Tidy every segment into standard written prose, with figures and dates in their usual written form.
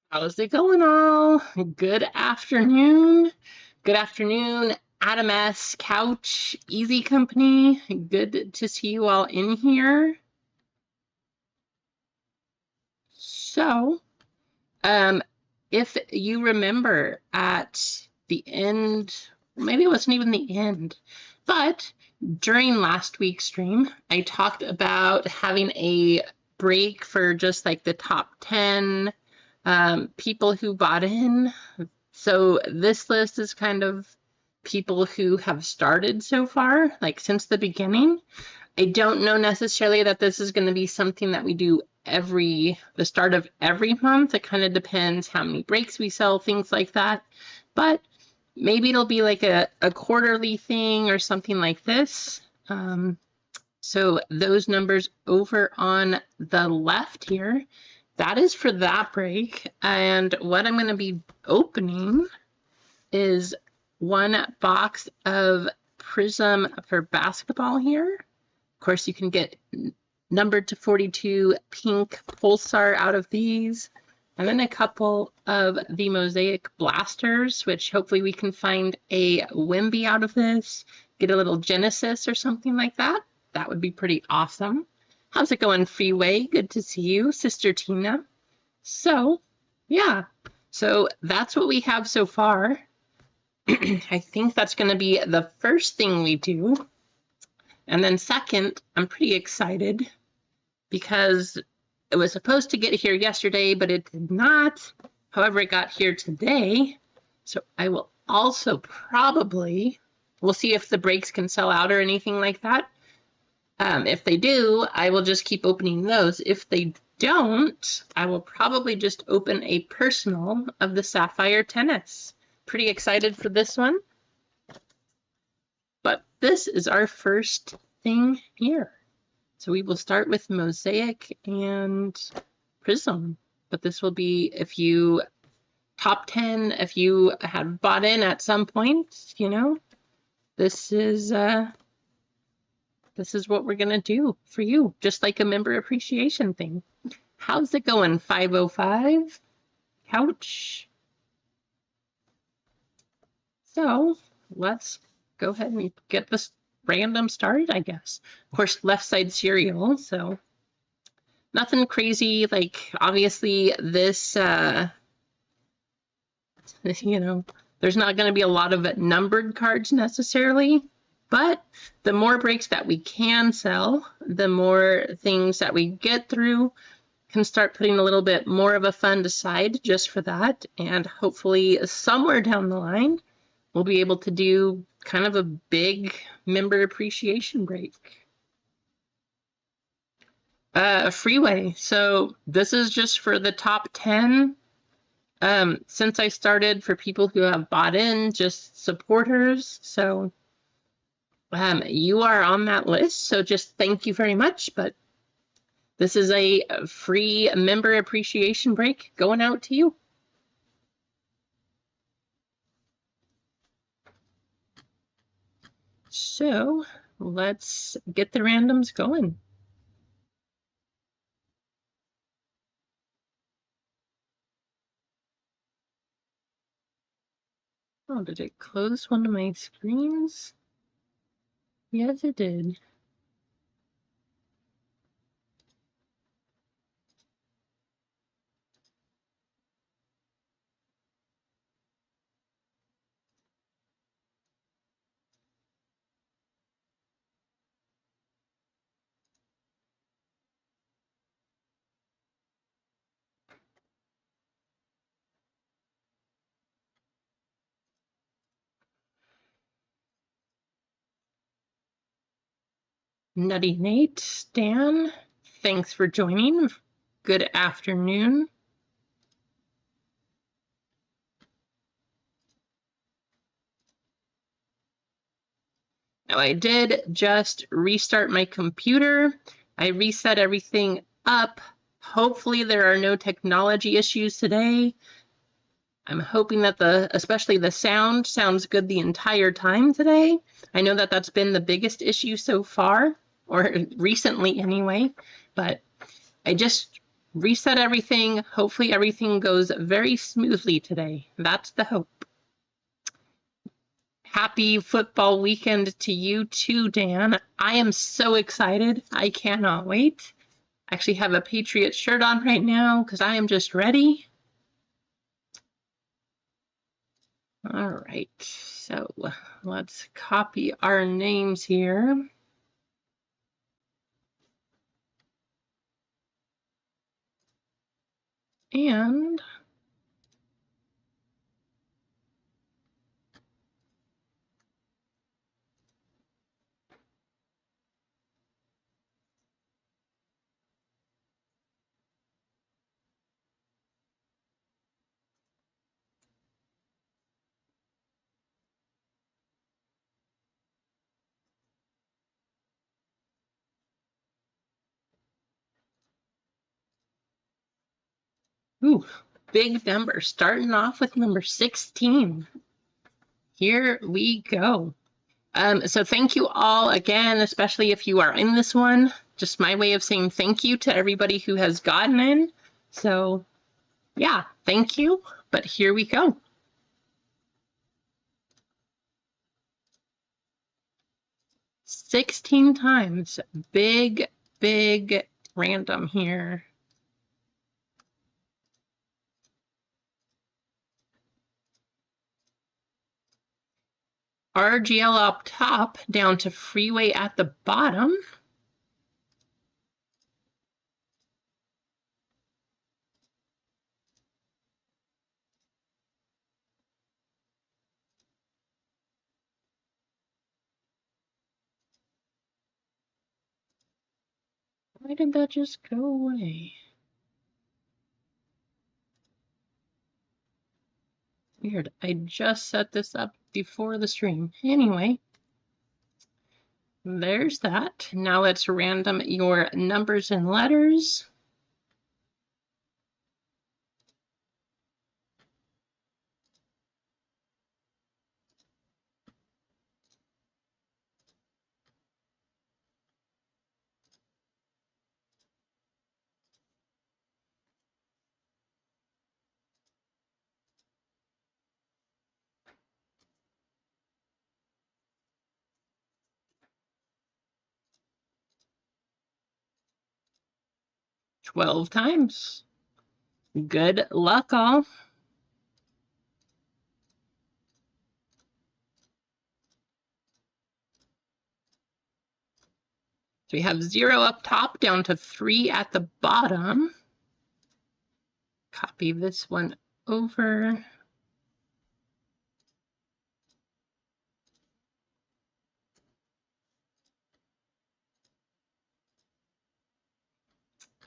How's it going, all? Good afternoon. Good afternoon, Adam S. Couch, Easy Company. Good to see you all in here. So, um, if you remember at the end, maybe it wasn't even the end, but during last week's stream, I talked about having a break for just like the top 10 people who bought in. So this list is kind of people who have started so far, like since the beginning. I don't know necessarily that this is going to be something that we do the start of every month. It kind of depends how many breaks we sell, things like that. But maybe it'll be like a quarterly thing or something like this. So those numbers over on the left here, that is for that break. And what I'm going to be opening is one box of Prism for basketball here. Of course, you can get numbered to 42 pink Pulsar out of these. And then a couple of the Mosaic Blasters, which hopefully we can find a Wimby out of this, get a little Genesis or something like that. That would be pretty awesome. How's it going, Freeway? Good to see you, Sister Tina. So, yeah. So that's what we have so far. I think that's going to be the first thing we do. And then second, I'm pretty excited because it was supposed to get here yesterday, but it did not. However, it got here today. So I will also probably, we'll see if the breaks can sell out or anything like that. If they do, I will just keep opening those. If they don't, I will probably just open a personal of the Sapphire Tennis. Pretty excited for this one. But this is our first thing here. So we will start with Mosaic and Prism. But this will be if you top 10, if you had bought in at some point, you know, this is what we're going to do for you, just like a member appreciation thing. How's it going, 505? Couch. So let's go ahead and get this random started, I guess. Of course, left side serial, so nothing crazy. Like, obviously, this, you know, there's not going to be a lot of numbered cards necessarily. But the more breaks that we can sell, the more things that we get through, can start putting a little bit more of a fund aside just for that. And hopefully somewhere down the line, we'll be able to do kind of a big member appreciation break. Freeway. So this is just for the top 10. Since I started, for people who have bought in, just supporters. So you are on that list, so just thank you very much. But this is a free member appreciation break going out to you. So let's get the randoms going. Oh, did it close one of my screens? Yes, it did. Nutty Nate, Stan, thanks for joining. Good afternoon. Now, I did just restart my computer. I reset everything up. Hopefully there are no technology issues today. I'm hoping that especially the sound sounds good the entire time today. I know that that's been the biggest issue so far, or recently anyway, but I just reset everything. Hopefully everything goes very smoothly today. That's the hope. Happy football weekend to you too, Dan. I am so excited. I cannot wait. I actually have a Patriot shirt on right now because I am just ready. All right, so let's copy our names here. And ooh, big number, starting off with number 16. Here we go. So thank you all again, especially if you are in this one. Just my way of saying thank you to everybody who has gotten in. So yeah, thank you. But here we go. $16 times. Big, big random here. RGL up top, down to freeway at the bottom. Why did that just go away? Weird. I just set this up before the stream. Anyway, there's that. Now let's random your numbers and letters. $12 times. Good luck, all. So we have 0 up top, down to 3 at the bottom. Copy this one over.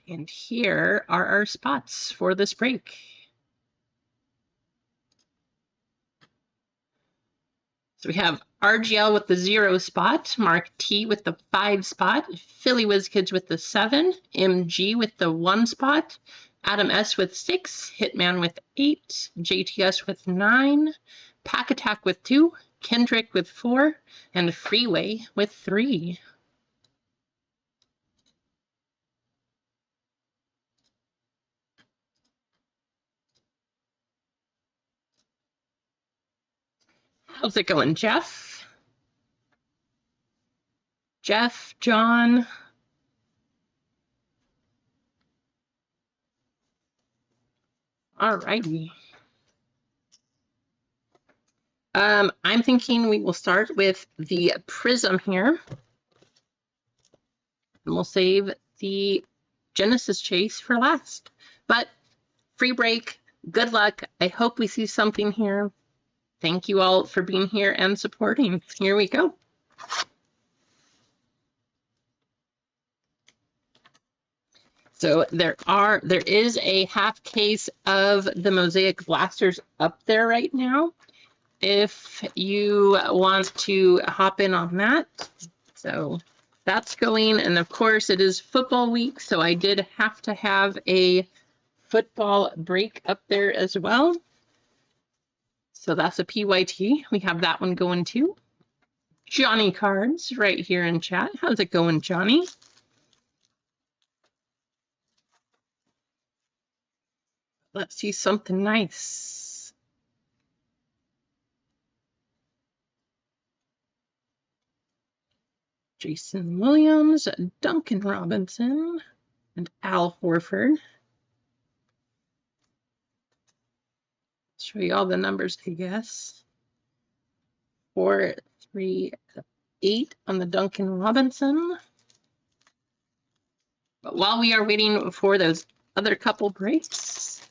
And here are our spots for this break. So we have RGL with the 0 spot, Mark T with the 5 spot, Philly Whiz Kids with the 7, MG with the 1 spot, Adam S with 6, Hitman with 8, JTS with 9, Pack Attack with 2, Kendrick with 4, and Freeway with 3. How's it going, Jeff? Jeff, John. All righty. I'm thinking we will start with the Prism here. And we'll save the Genesis Chase for last. But free break, good luck. I hope we see something here. Thank you all for being here and supporting. Here we go. So there is a half case of the Mosaic Blasters up there right now, if you want to hop in on that. So that's going, and of course it is football week, so I did have to have a football break up there as well. So that's a PYT. We have that one going too. Johnny Cards right here in chat. How's it going, Johnny? Let's see something nice. Jason Williams, Duncan Robinson, and Al Horford. Show you all the numbers to guess. 4, 3, 8 on the Duncan Robinson. But while we are waiting for those other couple breaks,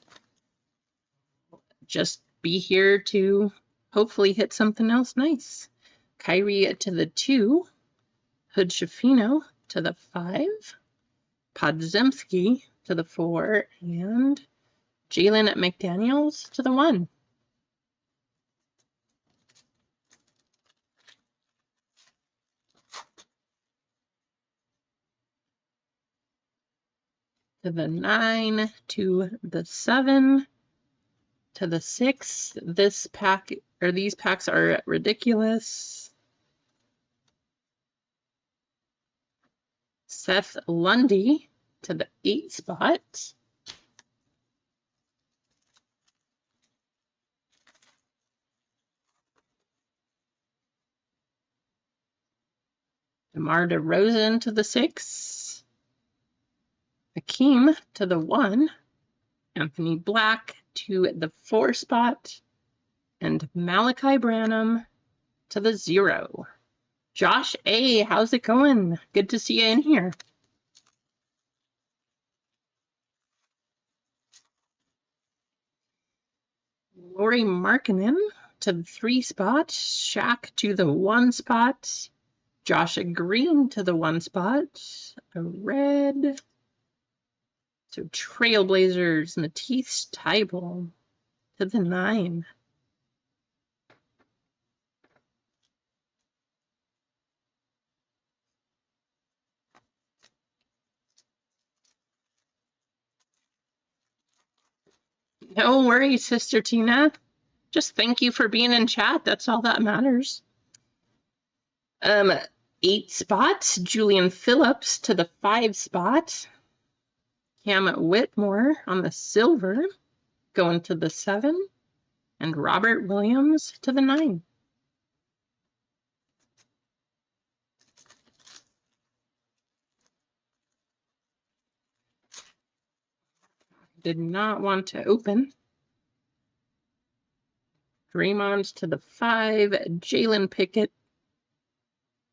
just be here to hopefully hit something else nice. Kyrie to the 2, Hood Schifino to the 5, Podziemski to the 4, and Jalen McDaniels to the 1. To the 9, to the 7, to the 6. This pack, or these packs are ridiculous. Seth Lundy to the 8 spot. DeMar DeRozan to the 6. Hakeem to the 1. Anthony Black to the 4 spot. And Malachi Branham to the 0. Josh A., how's it going? Good to see you in here. Lauri Markkanen to the 3 spot. Shaq to the 1 spot. Josh Green to the 1 spot. A red. So Trailblazers, Matisse Thybulle to the 9. No worries, Sister Tina. Just thank you for being in chat. That's all that matters. 8 spots, Julian Phillips to the 5 spot. Cam Whitmore on the silver, going to the 7. And Robert Williams to the 9. Did not want to open. Draymond to the 5, Jalen Pickett.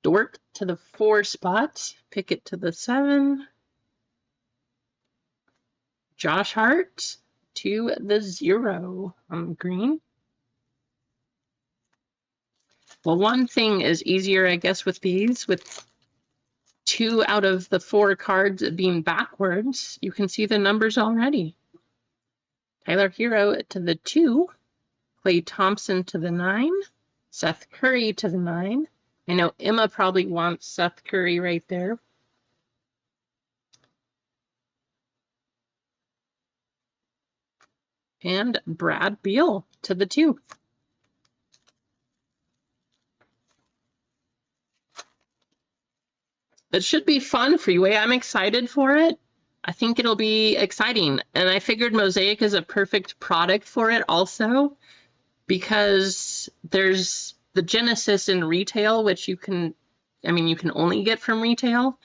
Dort to the 4 spot, Pickett to the 7. Josh Hart to the 0 on green. Well, one thing is easier, I guess, with these, with 2 out of the 4 cards being backwards, you can see the numbers already. Tyler Hero to the 2, Klay Thompson to the 9, Seth Curry to the 9. I know Emma probably wants Seth Curry right there. And Brad Beal to the 2. It should be fun, Freeway. I'm excited for it. I think it'll be exciting. And I figured Mosaic is a perfect product for it also, because there's the Genesis in retail, which you can only get from retail.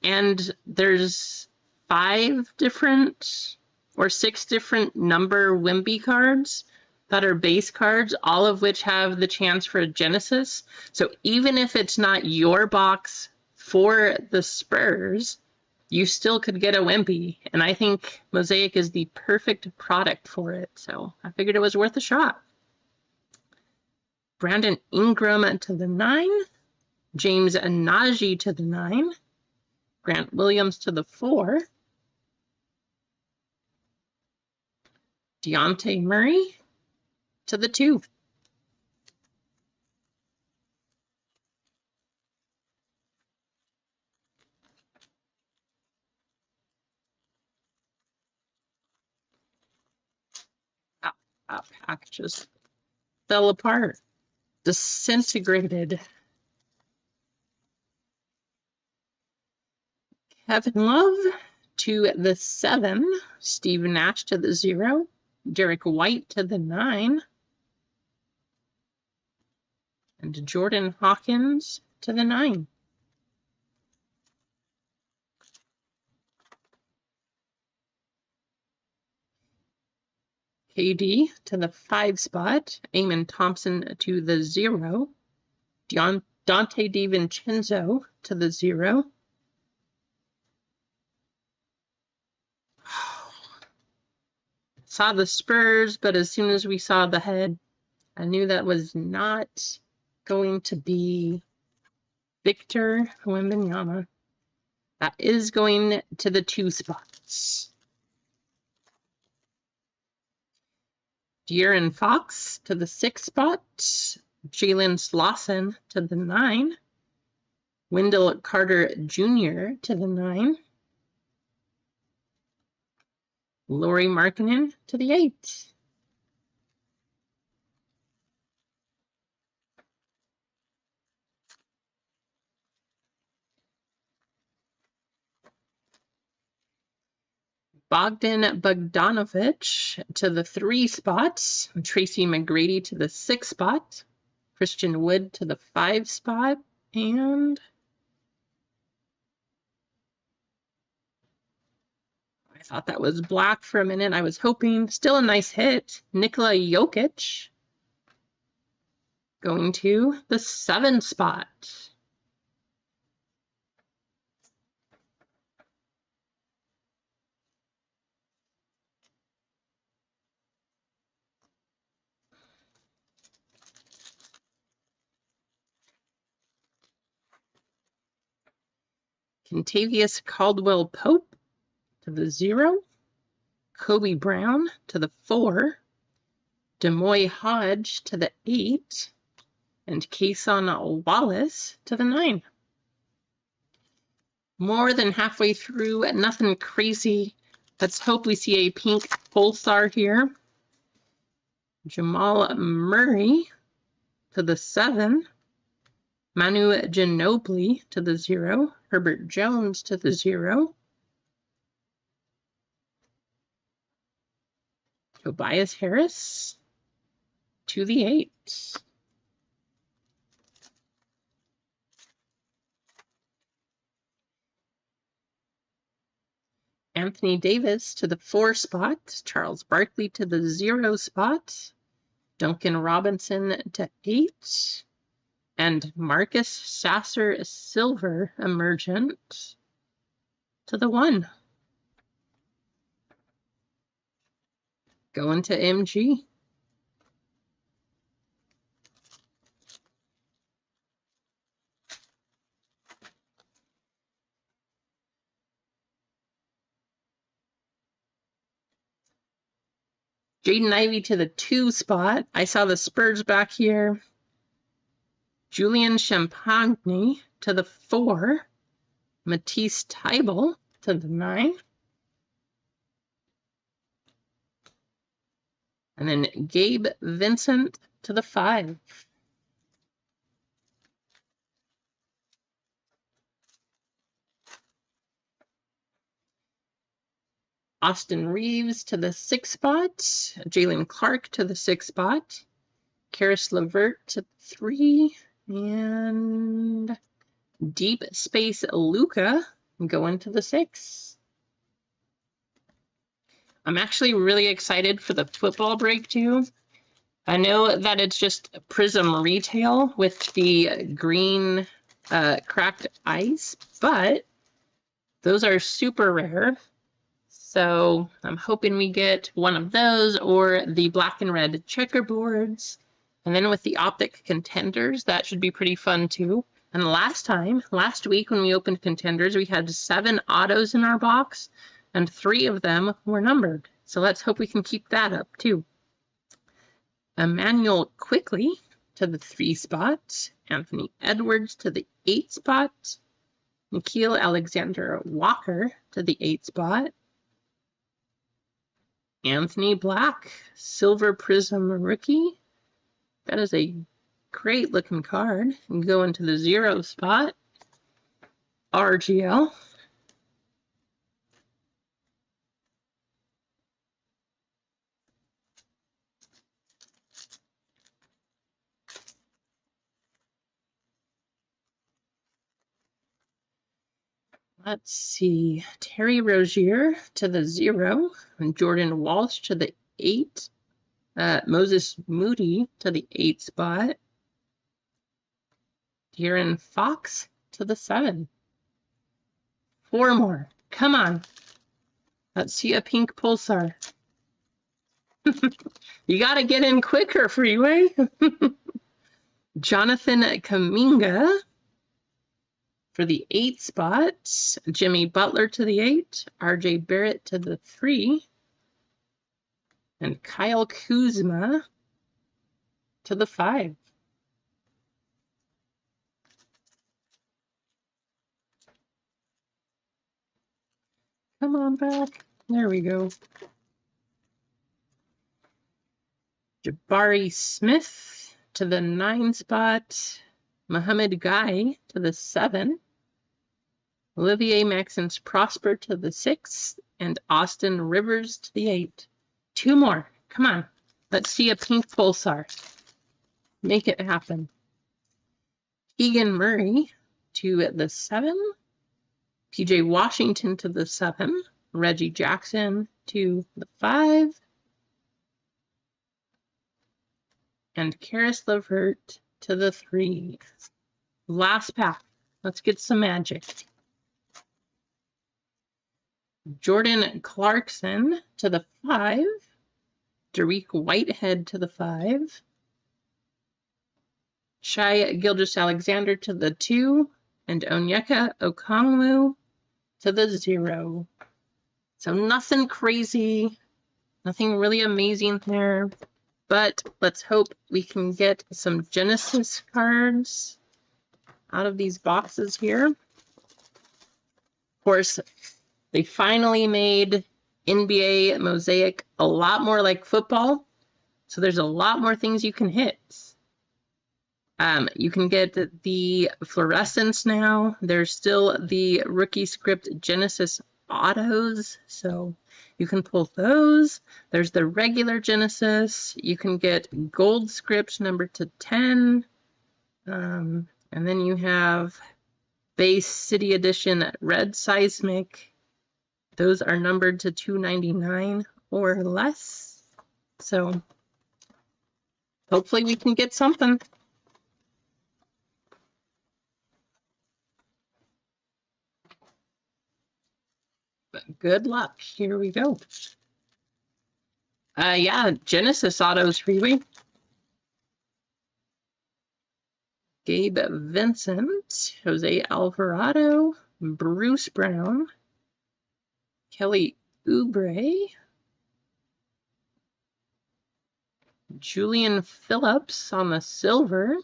And there's 5 different or 6 different number Wemby cards that are base cards, all of which have the chance for a Genesis. So even if it's not your box for the Spurs, you still could get a Wemby. And I think Mosaic is the perfect product for it. So I figured it was worth a shot. Brandon Ingram to the 9. James Anaji to the 9. Grant Williams to the 4. Deontay Murray to the 2. That pack just fell apart, disintegrated. Kevin Love to the 7, Steve Nash to the 0, Derek White to the 9. And Jordan Hawkins to the 9. KD to the 5 spot. Eamon Thompson to the 0. Dante DiVincenzo to the 0. Saw the Spurs, but as soon as we saw the head, I knew that was not going to be Victor Wembanyama. That is going to the 2 spots. De'Aaron Fox to the 6 spot. Jalen Slauson to the 9. Wendell Carter Jr. to the 9. Lauri Markkanen to the 8. Bogdan Bogdanovic to the 3 spot. Tracy McGrady to the 6 spot. Christian Wood to the 5 spot. And I thought that was black for a minute. I was hoping. Still a nice hit. Nikola Jokic going to the 7 spot. Kentavious Caldwell-Pope to the 0. Kobe Brown to the 4. Demoy Hodge to the 8. And Kason Wallace to the 9. More than halfway through, nothing crazy. Let's hope we see a pink pulsar here. Jamal Murray to the 7. Manu Ginobili to the 0. Herbert Jones to the 0. Tobias Harris to the 8. Anthony Davis to the 4 spot. Charles Barkley to the 0 spot. Duncan Robinson to 8. And Marcus Sasser Silver Emergent to the 1. Going to MG. Jaden Ivey to the 2 spot. I saw the Spurs back here. Julian Champagne to the 4. Matisse Thybulle to the 9. And then Gabe Vincent to the 5. Austin Reeves to the 6 spot. Jalen Clark to the 6 spot. Karis LeVert to 3. And Deep Space Luka going to the 6. I'm actually really excited for the football break too. I know that it's just Prism Retail with the green cracked ice, but those are super rare. So I'm hoping we get one of those or the black and red checkerboards. And then with the Optic Contenders, that should be pretty fun too. And last week when we opened Contenders, we had 7 autos in our box and 3 of them were numbered. So let's hope we can keep that up too. Emmanuel Quickly to the 3 spot. Anthony Edwards to the 8 spot. Nickeil Alexander Walker to the 8 spot. Anthony Black, Silver Prism Rookie. That is a great looking card. And go into the 0 spot. RGL. Let's see. Terry Rozier to the 0. And Jordan Walsh to the 8. Moses Moody to the 8 spot. De'Aaron Fox to the 7. 4 more. Come on. Let's see a pink pulsar. You got to get in quicker, Freeway. Jonathan Kuminga for the 8 spot. Jimmy Butler to the 8. RJ Barrett to the 3. And Kyle Kuzma to the 5. Come on back. There we go. Jabari Smith to the 9 spot. Muhammad Guy to the 7. Olivier Maxence Prosper to the 6. And Austin Rivers to the 8. 2 more. Come on. Let's see a pink pulsar. Make it happen. Keegan Murray to the 7. PJ Washington to the 7. Reggie Jackson to the 5. And Karis LeVert to the 3. Last pack. Let's get some magic. Jordan Clarkson to the 5. Dariq Whitehead to the 5. Shai Gilgeous-Alexander to the 2. And Onyeka Okongwu to the 0. So nothing crazy. Nothing really amazing there. But let's hope we can get some Genesis cards out of these boxes here. Of course, they finally made NBA Mosaic a lot more like football. So there's a lot more things you can hit. You can get the fluorescence now. There's still the rookie script Genesis autos. So you can pull those. There's the regular Genesis. You can get gold scripts numbered to 10. And then you have base city edition red seismic. Those are numbered to 299 or less. So hopefully we can get something. But good luck. Here we go. Yeah, Genesis autos freebie. Gabe Vincent, Jose Alvarado, Bruce Brown, Kelly Oubre, Julian Phillips on the silver,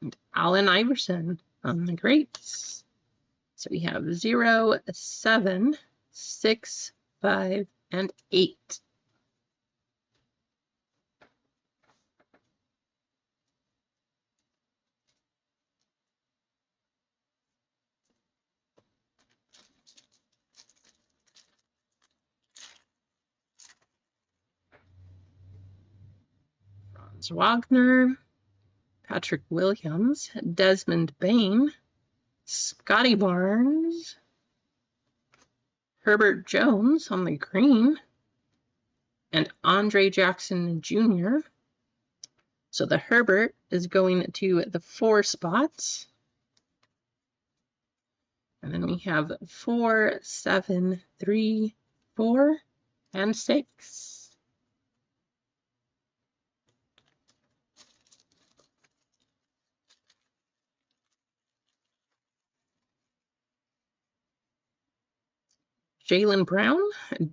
and Allen Iverson on the greats. So we have 0, 7, 6, 5, and 8. Franz Wagner, Patrick Williams, Desmond Bain, Scotty Barnes, Herbert Jones on the green, and Andre Jackson Jr. So the Herbert is going to the 4 spots. And then we have 4, 7, 3, 4, and 6. Jaylen Brown,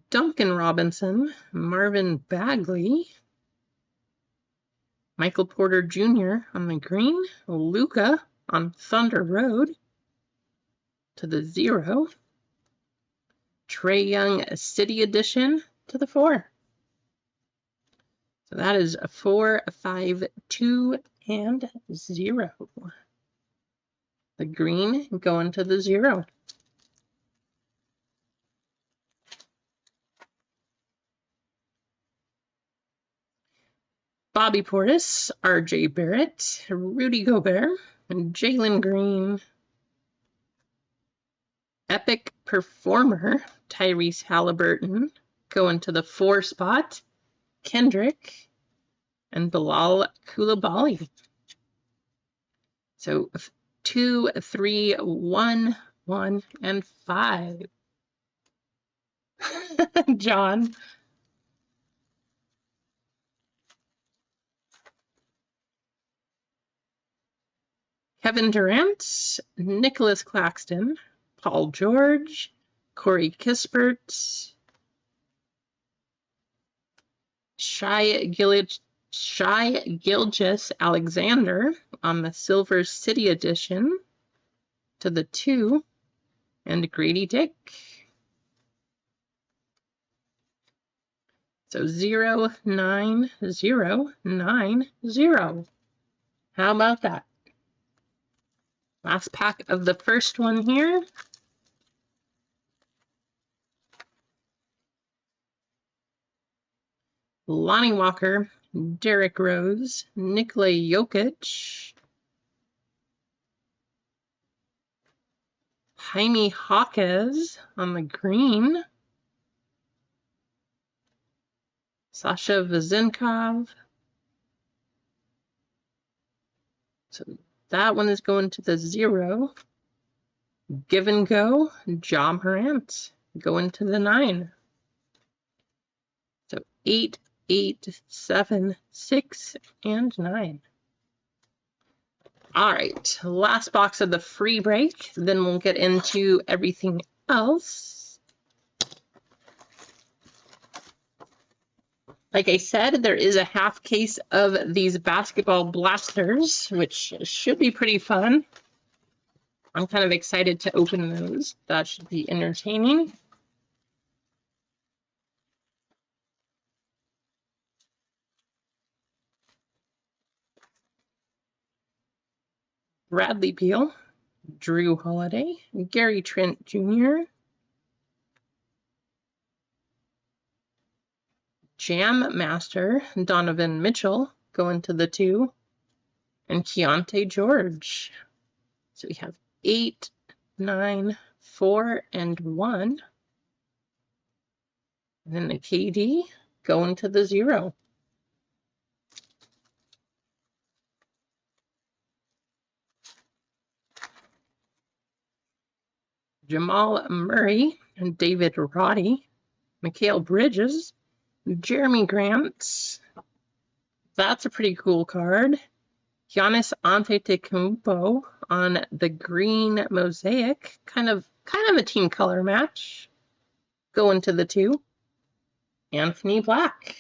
Duncan Robinson, Marvin Bagley, Michael Porter Jr. on the green, Luka on Thunder Road to the 0, Trae Young City Edition to the 4. So that is a 4, 5, 2, and 0. The green going to the 0. Bobby Portis, RJ Barrett, Rudy Gobert, and Jalen Green, Epic Performer, Tyrese Halliburton, going to the 4 spot. Kendrick and Bilal Coulibaly. So 2, 3, 1, 1, and 5. John. Kevin Durant, Nicholas Claxton, Paul George, Corey Kispert, Shai Gilgeous-Alexander on the Silver City edition to the 2, and Grady Dick. So 0, 9, 0, 9, 0. How about that? Last pack of the first one here. Lonnie Walker, Derrick Rose, Nikola Jokic, Jaime Jaquez on the green, Sasha Vezenkov. So that one is going to the 0. Give and Go, Ja Morant, going to the 9. So 8, 8, 7, 6, and 9. All right, last box of the free break. Then we'll get into everything else. Like I said, there is a half case of these basketball blasters, which should be pretty fun. I'm kind of excited to open those. That should be entertaining. Bradley Beal, Drew Holiday, Gary Trent Jr., Jam Master, Donovan Mitchell, going to the 2, and Keontae George. So we have 8, 9, 4, and 1. And then the KD going to the 0. Jamal Murray and David Roddy, Mikal Bridges, Jeremy Grant. That's a pretty cool card. Giannis Antetokounmpo on the green mosaic, kind of a team color match. Going to the 2. Anthony Black.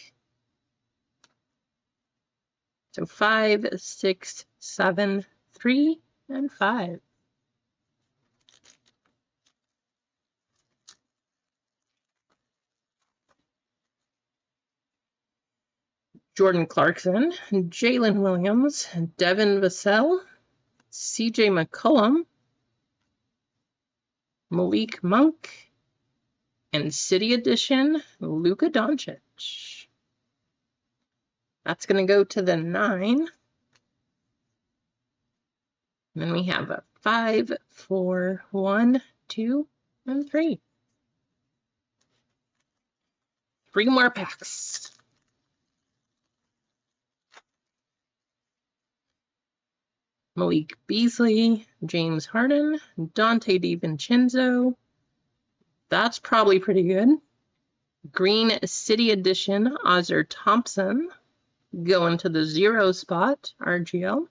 So 5, 6, 7, 3, and 5. Jordan Clarkson, Jalen Williams, Devin Vassell, CJ McCollum, Malik Monk, and City Edition, Luka Doncic. That's going to go to the 9. And then we have a 5, 4, 1, 2, and 3. 3 more packs. Malik Beasley, James Harden, Dante DiVincenzo. That's probably pretty good. Green City Edition, Ozzer Thompson. Going to the 0 spot, RGL.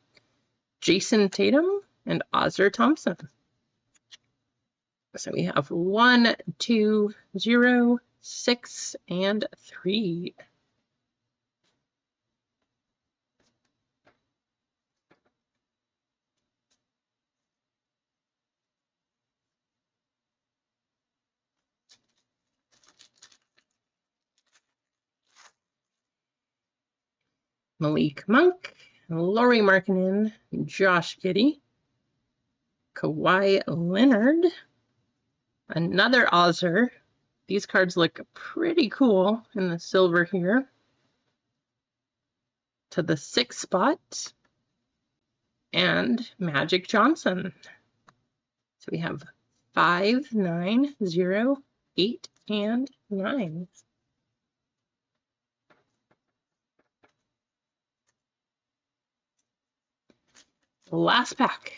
Jason Tatum and Ozzer Thompson. So we have 1, 2, 0, 6, and 3. Malik Monk, Lauri Markkanen, Josh Giddey, Kawhi Leonard, another Ozzer. These cards look pretty cool in the silver here. To the 6th spot, and Magic Johnson. So we have 5, 9, 0, 8, and 9. Last pack.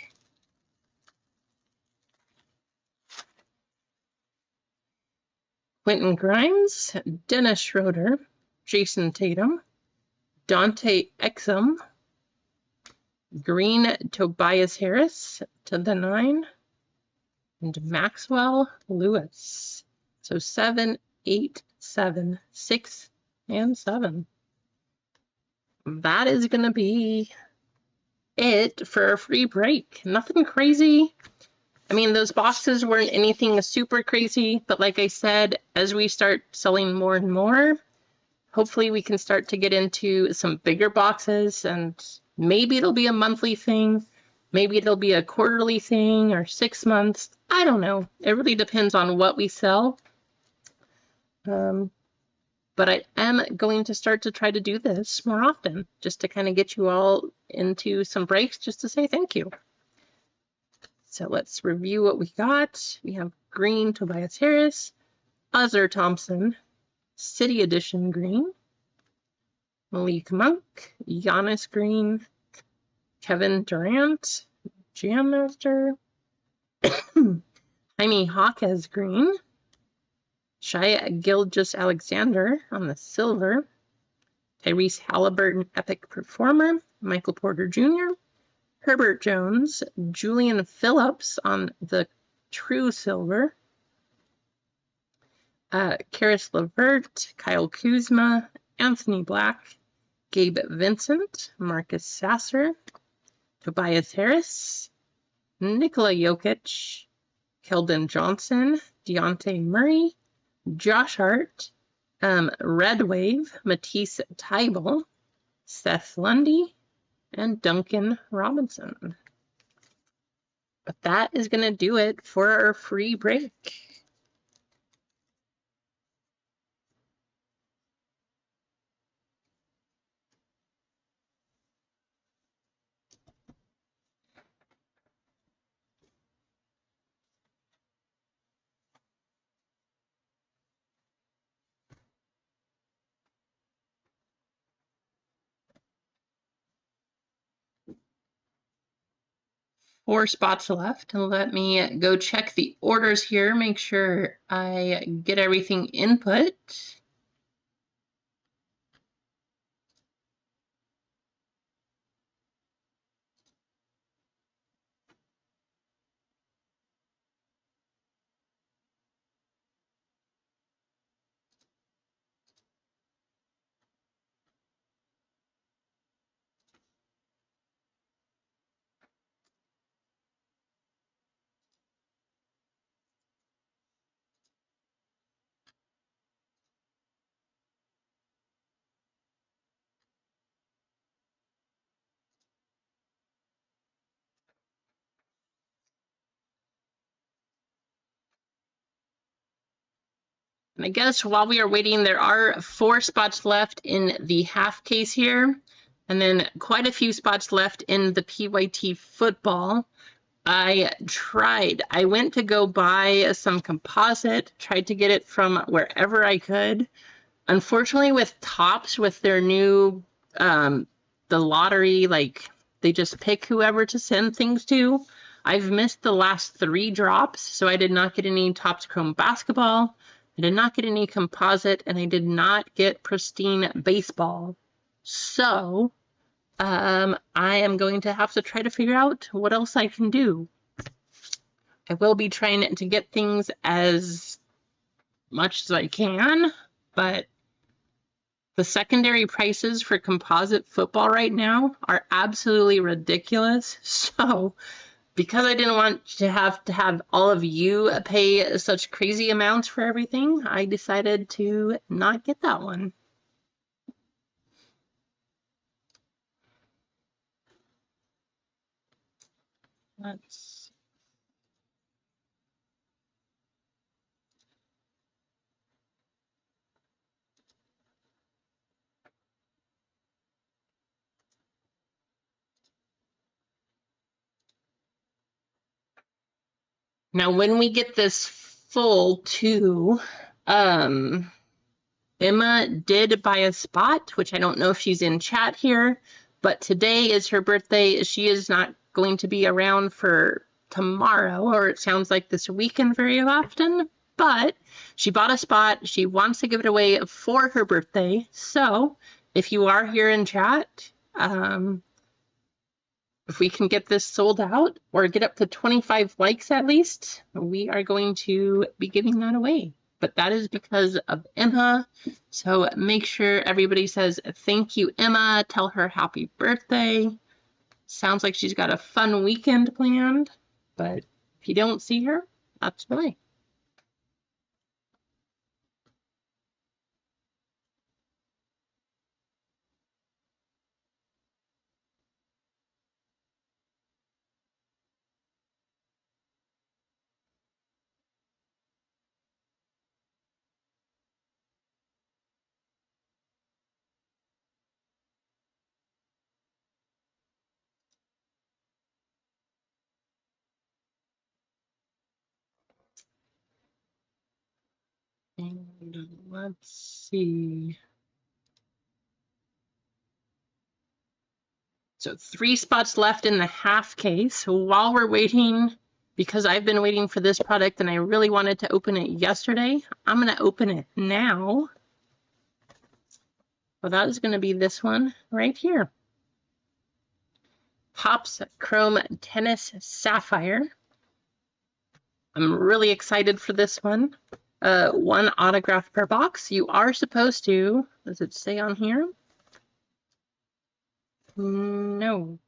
Quentin Grimes, Dennis Schroeder, Jason Tatum, Dante Exum, Green Tobias Harris to the 9, and Maxwell Lewis. So 7, 8, 7, 6, and 7. That is going to be it for a free break. Nothing crazy. I mean, those boxes weren't anything super crazy, but like I said, as we start selling more and more, hopefully we can start to get into some bigger boxes, and maybe it'll be a monthly thing. Maybe it'll be a quarterly thing or 6 months. I don't know. It really depends on what we sell. But I am going to start to try to do this more often, just to kind of get you all into some breaks, just to say thank you. So let's review what we got. We have Green Tobias Harris, Uzzer Thompson, City Edition Green, Malik Monk, Giannis Green, Kevin Durant, Jam Master, Jaime Hawkes Green, Shai Gilgeous-Alexander on the silver, Tyrese Halliburton Epic Performer, Michael Porter Jr., Herbert Jones, Julian Phillips on the true silver, Karis LeVert, Kyle Kuzma, Anthony Black, Gabe Vincent, Marcus Sasser, Tobias Harris, Nikola Jokic, Keldon Johnson, Deontay Murray, Josh Hart, Red Wave, Matisse Thybulle, Seth Lundy, and Duncan Robinson. But that is going to do it for our free break. Four spots left, and let me go check the orders here, make sure I get everything input. And I guess while we are waiting, there are 4 spots left in the half case here, and then quite a few spots left in the PYT football. I went to go buy some composite, tried to get it from wherever I could. Unfortunately, with Topps, with their new, the lottery, like, they just pick whoever to send things to. I've missed the last 3 drops, so I did not get any Topps Chrome Basketball. I did not get any composite, and I did not get pristine baseball. So, I am going to have to try to figure out what else I can do. I will be trying to get things as much as I can, but the secondary prices for composite football right now are absolutely ridiculous. So, because I didn't want to have all of you pay such crazy amounts for everything, I decided to not get that one. Let's Now, when we get this full too, Emma did buy a spot, which I don't know if she's in chat here, but today is her birthday. She is not going to be around for tomorrow, or it sounds like this weekend very often, but she bought a spot. She wants to give it away for her birthday. So if you are here in chat, if we can get this sold out or get up to 25 likes at least, we are going to be giving that away. But that is because of Emma. So make sure everybody says thank you, Emma. Tell her happy birthday. Sounds like she's got a fun weekend planned, but if you don't see her, that's why. And let's see. So 3 spots left in the half case. So while we're waiting, because I've been waiting for this product and I really wanted to open it yesterday, I'm going to open it now. Well, that is going to be this one right here. Pops Chrome Tennis Sapphire. I'm really excited for this one. 1 autograph per box. You are supposed to, does it say on here? No.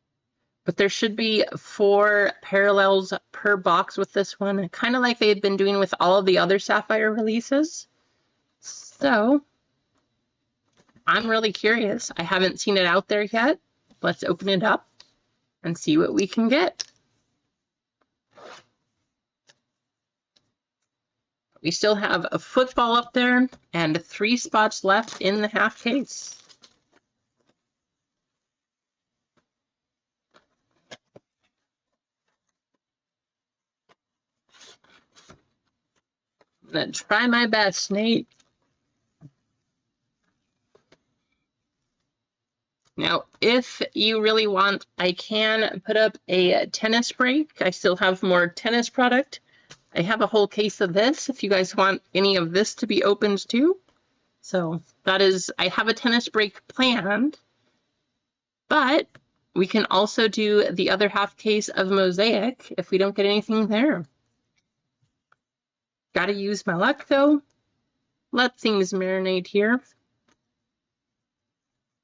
But there should be 4 parallels per box with this one, kind of like they had been doing with all of the other Sapphire releases. So I'm really curious. I haven't seen it out there yet. Let's open it up and see what we can get. We still have a football up there and 3 spots left in the half case. I'm gonna try my best, Nate. Now, if you really want, I can put up a tennis break. I still have more tennis product. I have a whole case of this if you guys want any of this to be opened too. So that is, I have a tennis break planned, but we can also do the other half case of Mosaic if we don't get anything there. Gotta use my luck though. Let things marinate here.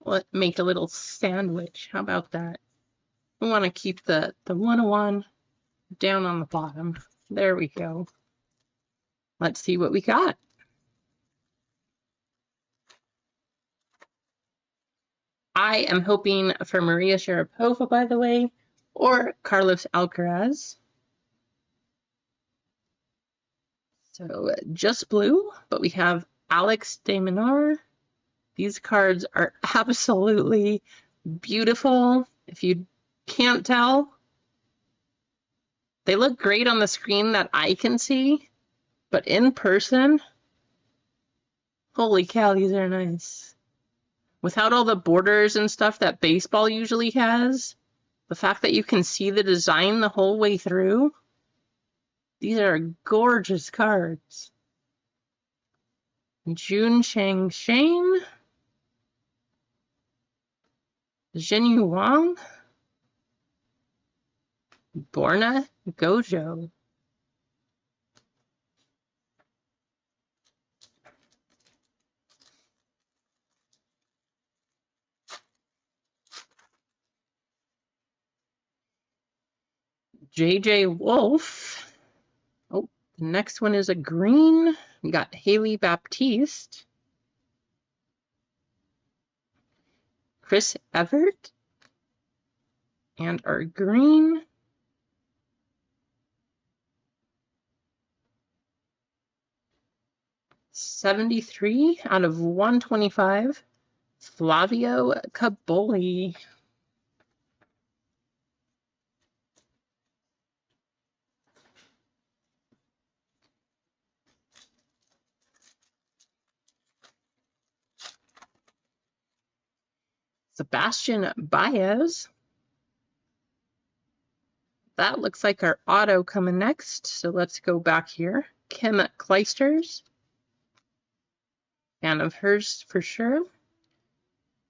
Let's make a little sandwich. How about that? We want to keep the 101 down on the bottom. There we go. Let's see what we got. I am hoping for Maria Sharapova, by the way, or Carlos Alcaraz. So just blue, but we have Alex de Minaur. These cards are absolutely beautiful. If you can't tell, they look great on the screen that I can see, but in person, holy cow, these are nice. Without all the borders and stuff that baseball usually has, the fact that you can see the design the whole way through, these are gorgeous cards. Jun Shang Shane, Zhenyu Wang, Borna Gojo. JJ Wolf. Oh, the next one is a green. We got Haley Baptiste. Chris Evert. And our green. '73 out of 125. Flavio Caboli. Sebastian Baez. That looks like our auto coming next. So let's go back here. Kim Kleisters. Fan of hers for sure.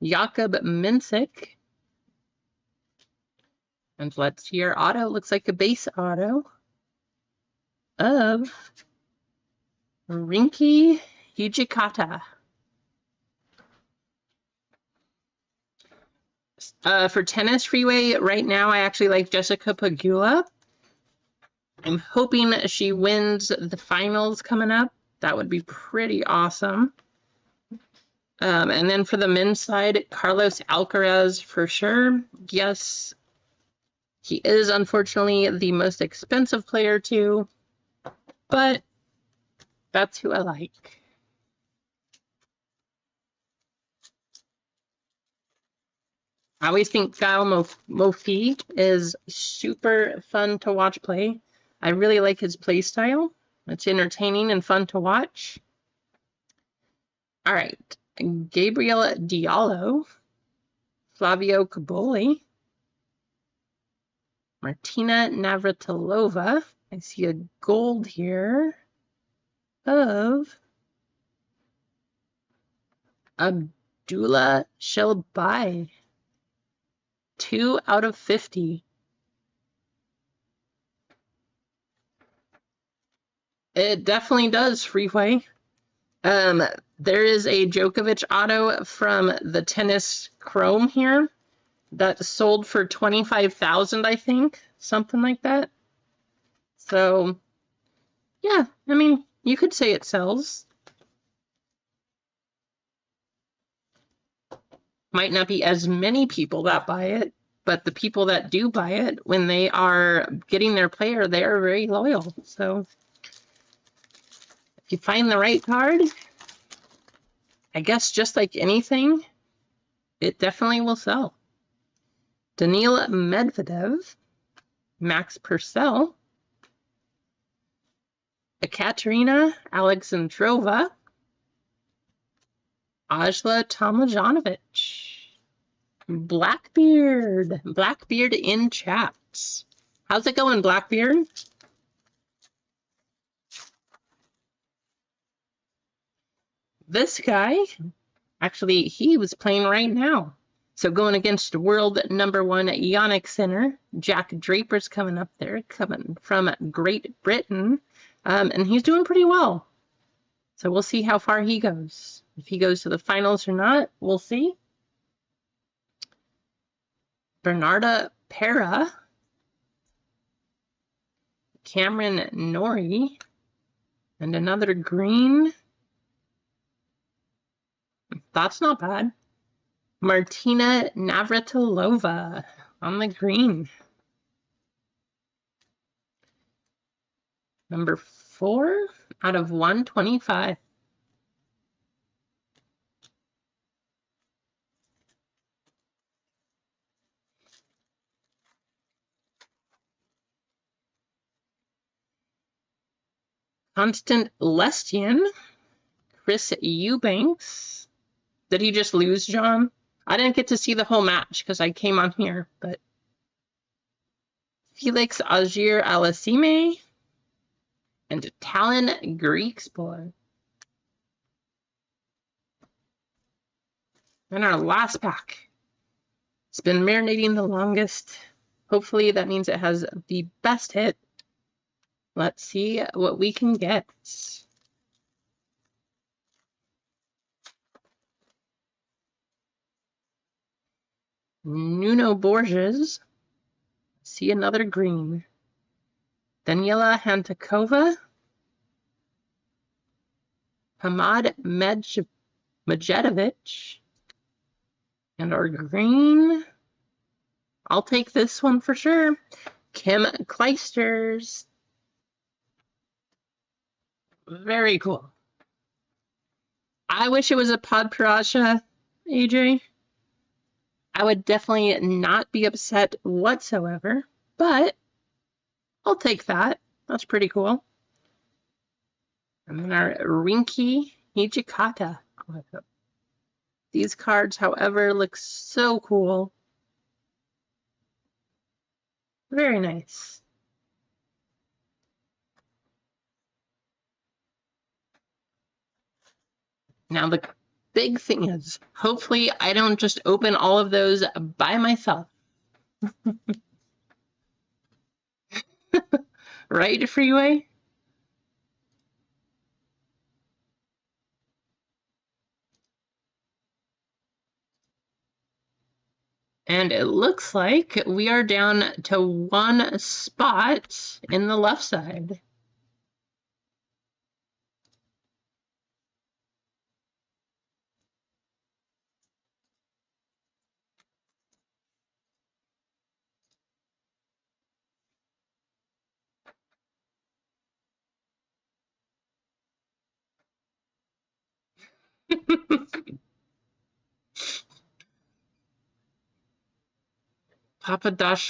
Jakob Minsick. And let's see our auto. Looks like a base auto of Rinky Hijikata. For Tennis Freeway, right now I actually like Jessica Pegula. I'm hoping she wins the finals coming up. That would be pretty awesome. And then for the men's side, Carlos Alcaraz for sure. Yes, he is unfortunately the most expensive player too, but that's who I like. I always think Gael Mofi is super fun to watch play. I really like his play style. It's entertaining and fun to watch. All right, Gabriel Diallo, Flavio Caboli, Martina Navratilova. I see a gold here of Abdullah Shelbai. 2 out of 50. It definitely does, Freeway. There is a Djokovic auto from the Tennis Chrome here that sold for $25,000, I think, something like that. So, yeah, I mean, you could say it sells. Might not be as many people that buy it, but the people that do buy it, when they are getting their player, they are very loyal. So if you find the right card, I guess just like anything, it definitely will sell. Daniil Medvedev, Max Purcell, Ekaterina Alexandrova, Ajla Tomljanovic, Blackbeard in chats. How's it going, Blackbeard? This guy, actually, he was playing right now. So going against world #1 Yannick Sinner, Jack Draper's coming up there, coming from Great Britain, and he's doing pretty well. So we'll see how far he goes. If he goes to the finals or not, we'll see. Bernarda Pera, Cameron Norrie, and another green. That's not bad. Martina Navratilova on the green. Number 4 out of 125. Constant Lestian, Chris Eubanks. Did he just lose, John? I didn't get to see the whole match because I came on here, but Felix Auger-Aliassime and Talon Griekspoor. And our last pack. It's been marinating the longest. Hopefully that means it has the best hit. Let's see what we can get. Nuno Borges. See another green. Daniela Hantakova. Hamad Medjedovic. And our green. I'll take this one for sure. Kim Kleisters. Very cool. I wish it was a Podparacha, AJ. I would definitely not be upset whatsoever, but I'll take that. That's pretty cool. And then our Rinky Hijikata. These cards, however, look so cool. Very nice. Now the big thing is, hopefully I don't just open all of those by myself. Right, Freeway? And it looks like we are down to one spot in the left side. Papa Dash,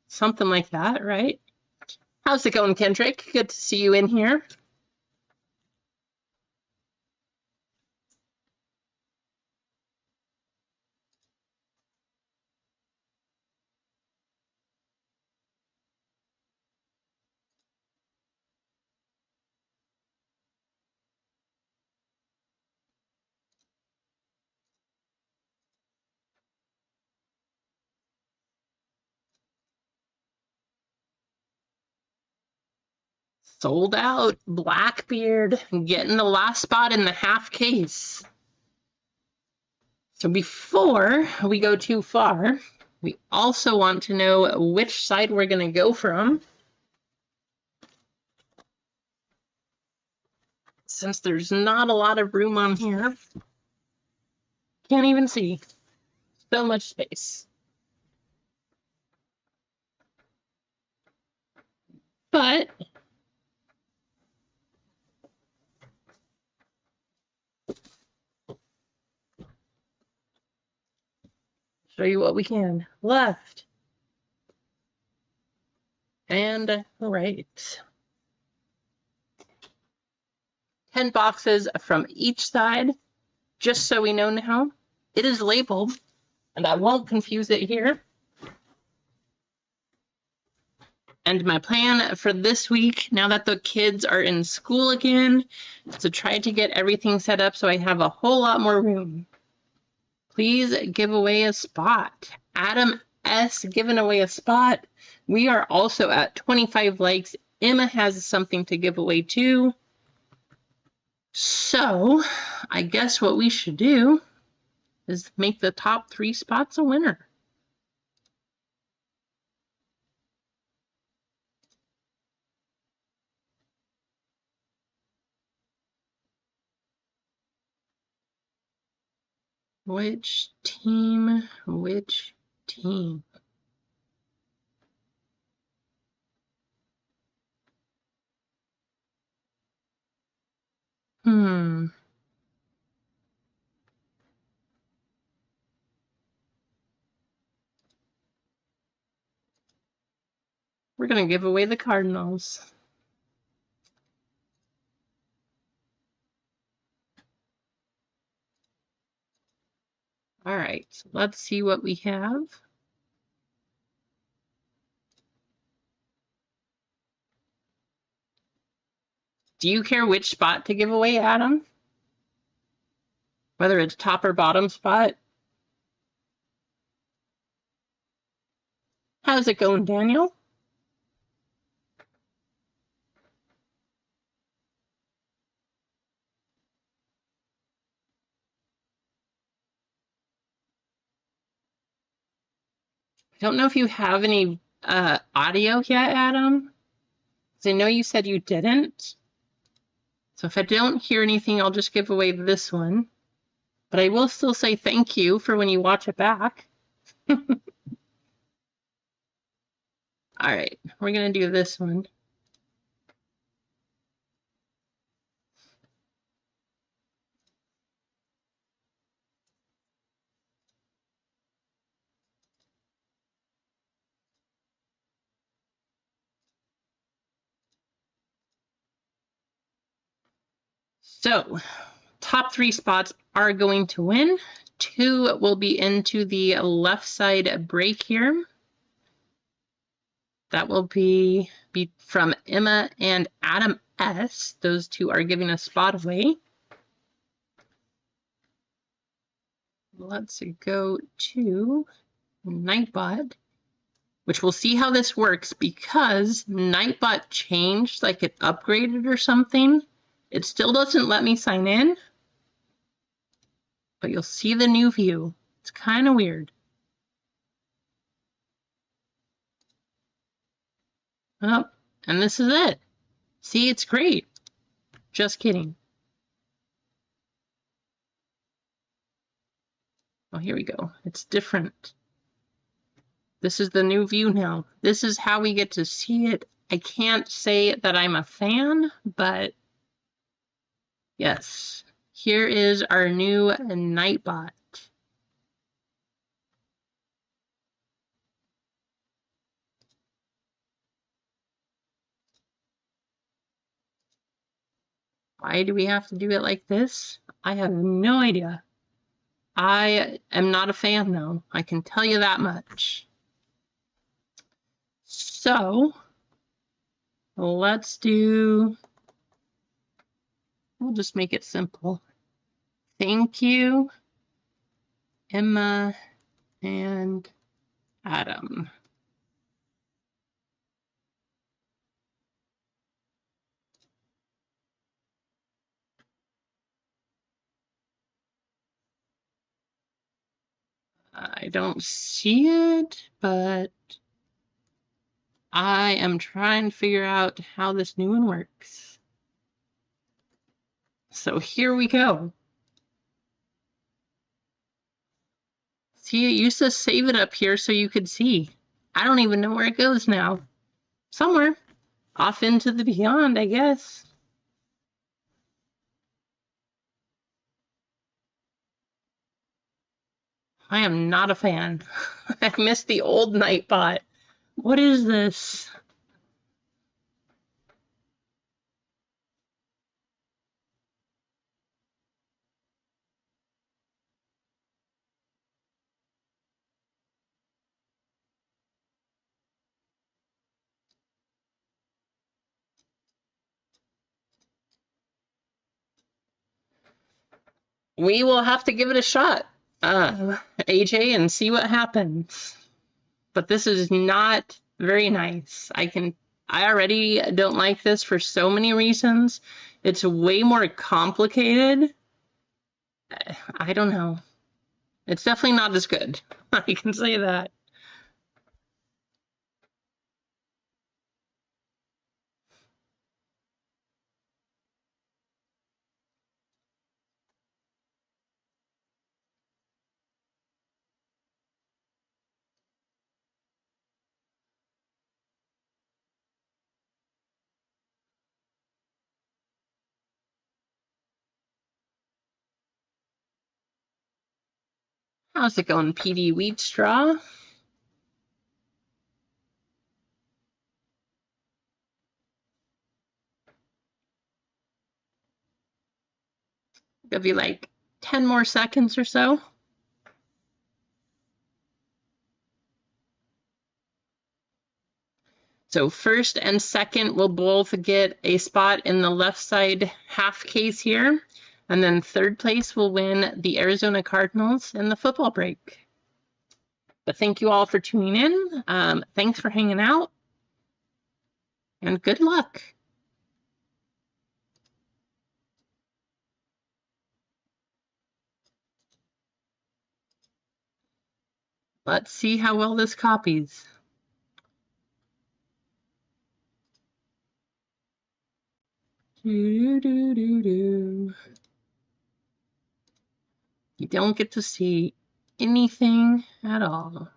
something like that, right? How's it going, Kendrick? Good to see you in here. Sold out. Blackbeard getting the last spot in the half case. So before we go too far, we also want to know which side we're going to go from. Since there's not a lot of room on here, can't even see. So much space. But show you what we can. Left and right. 10 boxes from each side, just so we know now. It is labeled, and I won't confuse it here. And my plan for this week, now that the kids are in school again, is to try to get everything set up so I have a whole lot more room. Please give away a spot. Adam S. giving away a spot. We are also at 25 likes. Emma has something to give away too. So I guess what we should do is make the top 3 spots a winner. Which team? Which team? We're going to give away the Cardinals. All right, so let's see what we have. Do you care which spot to give away, Adam? Whether it's top or bottom spot? How's it going, Daniel? I don't know if you have any audio yet, Adam. Because I know you said you didn't. So if I don't hear anything, I'll just give away this one. But I will still say thank you for when you watch it back. All right, we're going to do this one. So, top 3 spots are going to win. 2 will be into the left side break here. That will be from Emma and Adam S. Those 2 are giving a spot away. Let's go to Nightbot, which we'll see how this works because Nightbot changed, like it upgraded or something. It still doesn't let me sign in, but you'll see the new view. It's kind of weird. Oh, and this is it. See, it's great. Just kidding. Oh, here we go. It's different. This is the new view now. This is how we get to see it. I can't say that I'm a fan, but yes, here is our new Nightbot. Why do we have to do it like this? I have no idea. I am not a fan, though. I can tell you that much. So, let's do... We'll just make it simple. Thank you, Emma and Adam. I don't see it, but I am trying to figure out how this new one works. So here we go. See, it used to save it up here so you could see. I don't even know where it goes now. Somewhere. Off into the beyond, I guess. I am not a fan. I missed the old Nightbot. What is this? We will have to give it a shot, AJ, and see what happens. But this is not very nice. I already don't like this for so many reasons. It's way more complicated. I don't know. It's definitely not as good. I can say that. How's it going, PD Wheat Straw? Give you like 10 more seconds or so. So first and second will both get a spot in the left side half case here. And then third place will win the Arizona Cardinals in the football break. But thank you all for tuning in. Thanks for hanging out. And good luck. Let's see how well this copies. You don't get to see anything at all.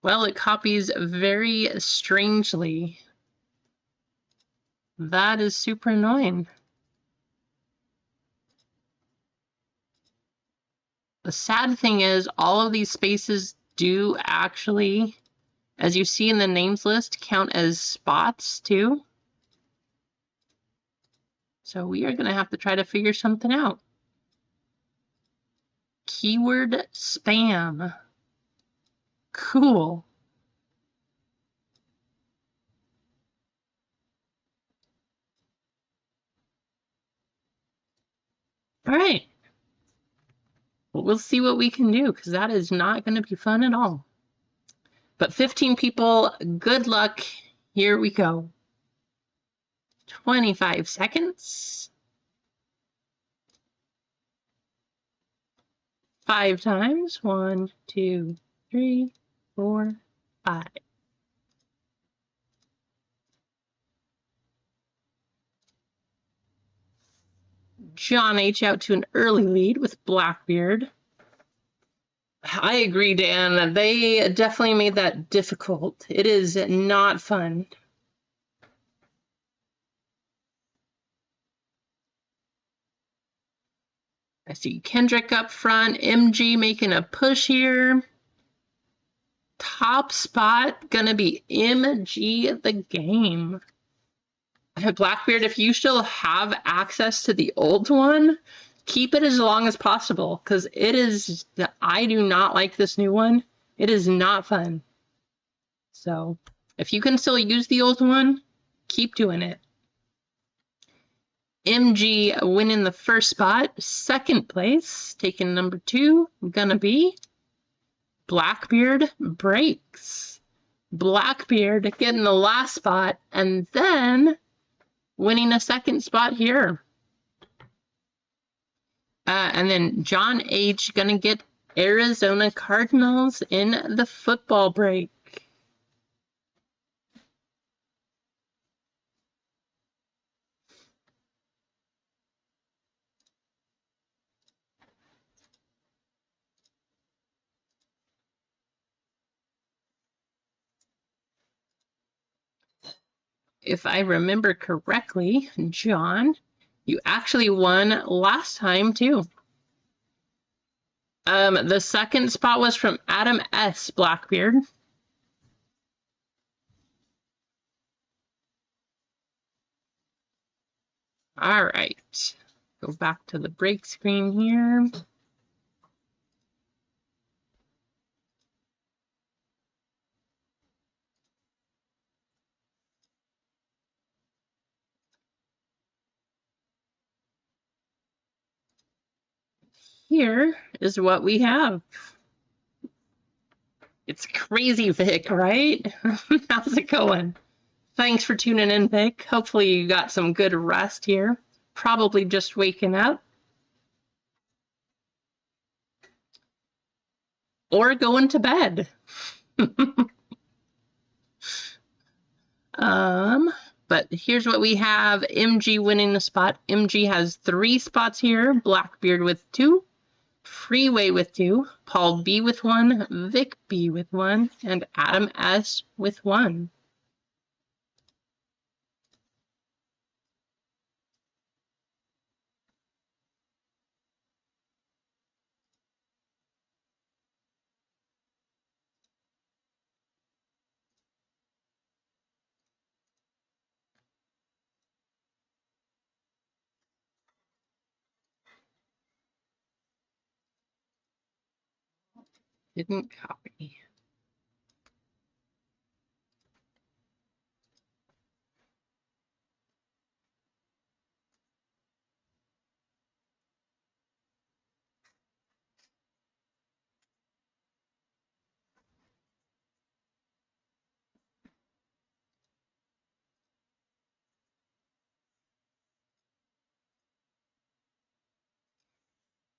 Well, it copies very strangely. That is super annoying. The sad thing is all of these spaces do actually, as you see in the names list, count as spots too. So we are going to have to try to figure something out. Keyword spam. Cool. All right. Well, we'll see what we can do, because that is not going to be fun at all. But 15 people, good luck. Here we go. 25 seconds. 5 times. 1, 2, 3, 4, 5. John H. out to an early lead with Blackbeard. I agree, Dan. They definitely made that difficult. It is not fun. I see Kendrick up front. MG making a push here. Top spot gonna be MG the game. Blackbeard, if you still have access to the old one, keep it as long as possible, because it is, I do not like this new one. It is not fun. So if you can still use the old one, keep doing it. MG winning the first spot. Second place, taking number 2, gonna be Blackbeard breaks. Blackbeard getting the last spot and then winning a second spot here. And then John H. gonna get Arizona Cardinals in the football break. If I remember correctly, John, you actually won last time too. The second spot was from Adam S. Blackbeard. All right, go back to the break screen here. Here is what we have. It's crazy, Vic, right? How's it going? Thanks for tuning in, Vic. Hopefully you got some good rest here. Probably just waking up. Or going to bed. But here's what we have. MG winning the spot. MG has 3 spots here. Blackbeard with 2. Freeway with 2. Paul B with 1. Vic B with 1. And Adam S with 1. Didn't copy.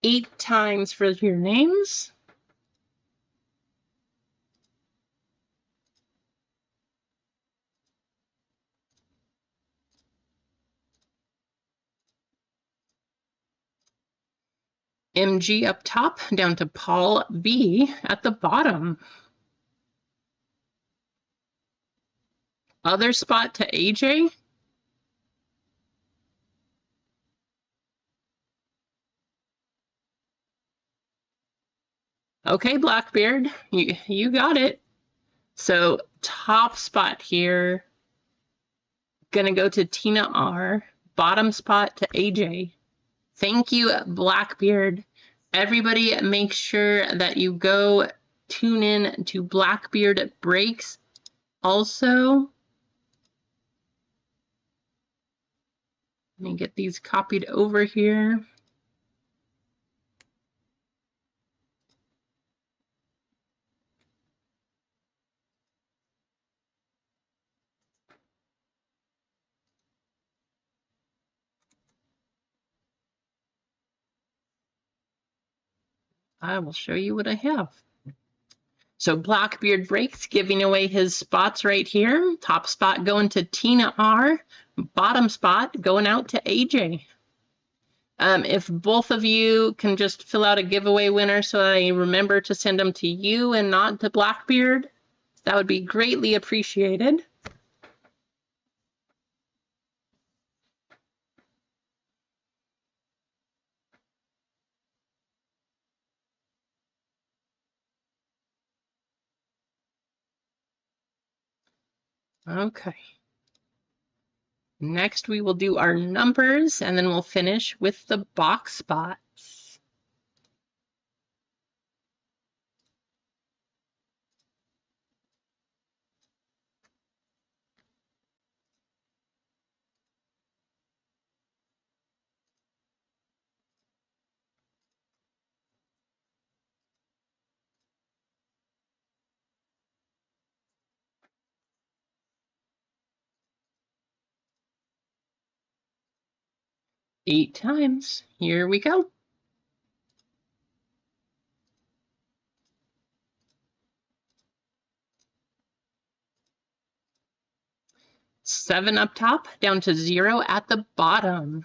Eight times for your names. MG up top, down to Paul B at the bottom. Other spot to AJ. Okay, Blackbeard, you got it. So top spot here, gonna go to Tina R. Bottom spot to AJ. Thank you, Blackbeard. Everybody make sure that you go tune in to Blackbeard Breaks. Also, let me get these copied over here. I will show you what I have. So Blackbeard Breaks giving away his spots right here. Top spot going to Tina R. Bottom spot going out to AJ. If both of you can just fill out a giveaway winner so I remember to send them to you and not to Blackbeard, that would be greatly appreciated. Okay. Next, we will do our numbers, and then we'll finish with the box spots. Eight times. Here we go. 7 up top, down to 0 at the bottom.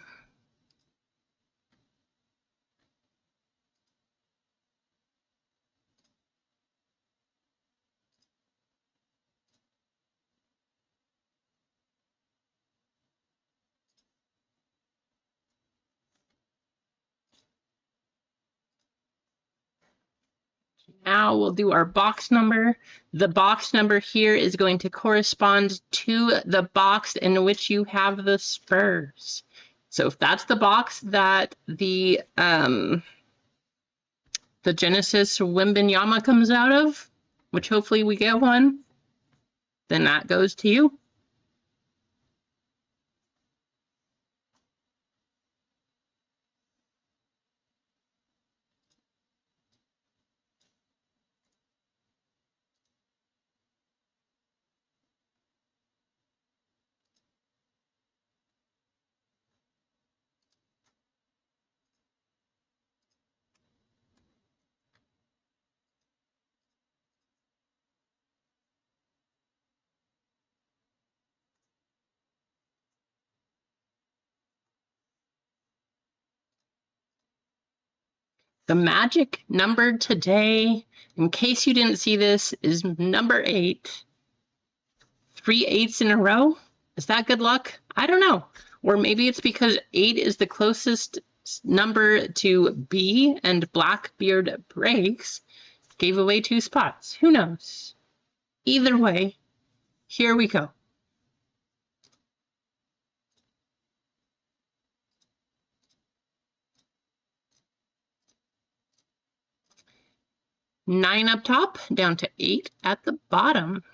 'Now we'll do our box number. The box number here is going to correspond to the box in which you have the spurs. So if that's the box that the Genesis Wimbenyama comes out of, which hopefully we get one, then that goes to you. The magic number today, in case you didn't see this, is number 8. 3 8s in a row. Is that good luck? I don't know. Or maybe it's because 8 is the closest number to B and Blackbeard Breaks gave away 2 spots. Who knows? Either way, here we go. Nine up top, down to 8 at the bottom.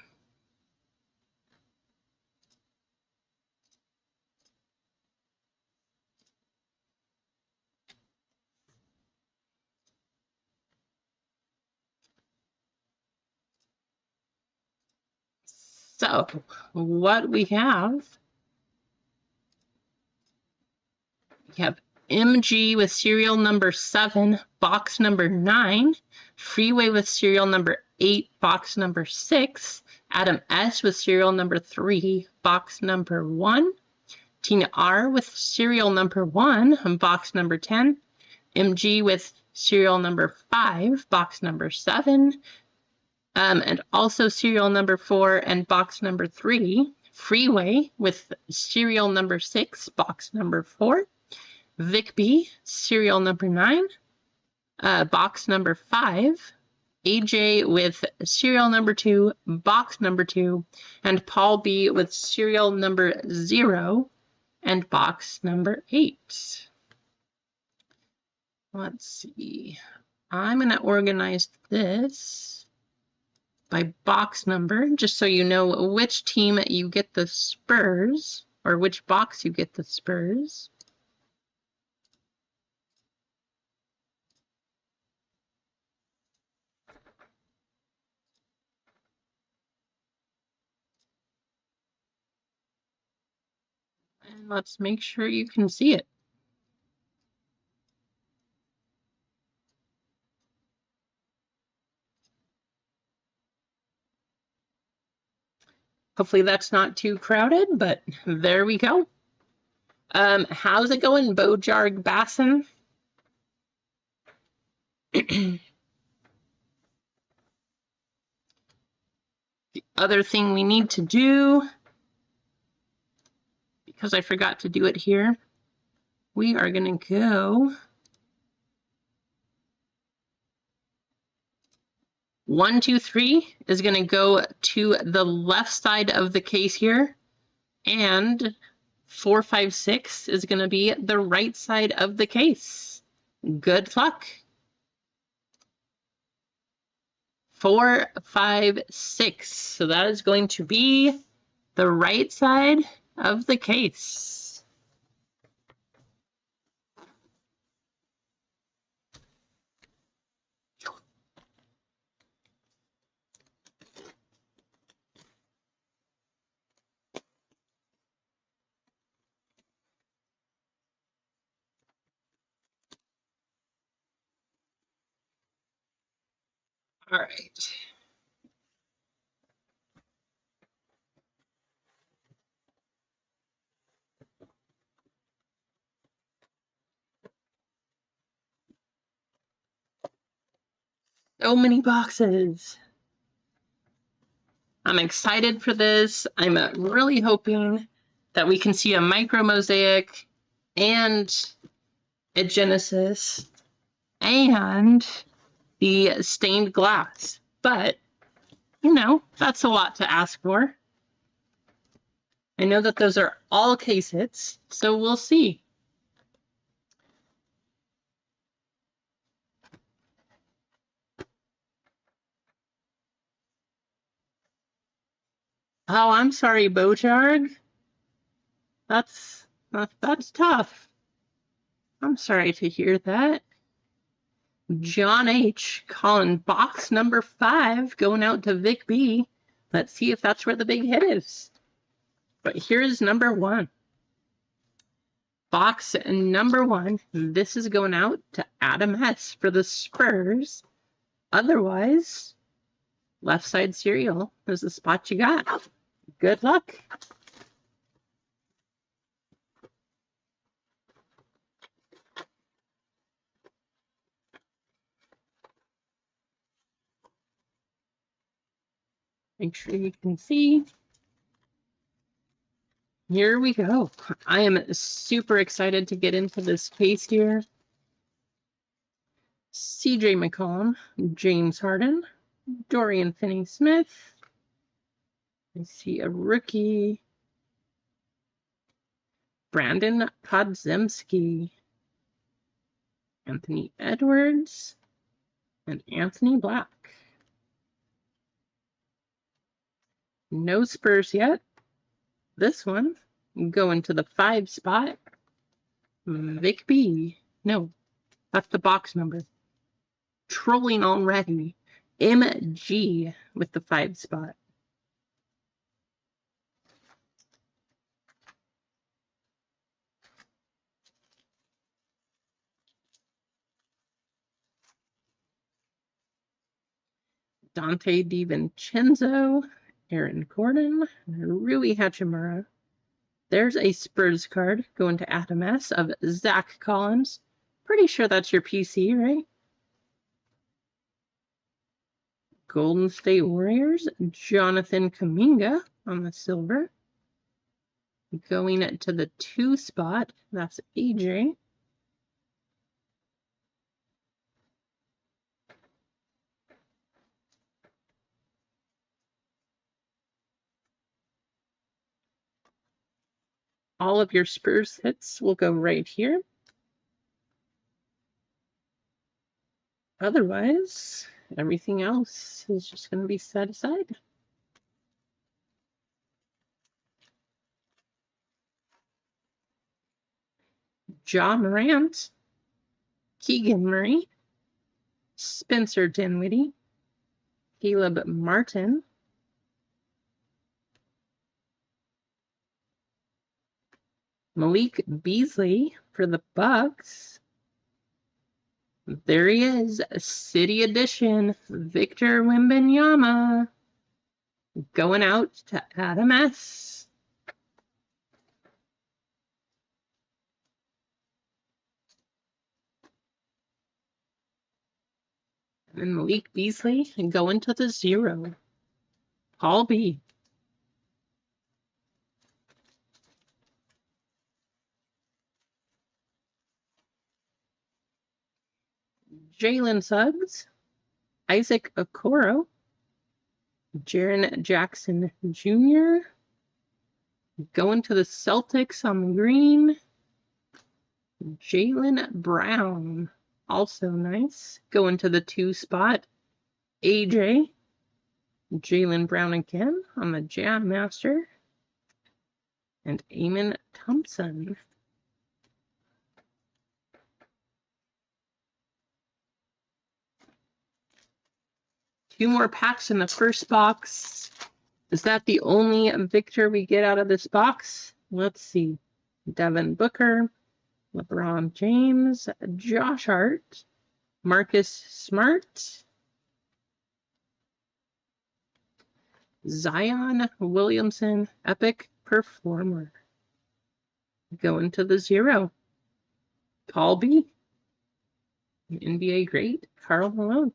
So what we have MG with serial number 7, box number 9, Freeway with serial number 8, box number 6, Adam S with serial number 3, box number 1, Tina R with serial number 1, box number 10, MG with serial number 5, box number 7, and also serial number 4 and box number 3, Freeway with serial number 6, box number 4, Vic B, serial number 9, box number 5, AJ with serial number 2, box number 2, and Paul B with serial number 0 and box number 8. Let's see. I'm going to organize this by box number, just so you know which team you get the Spurs, or which box you get the Spurs. And let's make sure you can see it. Hopefully that's not too crowded, but there we go. How's it going, Bojarg Bassin? The other thing we need to do, because I forgot to do it here, we are going to go 1, 2, 3 is going to go to the left side of the case here, and 4, 5, 6 is going to be the right side of the case. Good luck. 4, 5, 6. So that is going to be the right side of the case. All right. So many boxes. I'm excited for this. I'm really hoping that we can see a micro mosaic and a Genesis and the stained glass. But, you know, that's a lot to ask for. I know that those are all case hits, so we'll see. Oh, I'm sorry, Bojarg. That's tough. I'm sorry to hear that. John H. calling box number 5 going out to Vic B. Let's see if that's where the big hit is. But here's number 1. Box number 1. This is going out to Adam S. for the Spurs. Otherwise, left side cereal is the spot you got. Good luck. Make sure you can see. Here we go. I am super excited to get into this case here. CJ McCollum, James Harden, Dorian Finney-Smith. I see a rookie. Brandon Podziemski, Anthony Edwards, and Anthony Black. No Spurs yet. This one going to the 5 spot. Vic B. No, that's the box number. Trolling already. MG with the 5 spot. Dante DiVincenzo, Aaron Gordon, Rui Hachimura. There's a Spurs card going to Adam S. of Zach Collins. Pretty sure that's your PC, right? Golden State Warriors, Jonathan Kuminga on the silver. Going to the 2 spot, that's AJ. all of your Spurs hits will go right here. Otherwise, everything else is just going to be set aside. Ja Morant, Keegan Murray, Spencer Dinwiddie, Caleb Martin, Malik Beasley for the Bucks. There he is, City Edition, Victor Wembanyama, going out to Adam S. And Malik Beasley going to the 0. Paul B. Jalen Suggs, Isaac Okoro, Jaren Jackson Jr. going to the Celtics on the green. Jaylen Brown, also nice, going to the 2 spot. AJ, Jaylen Brown again on the Jam Master. And Amen Thompson. Two more packs in the first box. Is that the only Victor we get out of this box? Let's see. Devin Booker, LeBron James, Josh Hart, Marcus Smart, Zion Williamson, Epic Performer. Going to the 0. Paul B. NBA great, Karl Malone.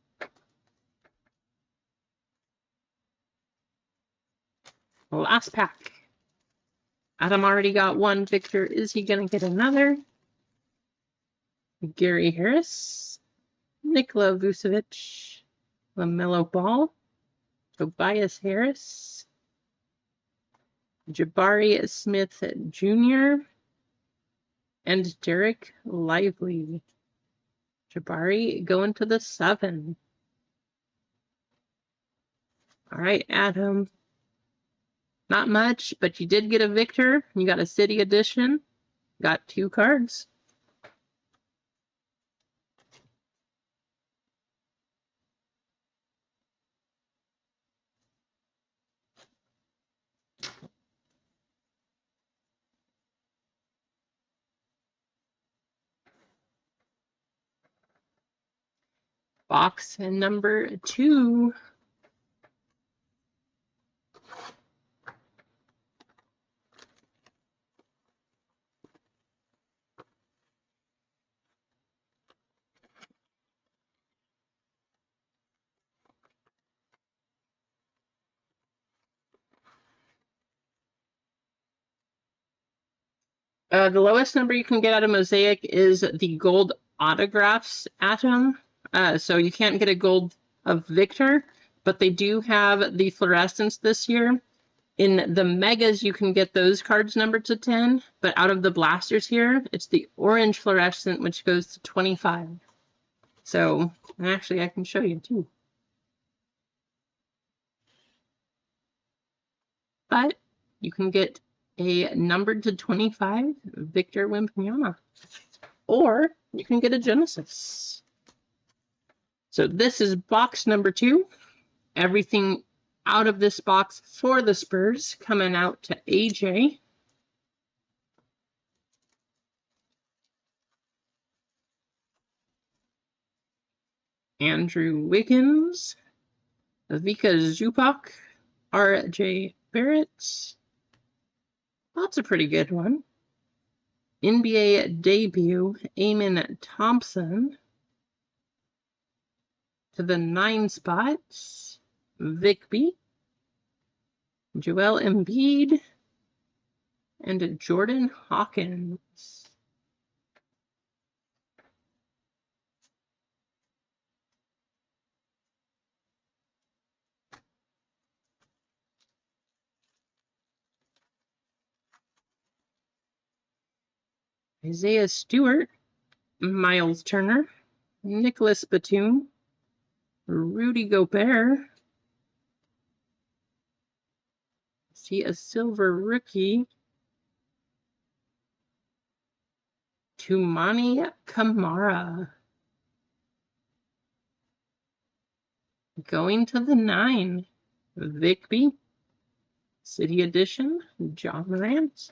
Last pack. Adam already got one. Victor, is he going to get another? Gary Harris, Nikola Vucevic, LaMelo Ball, Tobias Harris, Jabari Smith Jr., and Derek Lively. Jabari going to the 7. All right, Adam. Not much, but you did get a Victor. You got a City Edition. Got 2 cards. Box number 2. The lowest number you can get out of Mosaic is the gold autographs atom. So you can't get a gold of Victor, but they do have the fluorescence this year. In the megas, you can get those cards numbered to 10, but out of the blasters here, it's the orange fluorescent, which goes to 25. So, actually, I can show you too. But you can get a numbered to 25 Victor Wembanyama, or you can get a Genesis. So this is box number 2. Everything out of this box for the Spurs coming out to AJ. Andrew Wiggins, Vika Zupac, RJ Barrett. That's a pretty good one. NBA debut, Amen Thompson. To the 9 spots, Vic B, Joel Embiid, and Jordan Hawkins. Isaiah Stewart, Miles Turner, Nicholas Batum, Rudy Gobert. See a silver rookie. Tumani Kamara. Going to the 9. Vigby. City Edition. John Morant.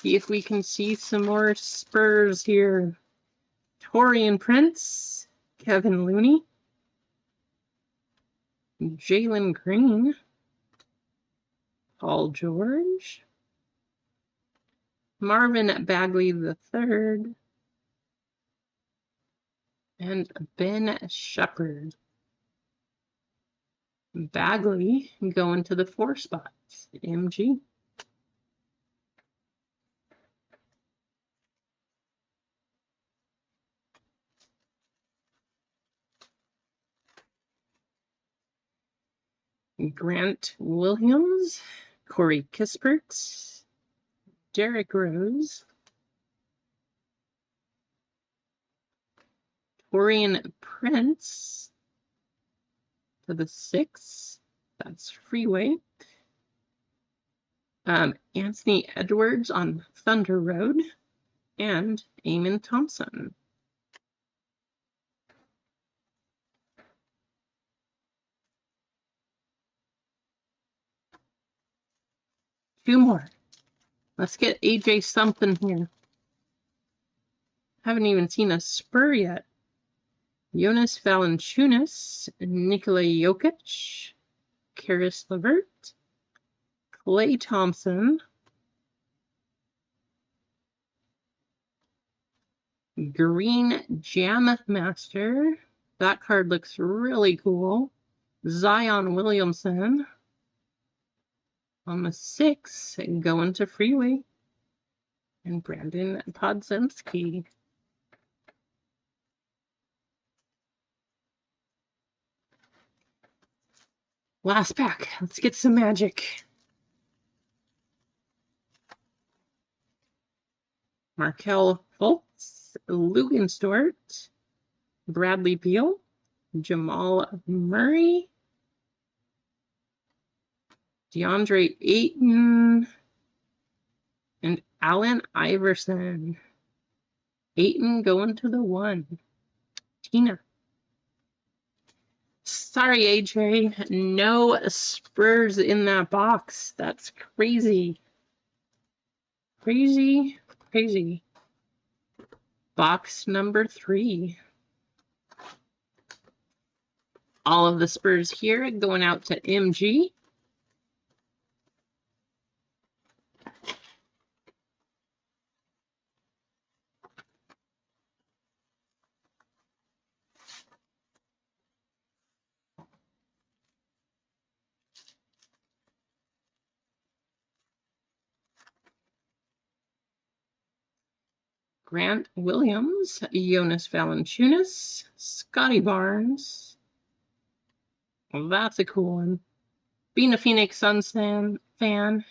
See if we can see some more Spurs here. Taurean Prince. Kevin Looney. Jalen Green. Paul George. Marvin Bagley III. And Ben Shepherd. Bagley going to the 4 spots. MG. Grant Williams, Corey Kispert, Derrick Rose, Taurean Prince to the 6. That's Freeway. Anthony Edwards on Thunder Road, and Eamon Thompson. Two more. Let's get AJ something here. Haven't even seen a Spur yet. Jonas Valanciunas, Nikola Jokic, Karis LeVert, Klay Thompson, Green Jam Master. That card looks really cool. Zion Williamson on the 6, going to Freeway. And Brandon Podziemski. Last pack. Let's get some magic. Markelle Fultz, Lugenstort, Bradley Beal, Jamal Murray, DeAndre Ayton, and Allen Iverson. Ayton going to the 1. Tina. Sorry, AJ. No Spurs in that box. That's crazy. Crazy, crazy. Box number 3. All of the Spurs here going out to MG. Grant Williams, Jonas Valanciunas, Scotty Barnes. Well, that's a cool one. Being a Phoenix Suns fan,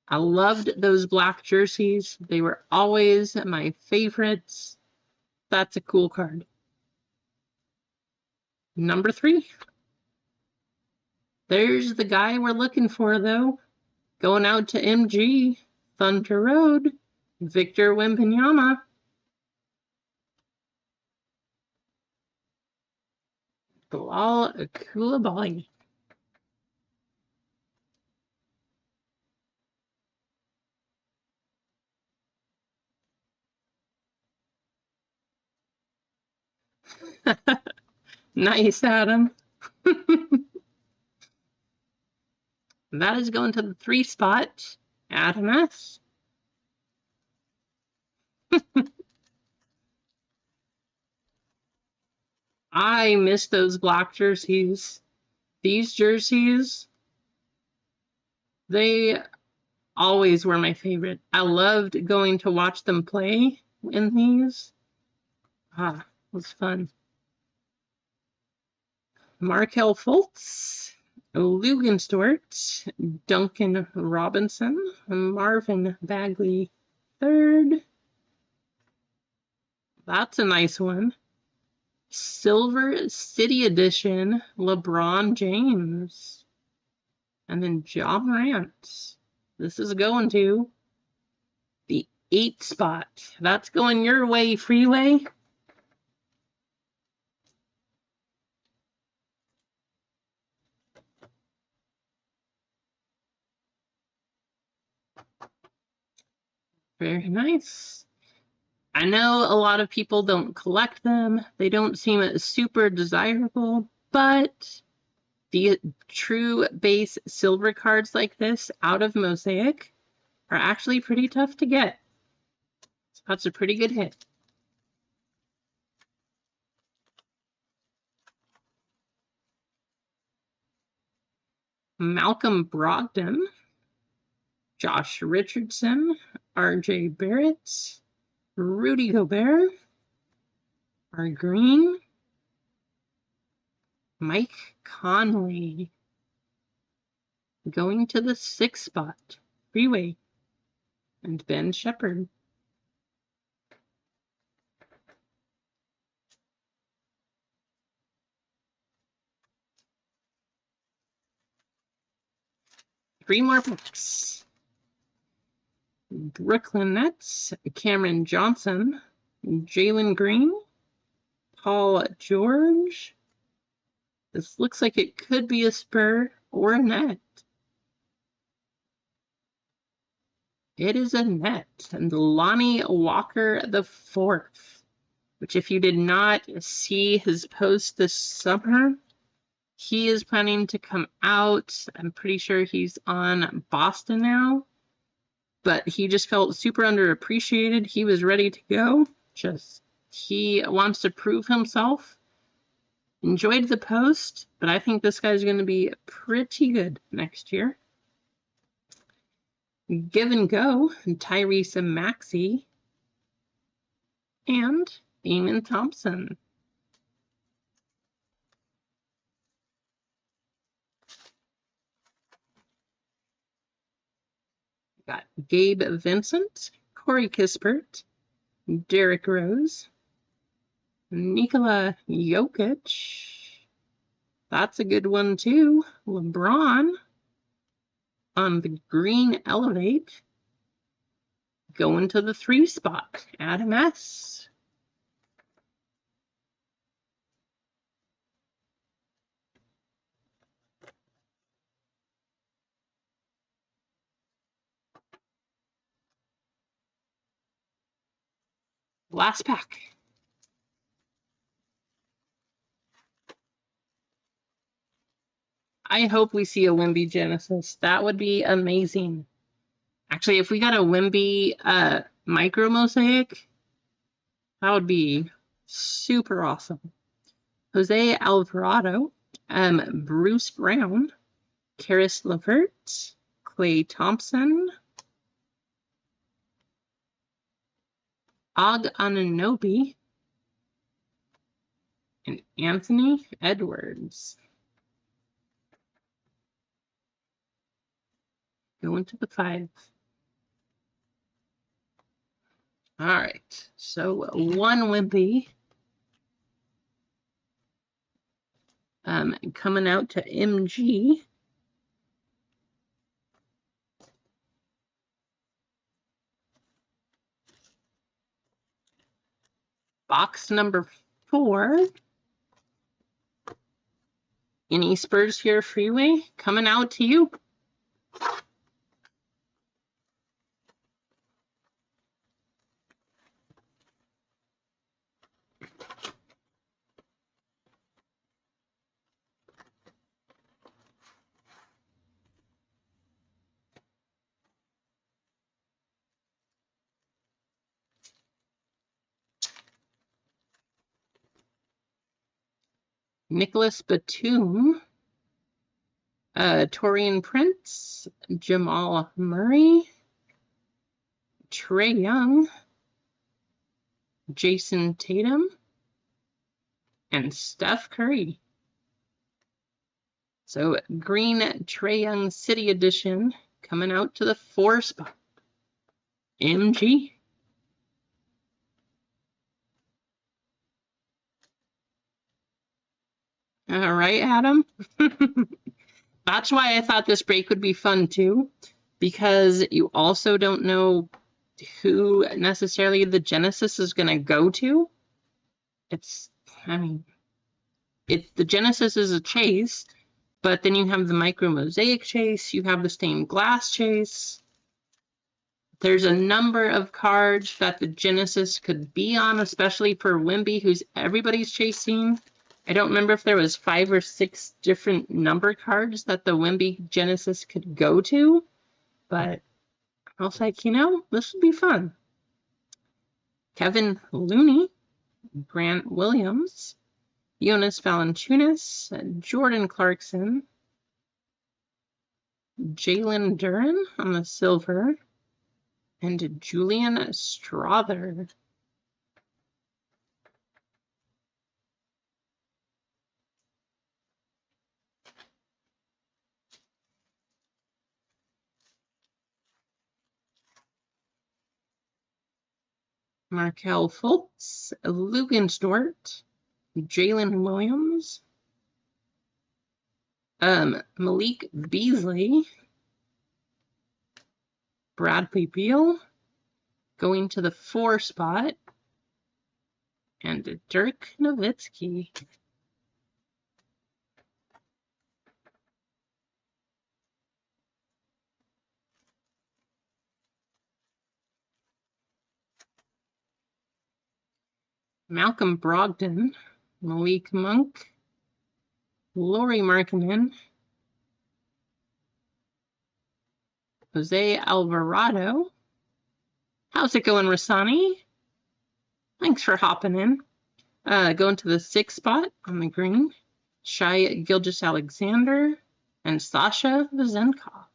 I loved those black jerseys. They were always my favorites. That's a cool card. Number 3. There's the guy we're looking for, though. Going out to MG, Thunder Road, Victor Wembanyama. Bilal Coulibaly. Nice, Adam. That is going to the 3 spot. Adam S. I miss those black jerseys. These jerseys, they always were my favorite. I loved going to watch them play in these. It was fun. Markel Fultz, Lugenstort, Duncan Robinson, Marvin Bagley third. That's a nice one. Silver City Edition, LeBron James. And then John Morant. This is going to the 8 spot. That's going your way, Freeway. Very nice. I know a lot of people don't collect them. They don't seem super desirable, but the true base silver cards like this out of Mosaic are actually pretty tough to get. So that's a pretty good hit. Malcolm Brogdon, Josh Richardson, RJ Barrett, Rudy Gobert, our green, Mike Conley, going to the 6th spot, Freeway, and Ben Shepherd. Three more packs. Brooklyn Nets, Cameron Johnson, Jalen Green, Paul George. This looks like it could be a Spur or a Net. It is a Net. And Lonnie Walker IV, which if you did not see his post this summer, he is planning to come out. I'm pretty sure he's on Boston now. But he just felt super underappreciated. He was ready to go. He wants to prove himself. Enjoyed the post, but I think this guy's going to be pretty good next year. Give and Go, Tyrese Maxey, and Eamon Thompson. Got Gabe Vincent, Corey Kispert, Derrick Rose, Nikola Jokic. That's a good one too. LeBron on the green Elevate. Going to the 3 spot. Adam S. Last pack. I hope we see a Wemby Genesis. That would be amazing. Actually, if we got a Wemby micro mosaic, that would be super awesome. Jose Alvarado, Bruce Brown, Karis LeVert, Klay Thompson, Og Anunoby, and Anthony Edwards. Going to the 5. All right, so one Wimpy coming out to MG. Box number 4. Any Spurs here, Freeway, coming out to you. Nicholas Batum, Taurean Prince, Jamal Murray, Trae Young, Jason Tatum, and Steph Curry. So green Trae Young City Edition coming out to the 4 spot. MG. All right, Adam. That's why I thought this break would be fun too, because you also don't know who necessarily the Genesis is going to go to. The Genesis is a chase, but then you have the Micro Mosaic chase, you have the Stained Glass chase. There's a number of cards that the Genesis could be on, especially for Wimby, who's everybody's chasing. I don't remember if there was 5 or 6 different number cards that the Wimby Genesis could go to, but I was like, this would be fun. Kevin Looney, Grant Williams, Jonas Valanciunas, Jordan Clarkson, Jalen Duren on the silver, and Julian Strother. Markelle Fultz, Lugensdort, Jalen Williams, Malik Beasley, Bradley Beal, going to the 4 spot, and Dirk Nowitzki. Malcolm Brogdon, Malik Monk, Lauri Markkanen, Jose Alvarado. How's it going, Rasani? Thanks for hopping in. Going to the 6th spot on the green, Shai Gilgeous-Alexander and Sasha Vezenkov.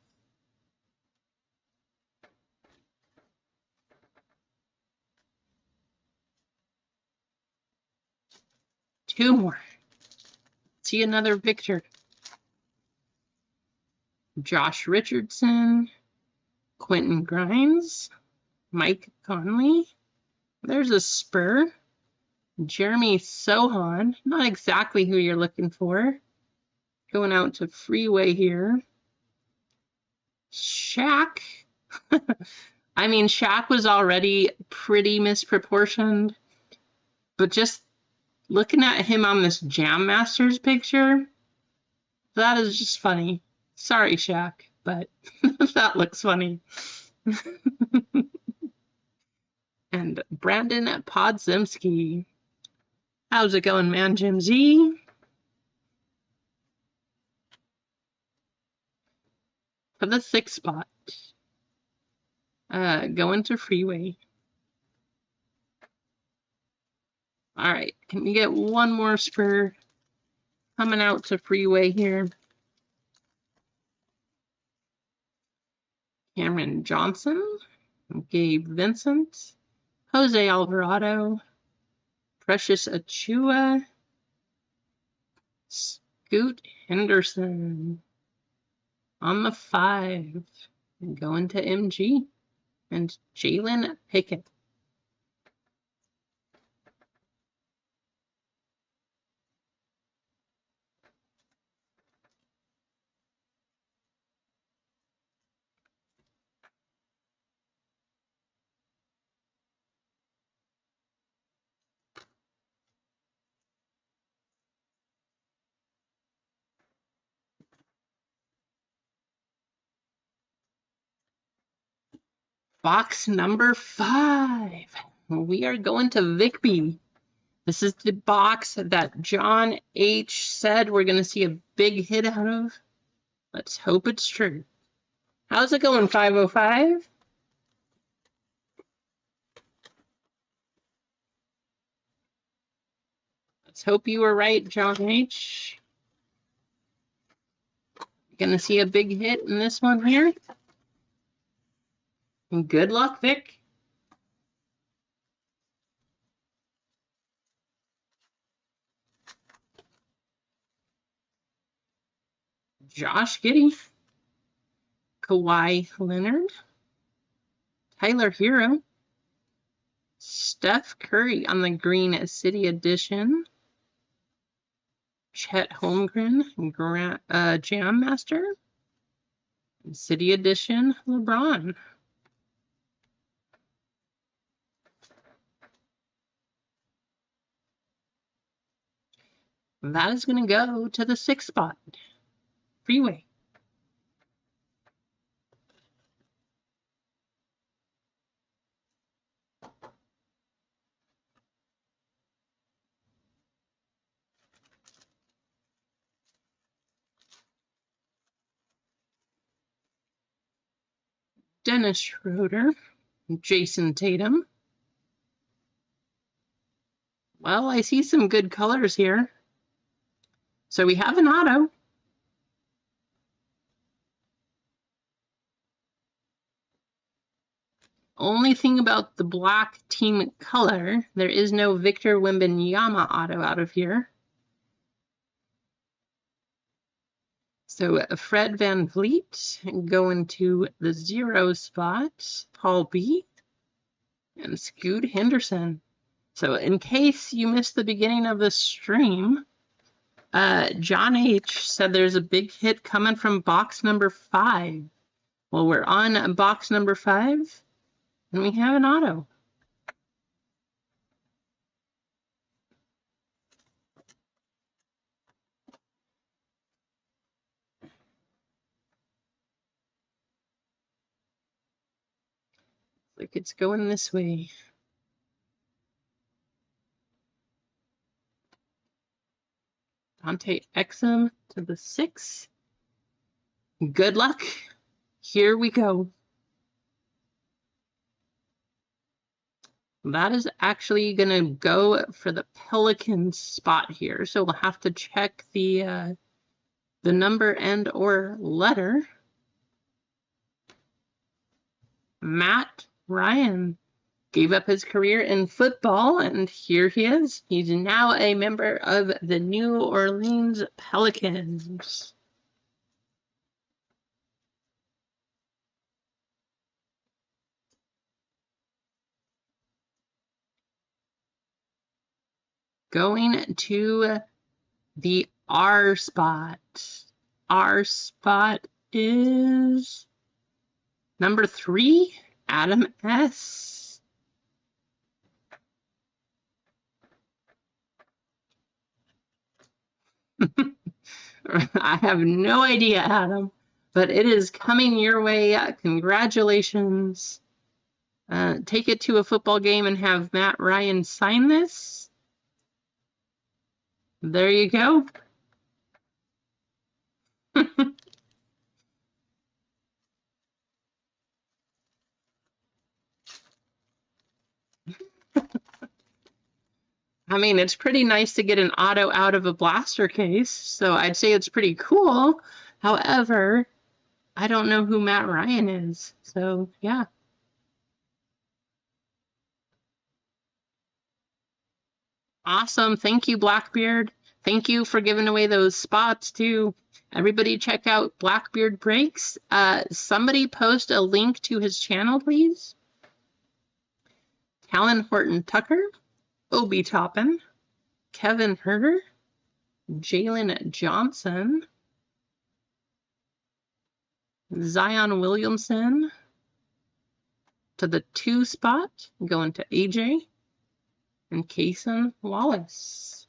Two more. See another Victor. Josh Richardson, Quentin Grimes, Mike Conley. There's a Spur. Jeremy Sohan, not exactly who you're looking for. Going out to Freeway here. Shaq. I mean, Shaq was already pretty misproportioned, but just looking at him on this Jam Masters picture, that is just funny. Sorry, Shaq, but that looks funny. And Brandon Podziemski. How's it going, man, Jim Z? For the 6th spot. Going to Freeway. All right, can we get one more Spur coming out to Freeway here? Cameron Johnson, Gabe Vincent, Jose Alvarado, Precious Achua, Scoot Henderson on the 5, going to MG, and Jalen Pickett. Box number 5. We are going to Vicby. This is the box that John H. said we're going to see a big hit out of. Let's hope it's true. How's it going, 505? Let's hope you were right, John H. Going to see a big hit in this one here. And good luck, Vic. Josh Giddey, Kawhi Leonard, Tyler Hero, Steph Curry on the Green City Edition, Chet Holmgren, Jam Master, City Edition, LeBron. That is going to go to the 6th spot. Freeway. Dennis Schroeder, Jason Tatum. Well, I see some good colors here. So we have an auto. Only thing about the black team color, there is no Victor Wembanyama auto out of here. So Fred VanVleet going to the 0 spot, Paul B. and Scoot Henderson. So in case you missed the beginning of the stream, John H. said there's a big hit coming from box number 5. Well, we're on box number 5, and we have an auto. Like it's going this way. Dante Exum to the 6. Good luck. Here we go. That is actually going to go for the Pelicans spot here. So we'll have to check the number and or letter. Matt Ryan gave up his career in football, and here he is. He's now a member of the New Orleans Pelicans. Going to the R spot. R spot is number 3, Adam S. I have no idea, Adam, but it is coming your way. Congratulations. Take it to a football game and have Matt Ryan sign this. There you go. I mean, it's pretty nice to get an auto out of a blaster case, so I'd say it's pretty cool. However, I don't know who Matt Ryan is, so yeah. Awesome. Thank you, Blackbeard. Thank you for giving away those spots, too. Everybody check out Blackbeard Breaks. Somebody post a link to his channel, please. Talon Horton Tucker, Obi Toppin, Kevin Herter, Jalen Johnson, Zion Williamson to the 2 spot, going to AJ, and Kason Wallace.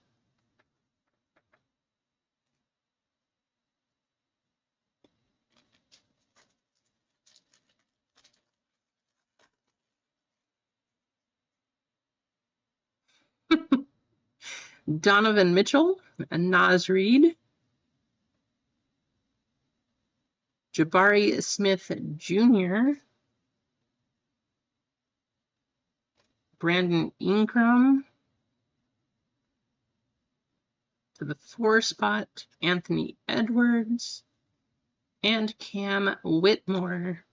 Donovan Mitchell, and Naz Reid, Jabari Smith Jr., Brandon Ingram to the 4 spot, Anthony Edwards, and Cam Whitmore.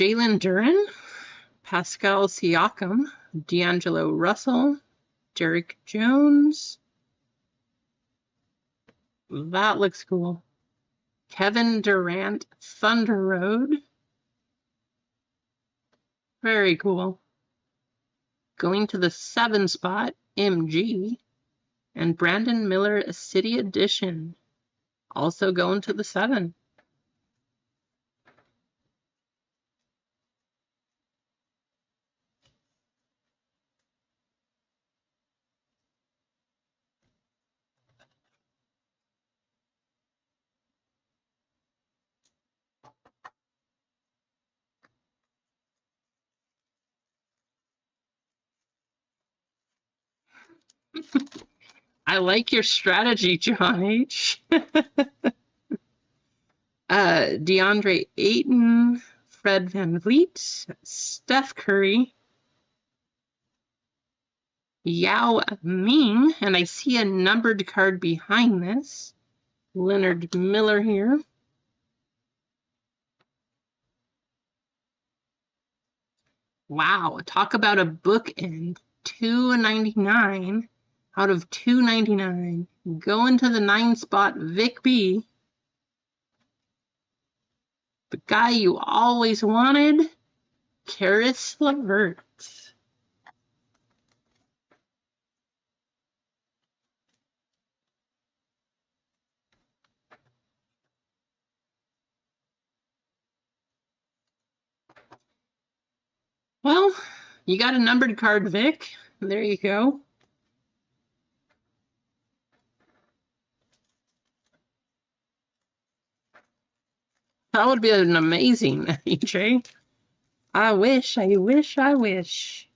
Jalen Duren, Pascal Siakam, D'Angelo Russell, Derek Jones. That looks cool. Kevin Durant, Thunder Road. Very cool. Going to the 7 spot, MG. And Brandon Miller, City Edition. Also going to the 7. I like your strategy, John H. DeAndre Ayton, Fred VanVleet, Steph Curry, Yao Ming, and I see a numbered card behind this. Leonard Miller here. Wow, talk about a bookend. $2.99 out of $2.99. Going to the 9 spot, Vic B. The guy you always wanted, Karis LeVert. Well, you got a numbered card, Vic. There you go. That would be an amazing, EJ. I wish, I wish, I wish.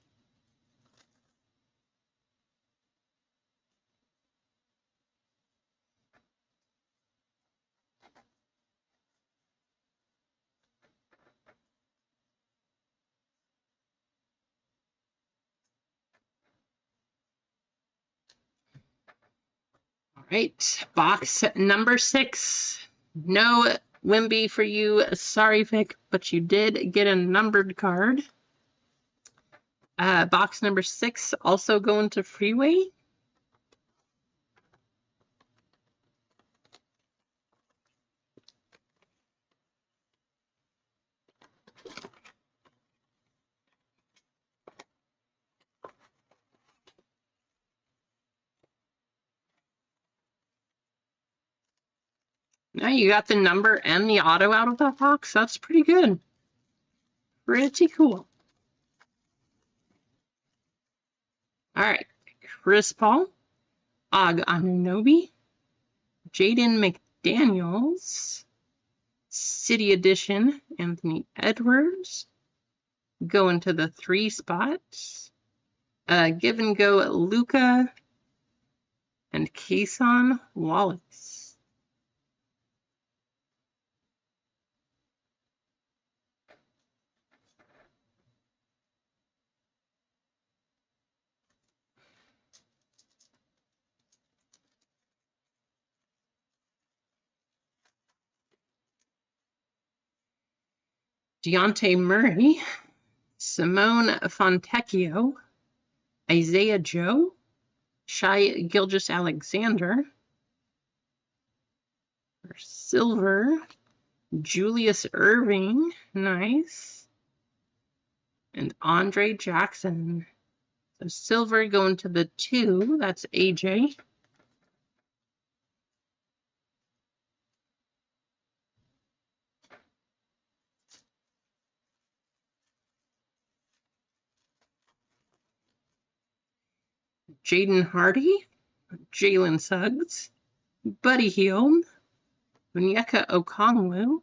All right, box number 6. No Wimby for you. Sorry, Vic, but you did get a numbered card. Box number 6 also going to Freeway. Now you got the number and the auto out of that box. That's pretty good. Pretty cool. All right, Chris Paul, Og Anunoby, Jaden McDaniels, City Edition, Anthony Edwards, going to the 3 spots. Give and go Luka and Kason Wallace. Deontay Murray, Simone Fontecchio, Isaiah Joe, Shai Gilgeous-Alexander, silver, Julius Irving, nice, and Andre Jackson. So silver going to the 2, that's AJ. Jaden Hardy, Jalen Suggs, Buddy Hield, Onyeka Okongwu,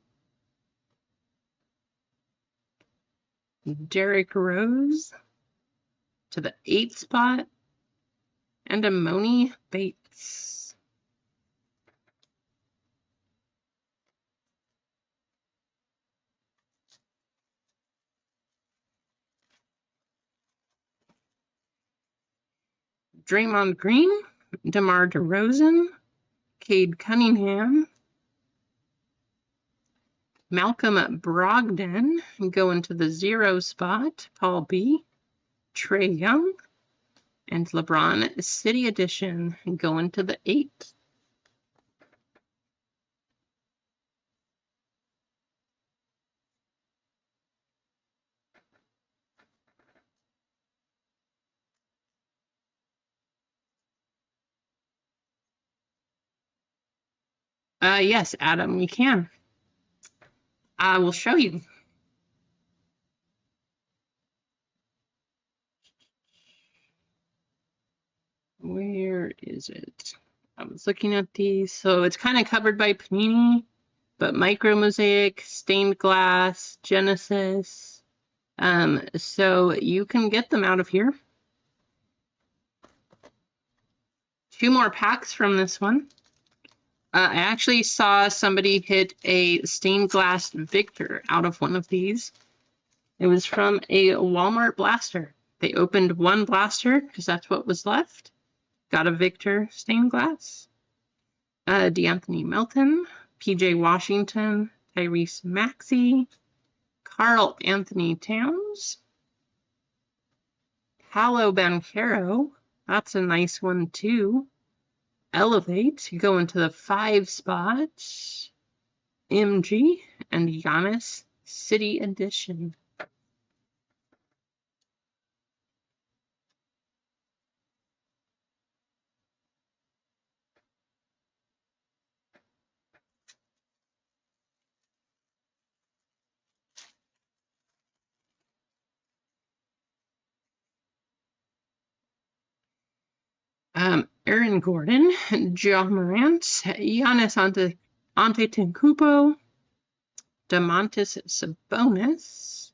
Derrick Rose to the 8 spot, and Amoni Bates. Draymond Green, DeMar DeRozan, Cade Cunningham, Malcolm Brogdon going to the 0 spot. Paul B. Trae Young. And LeBron City Edition going to the 8. Yes, Adam, we can. I will show you. Where is it? I was looking at these. So it's kind of covered by Panini, but Micro Mosaic, Stained Glass, Genesis. So you can get them out of here. 2 more packs from this one. I actually saw somebody hit a Stained Glass Victor out of one of these. It was from a Walmart blaster. They opened one blaster because that's what was left. Got a Victor Stained Glass. DeAnthony Melton, PJ Washington, Tyrese Maxey, Carl Anthony Towns, Paolo Banchero. That's a nice one too. Elevate, going to the 5 spot. MG and Giannis City Edition. Aaron Gordon, John Morant, Giannis Antetokounmpo, Domantas Sabonis,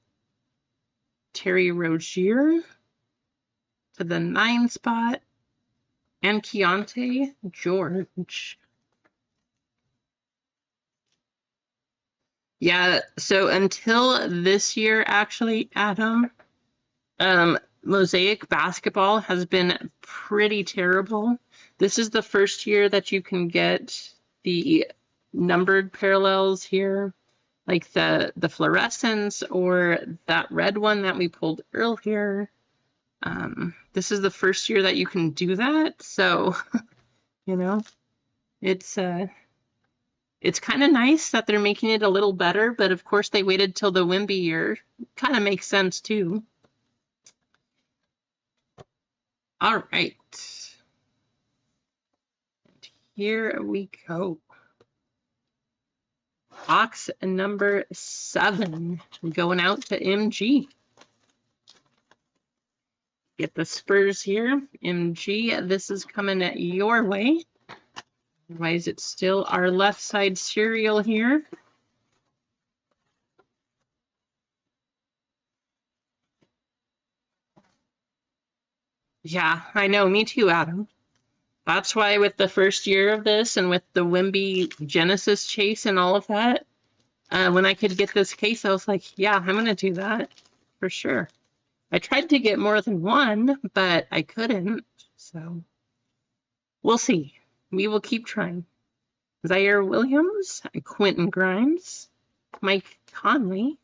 Terry Rozier to the 9 spot, and Keontae George. Yeah, so until this year, actually, Adam, Mosaic basketball has been pretty terrible. This is the first year that you can get the numbered parallels here, like the fluorescence or that red one that we pulled earlier. This is the first year that you can do that, so you know, it's kind of nice that they're making it a little better, but of course they waited till the Wemby year. Kind of makes sense too. All right. Here we go. Box number 7 going out to MG. Get the Spurs here. MG, this is coming at your way. Otherwise, it's still our left side cereal here. Yeah, I know. Me too, Adam. That's why with the first year of this and with the Wemby Genesis chase and all of that, when I could get this case, I was like, yeah, I'm going to do that for sure. I tried to get more than one, but I couldn't. So we'll see. We will keep trying. Zaire Williams, Quentin Grimes, Mike Conley.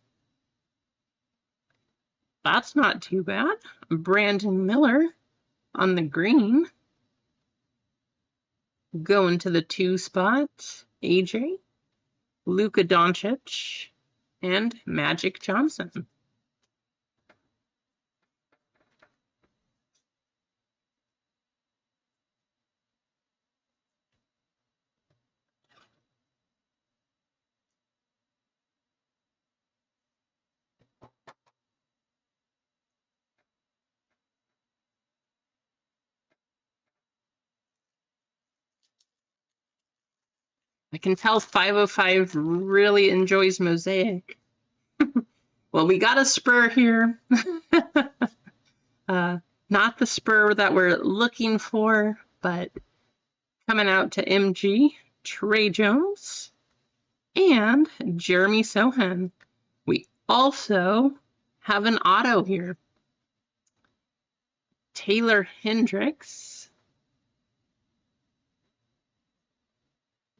That's not too bad. Brandon Miller on the green. Going to the 2 spot, AJ, Luka Doncic, and Magic Johnson. I can tell 505 really enjoys Mosaic. Well, we got a Spur here. Not the Spur that we're looking for, but coming out to MG, Trey Jones, and Jeremy Sohan. We also have an auto here. Taylor Hendricks,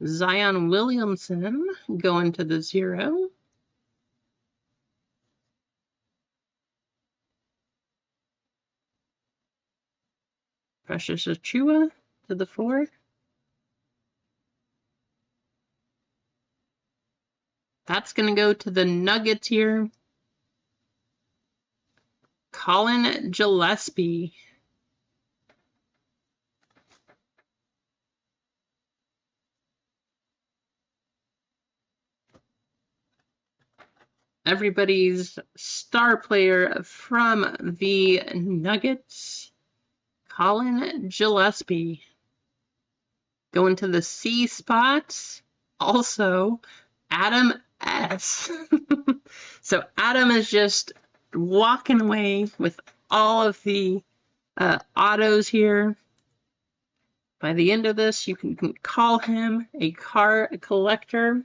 Zion Williamson going to the 0, Precious Achua to the 4. That's going to go to the Nuggets here. Colin Gillespie. Everybody's star player from the Nuggets, Colin Gillespie. Going to the C spots, also Adam S. So Adam is just walking away with all of the autos here. By the end of this, you can call him a car collector.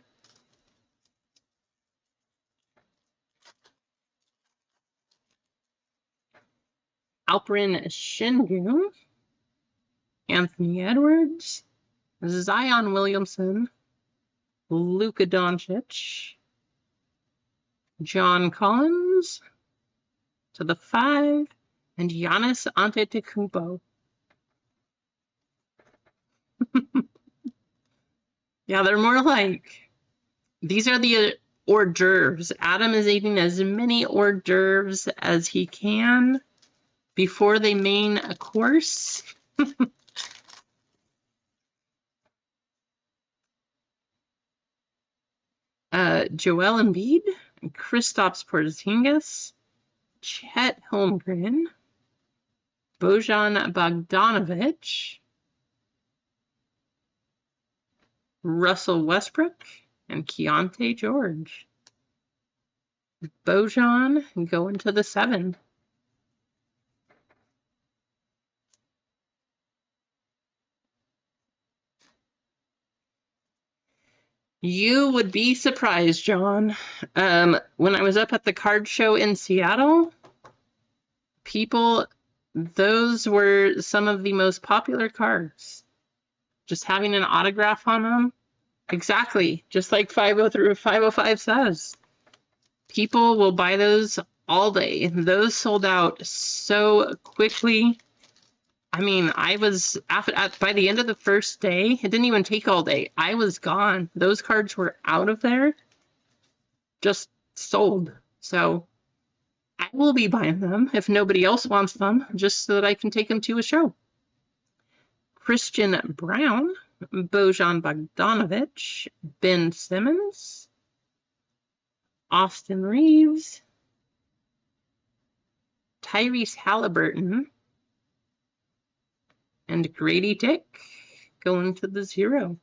Alperin Shingu, Anthony Edwards, Zion Williamson, Luka Doncic, John Collins to the 5, and Giannis Antetokounmpo. Yeah, they're more like, these are the hors d'oeuvres. Adam is eating as many hors d'oeuvres as he can before the main course. Joel Embiid, Kristaps Porzingis, Chet Holmgren, Bojan Bogdanovic, Russell Westbrook, and Keontae George. Bojan going to the 7. You would be surprised, John. When I was up at the card show in Seattle, those were some of the most popular cards. Just having an autograph on them. Exactly. Just like 505 says. People will buy those all day. Those sold out so quickly. I mean, I was, by the end of the first day, it didn't even take all day. I was gone. Those cards were out of there. Just sold. So I will be buying them if nobody else wants them, just so that I can take them to a show. Christian Brown, Bojan Bogdanovic, Ben Simmons, Austin Reeves, Tyrese Halliburton, and Grady Dick going to the 0.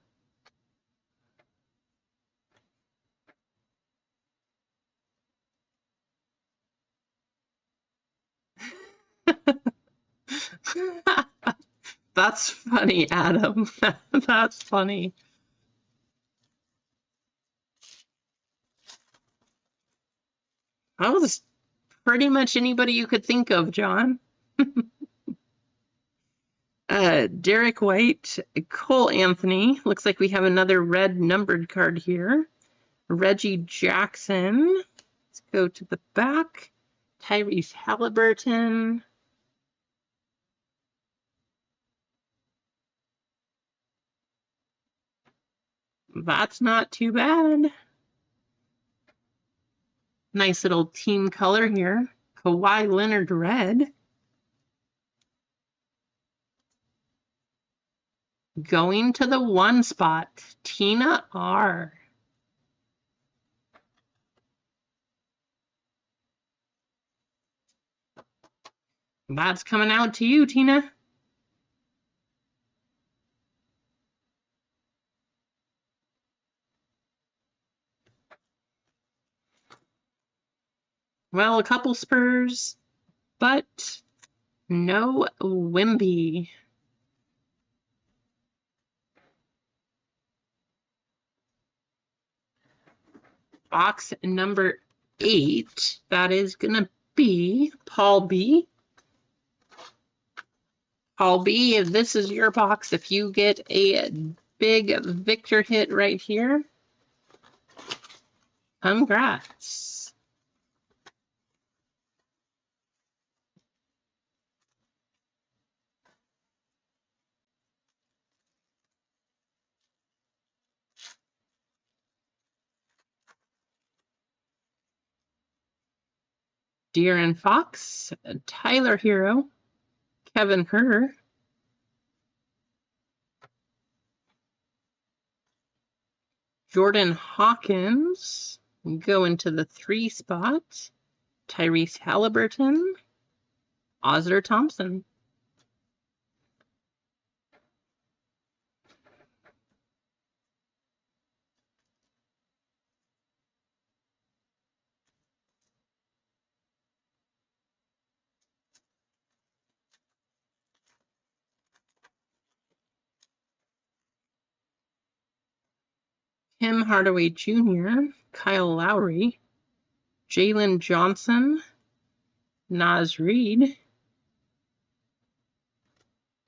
That's funny, Adam. That's funny. That was pretty much anybody you could think of, John. Derek White, Cole Anthony. Looks like we have another red numbered card here. Reggie Jackson. Let's go to the back. Tyrese Halliburton. That's not too bad. Nice little team color here. Kawhi Leonard red. Going to the 1 spot, Tina R. That's coming out to you, Tina. Well, a couple Spurs, but no Wemby. Box number 8, that is going to be Paul B. Paul B, if this is your box, if you get a big Victor hit right here, congrats. De'Aaron Fox, Tyler Hero, Kevin Herter, Jordan Hawkins, go into the 3 spot, Tyrese Halliburton, Ozzer Thompson. Tim Hardaway Jr., Kyle Lowry, Jalen Johnson, Naz Reid,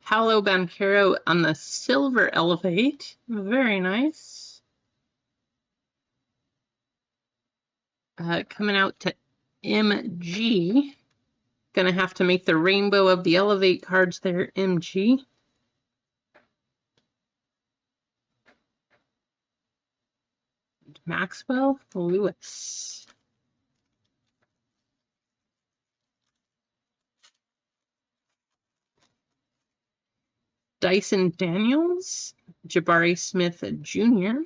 Paolo Banchero on the silver elevate. Very nice. Coming out to MG. Gonna have to make the rainbow of the elevate cards there, MG. Maxwell Lewis. Dyson Daniels, Jabari Smith Jr.,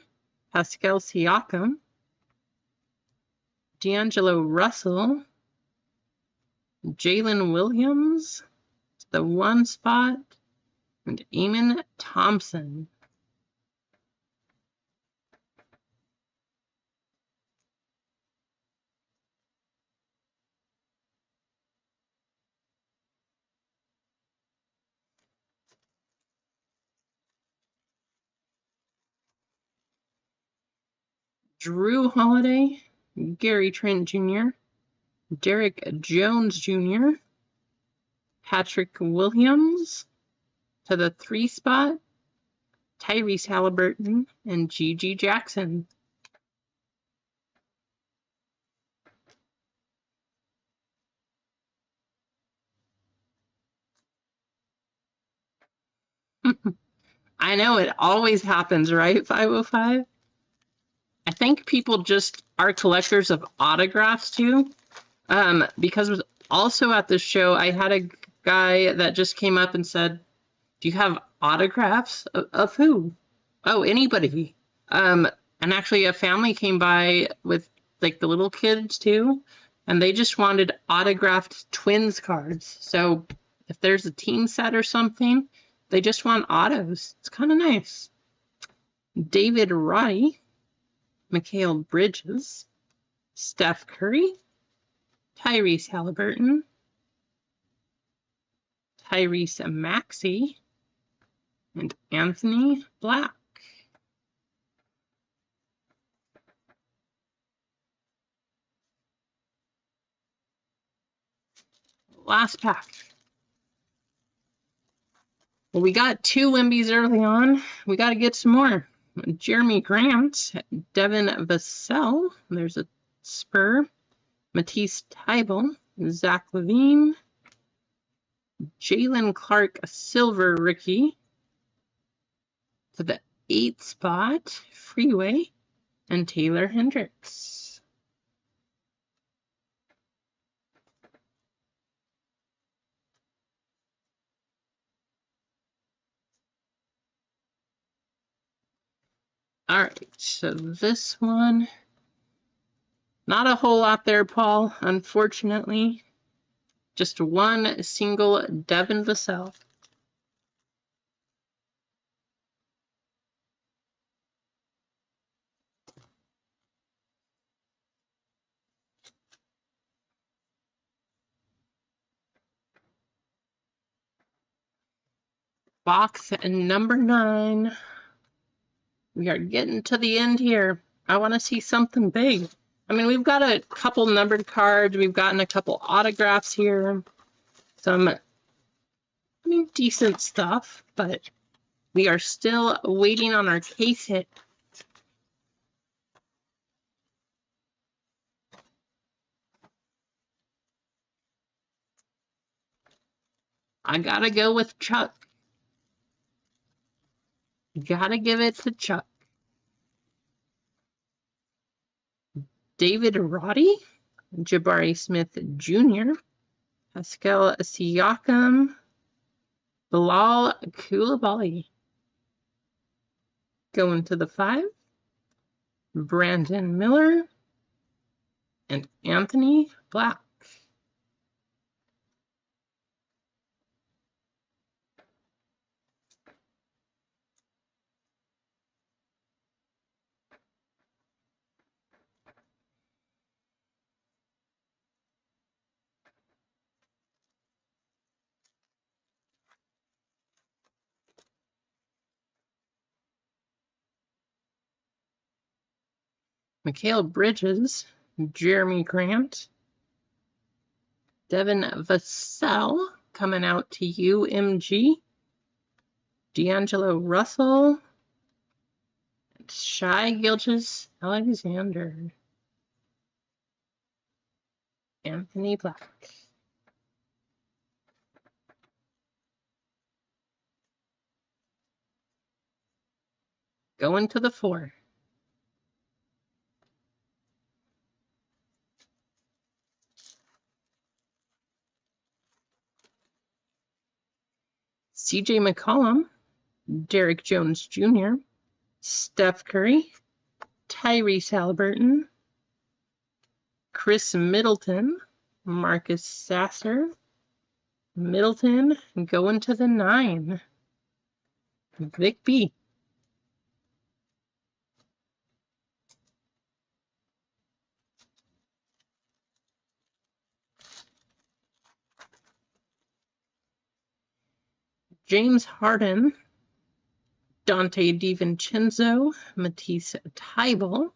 Pascal Siakam, D'Angelo Russell, Jalen Williams, the 1 spot, and Eamon Thompson. Drew Holiday, Gary Trent Jr., Derek Jones Jr., Patrick Williams to the 3 spot, Tyrese Halliburton, and Gigi Jackson. I know it always happens, right, 505? I think people just are collectors of autographs too. Because also at this show, I had a guy that just came up and said, "Do you have autographs of who?" Oh, anybody. And actually a family came by with like the little kids too, and they just wanted autographed Twins cards. So if there's a team set or something, they just want autos. It's kind of nice. David Roddy, Mikal Bridges, Steph Curry, Tyrese Halliburton, Tyrese Maxey, and Anthony Black. Last pack. Well, we got 2 Wimbies early on. We got to get some more. Jeremy Grant, Devin Vassell, there's a Spur, Matisse Thybulle, Zach LaVine, Jalen Clark, a silver rookie, to the 8th spot, Freeway, and Taylor Hendricks. All right, so this one, not a whole lot there, Paul, unfortunately. Just one single Devin Vassell. Box number 9. We are getting to the end here. I want to see something big. I mean, we've got a couple numbered cards. We've gotten a couple autographs here. Some, I mean, decent stuff, but we are still waiting on our case hit. I gotta go with Chuck. Gotta give it to Chuck. David Roddy, Jabari Smith Jr., Pascal Siakam, Bilal Coulibaly. Going to the 5, Brandon Miller and Anthony Black. Mikal Bridges, Jeremy Grant, Devin Vassell coming out to UMG, D'Angelo Russell, Shai Gilgeous-Alexander, Anthony Black. Going to the 4. CJ McCollum, Derek Jones Jr., Steph Curry, Tyrese Halliburton, Chris Middleton, Marcus Sasser, Middleton going to the 9. Vic B. James Harden, Dante DiVincenzo, Matisse Thybulle,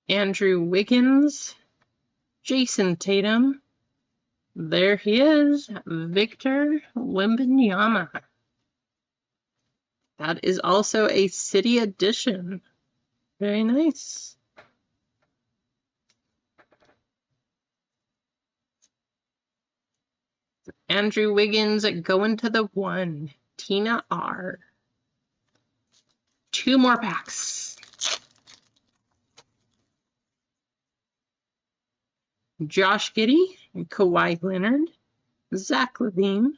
Andrew Wiggins, Jason Tatum. There he is, Victor Wembanyama. That is also a City edition. Very nice. Andrew Wiggins going to the 1. Tina R. 2 more packs. Josh Giddey, Kawhi Leonard, Zach LaVine,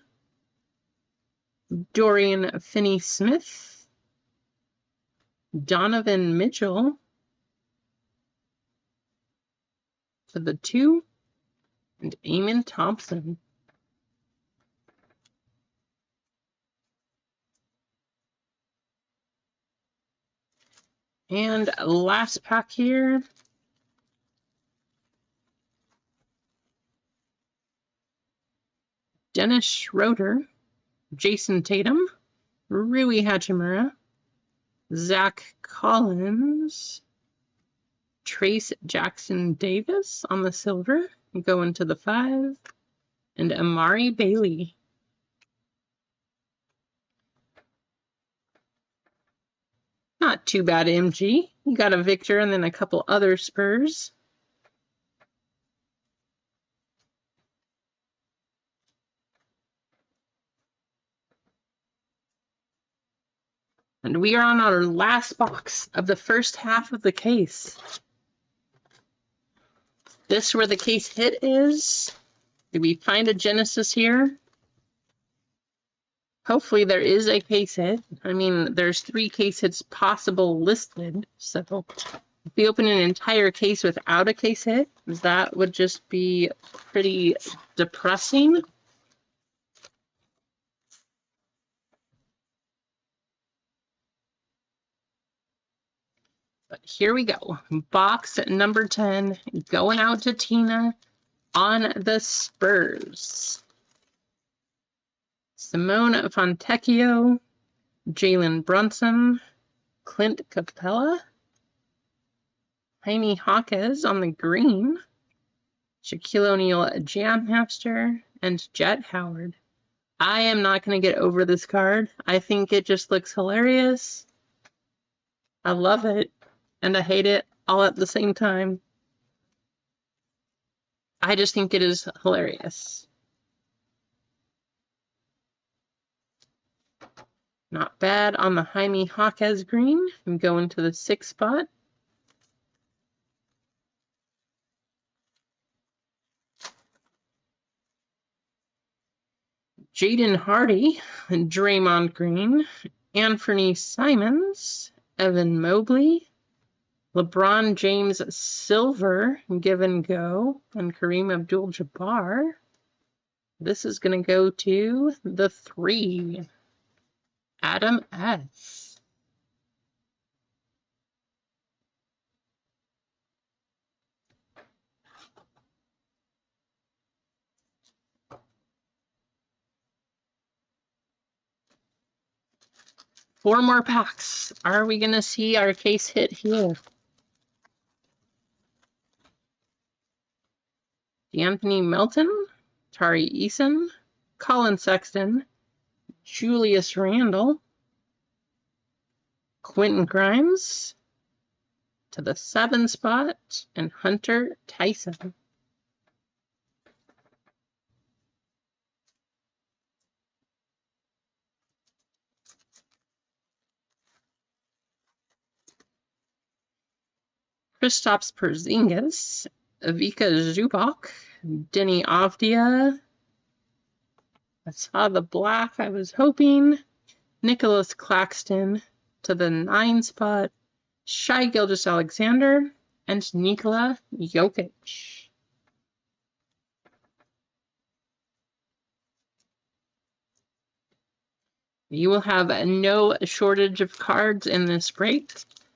Dorian Finney-Smith, Donovan Mitchell for the 2, and Amen Thompson. And last pack here. Dennis Schroeder, Jason Tatum, Rui Hachimura, Zach Collins, Trace Jackson Davis on the silver, going to the 5, and Amari Bailey. Not too bad, MG. You got a Victor and then a couple other Spurs. And we are on our last box of the first half of the case. This where the case hit is. Did we find a Genesis here? Hopefully there is a case hit. I mean, there's 3 case hits possible listed. So if we open an entire case without a case hit, that would just be pretty depressing. But here we go. Box number 10 going out to Tina on the Spurs. Simone Fontecchio, Jalen Brunson, Clint Capella, Jaime Jaquez on the green, Shaquille O'Neal Jammaster, and Jet Howard. I am not going to get over this card. I think it just looks hilarious. I love it, and I hate it all at the same time. I just think it is hilarious. Not bad on the Jaime Jaquez green. I'm going to the 6th spot. Jaden Hardy, Draymond Green, Anthony Simons, Evan Mobley, LeBron James Silver, Give and Go, and Kareem Abdul-Jabbar. This is going to go to the 3. Adam S. Four more packs. Are we going to see our case hit here? D'Anthony Melton, Tari Eason, Colin Sexton, Julius Randle, Quentin Grimes to the 7 spot, and Hunter Tyson. Kristaps Porzingis, Vika Zubac, Denny Avdia. I saw the black I was hoping. Nicholas Claxton to the 9 spot, Shai Gilgeous-Alexander, and Nikola Jokic. You will have no shortage of cards in this break.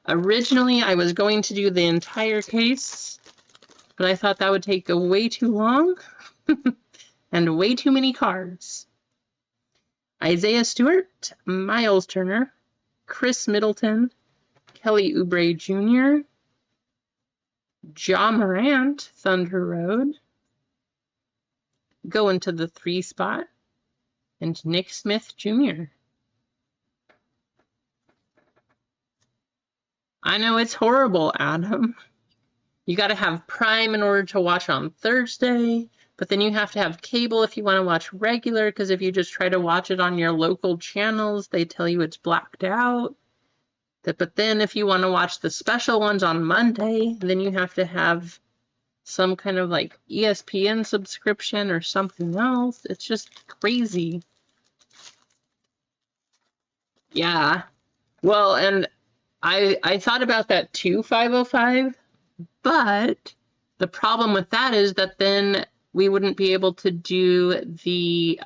Originally, I was going to do the entire case, but I thought that would take way too long and way too many cards. Isaiah Stewart, Miles Turner, Chris Middleton, Kelly Oubre Jr., Ja Morant, Thunder Road, going to the 3 spot, and Nick Smith Jr. I know it's horrible, Adam. You got to have Prime in order to watch on Thursday, but then you have to have cable if you want to watch regular, because if you just try to watch it on your local channels, they tell you it's blacked out. But then if you want to watch the special ones on Monday, then you have to have some kind of like ESPN subscription or something else. It's just crazy. Yeah. Well, and I thought about that too, 505, but the problem with that is that then we wouldn't be able to do the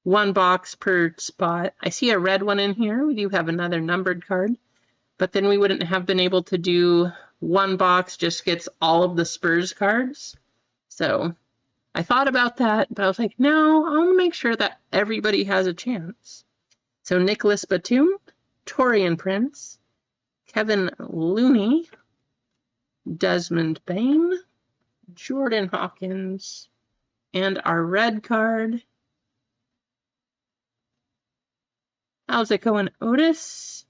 1 box per spot. I see a red one in here. We do have another numbered card, but then we wouldn't have been able to do 1 box just gets all of the Spurs cards. So I thought about that, but I was like, no, I want to make sure that everybody has a chance. So Nicholas Batum, Taurean Prince, Kevin Looney, Desmond Bain, Jordan Hawkins, and our red card. How's it going, Otis?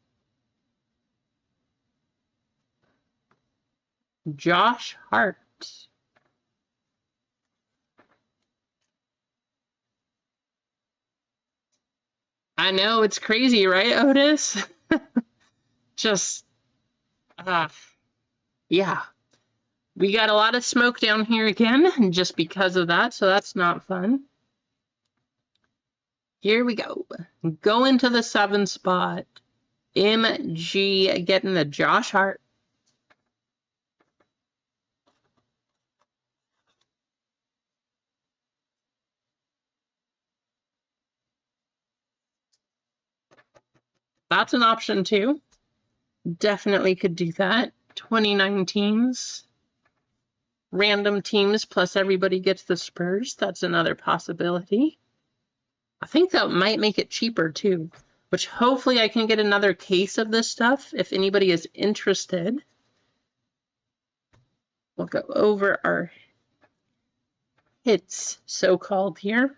Josh Hart. I know, it's crazy, right, Otis? Just, yeah. We got a lot of smoke down here again, just because of that, so that's not fun. Here we go. Going to the 7 spot. MG getting the Josh Hart. That's an option too. Definitely could do that. 29 teams. Random teams plus everybody gets the Spurs. That's another possibility. I think that might make it cheaper too, which hopefully I can get another case of this stuff if anybody is interested. We'll go over our hits, so-called here.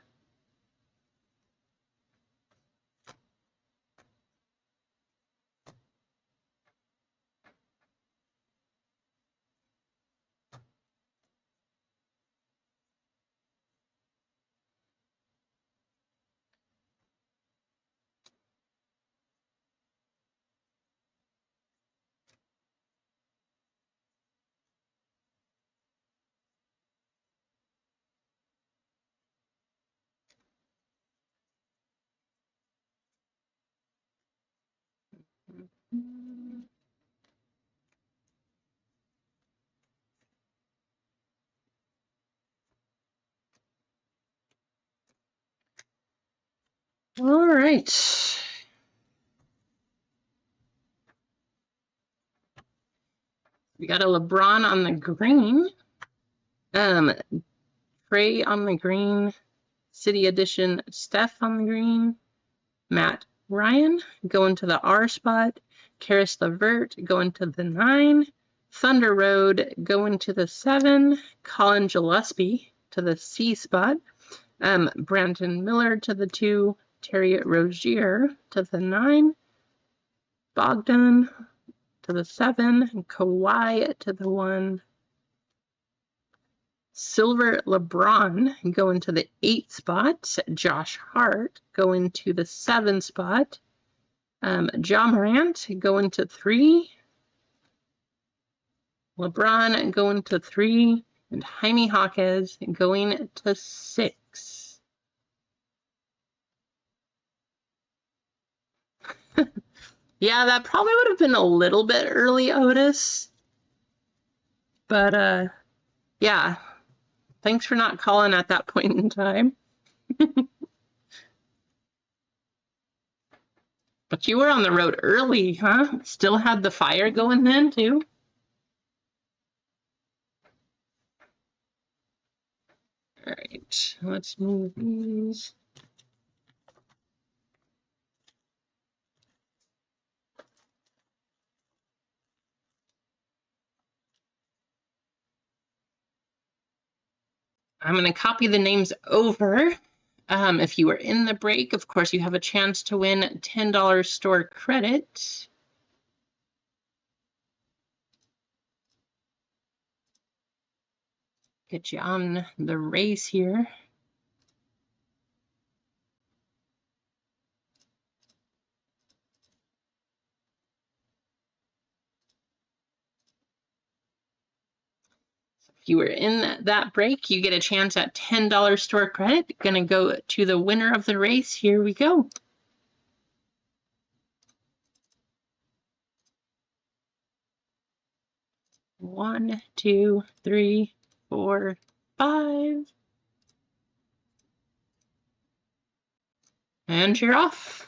All right. We got a LeBron on the green. Trey on the green. City Edition Steph on the green. Matt Ryan going to the R spot. Karis LeVert going to the 9. Thunder Road going to the 7. Colin Gillespie to the C spot. Brandon Miller to the 2. Terry Rozier to the 9. Bogdan to the 7. Kawhi to the 1. Silver LeBron going to the 8 spot. Josh Hart going to the 7 spot. John Morant going to 3. LeBron going to 3. And Jaime Jaquez going to 6. Yeah, that probably would have been a little bit early, Otis. But, yeah. Thanks for not calling at that point in time. But you were on the road early, huh? Still had the fire going then, too? All right, let's move these. I'm going to copy the names over. If you were in the break, of course, you have a chance to win $10 store credit. Get you on the race here. If you were in that break, you get a chance at $10 store credit. Gonna go to the winner of the race. Here we go. One, two, three, four, 5. And you're off.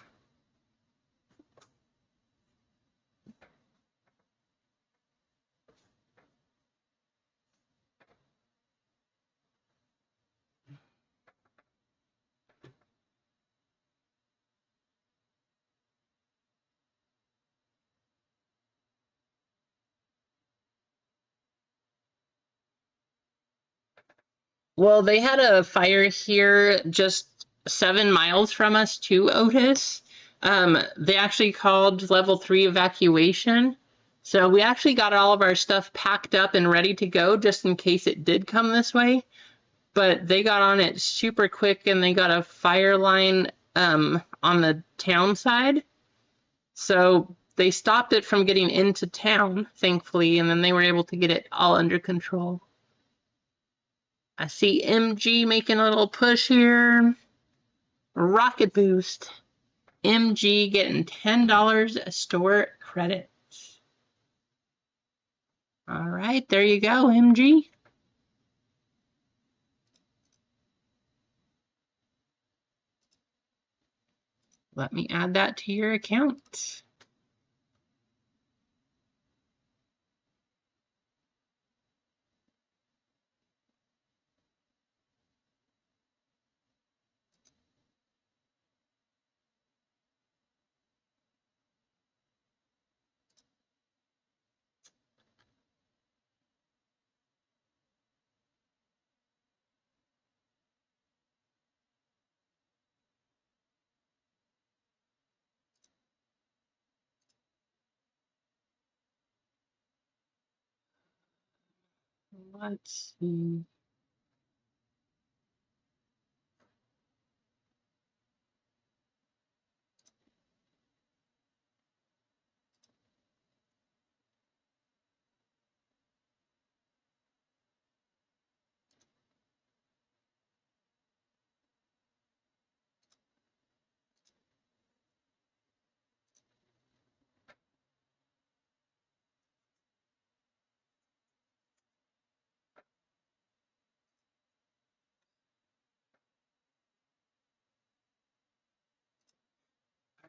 Well, they had a fire here just 7 miles from us too, Otis. They actually called level 3 evacuation. So we actually got all of our stuff packed up and ready to go just in case it did come this way. But they got on it super quick and they got a fire line on the town side. So they stopped it from getting into town, thankfully, and then they were able to get it all under control. I see MG making a little push here. Rocket boost. MG getting $10 store credit. All right, there you go, MG. Let me add that to your account. Let's see.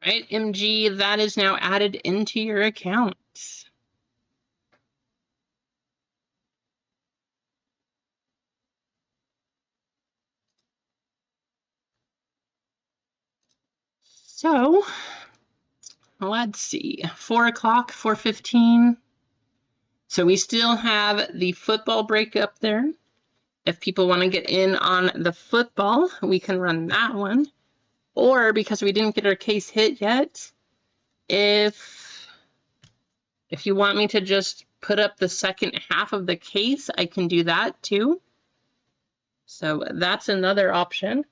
Right, MG, that is now added into your account. So, let's see, 4 o'clock, 4:15. So we still have the football break up there. If people want to get in on the football, we can run that one. Or because we didn't get our case hit yet, if you want me to just put up the second half of the case, I can do that too. So that's another option.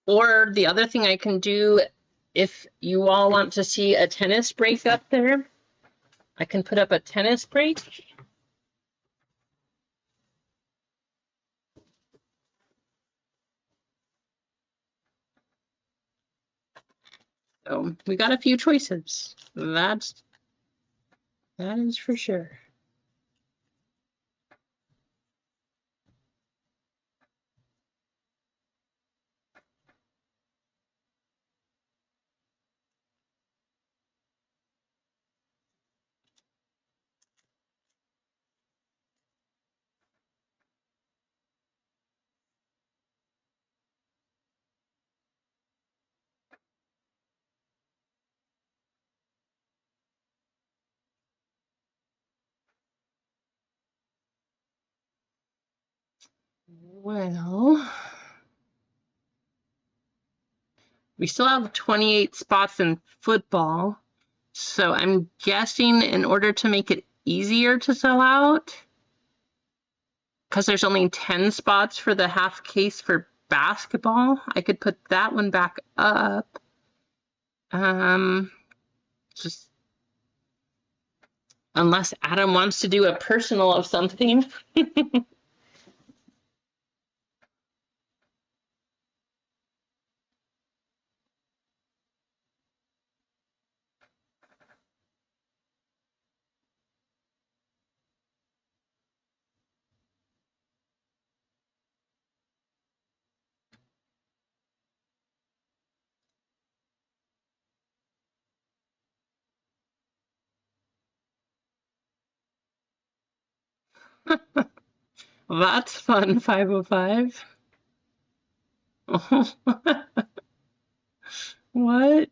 Or the other thing I can do, if you all want to see a tennis break up there, I can put up a tennis break. So we got a few choices. That is for sure. Well, we still have 28 spots in football. So I'm guessing in order to make it easier to sell out, because there's only 10 spots for the half case for basketball, I could put that one back up. Just unless Adam wants to do a personal of something. That's fun, 505. What?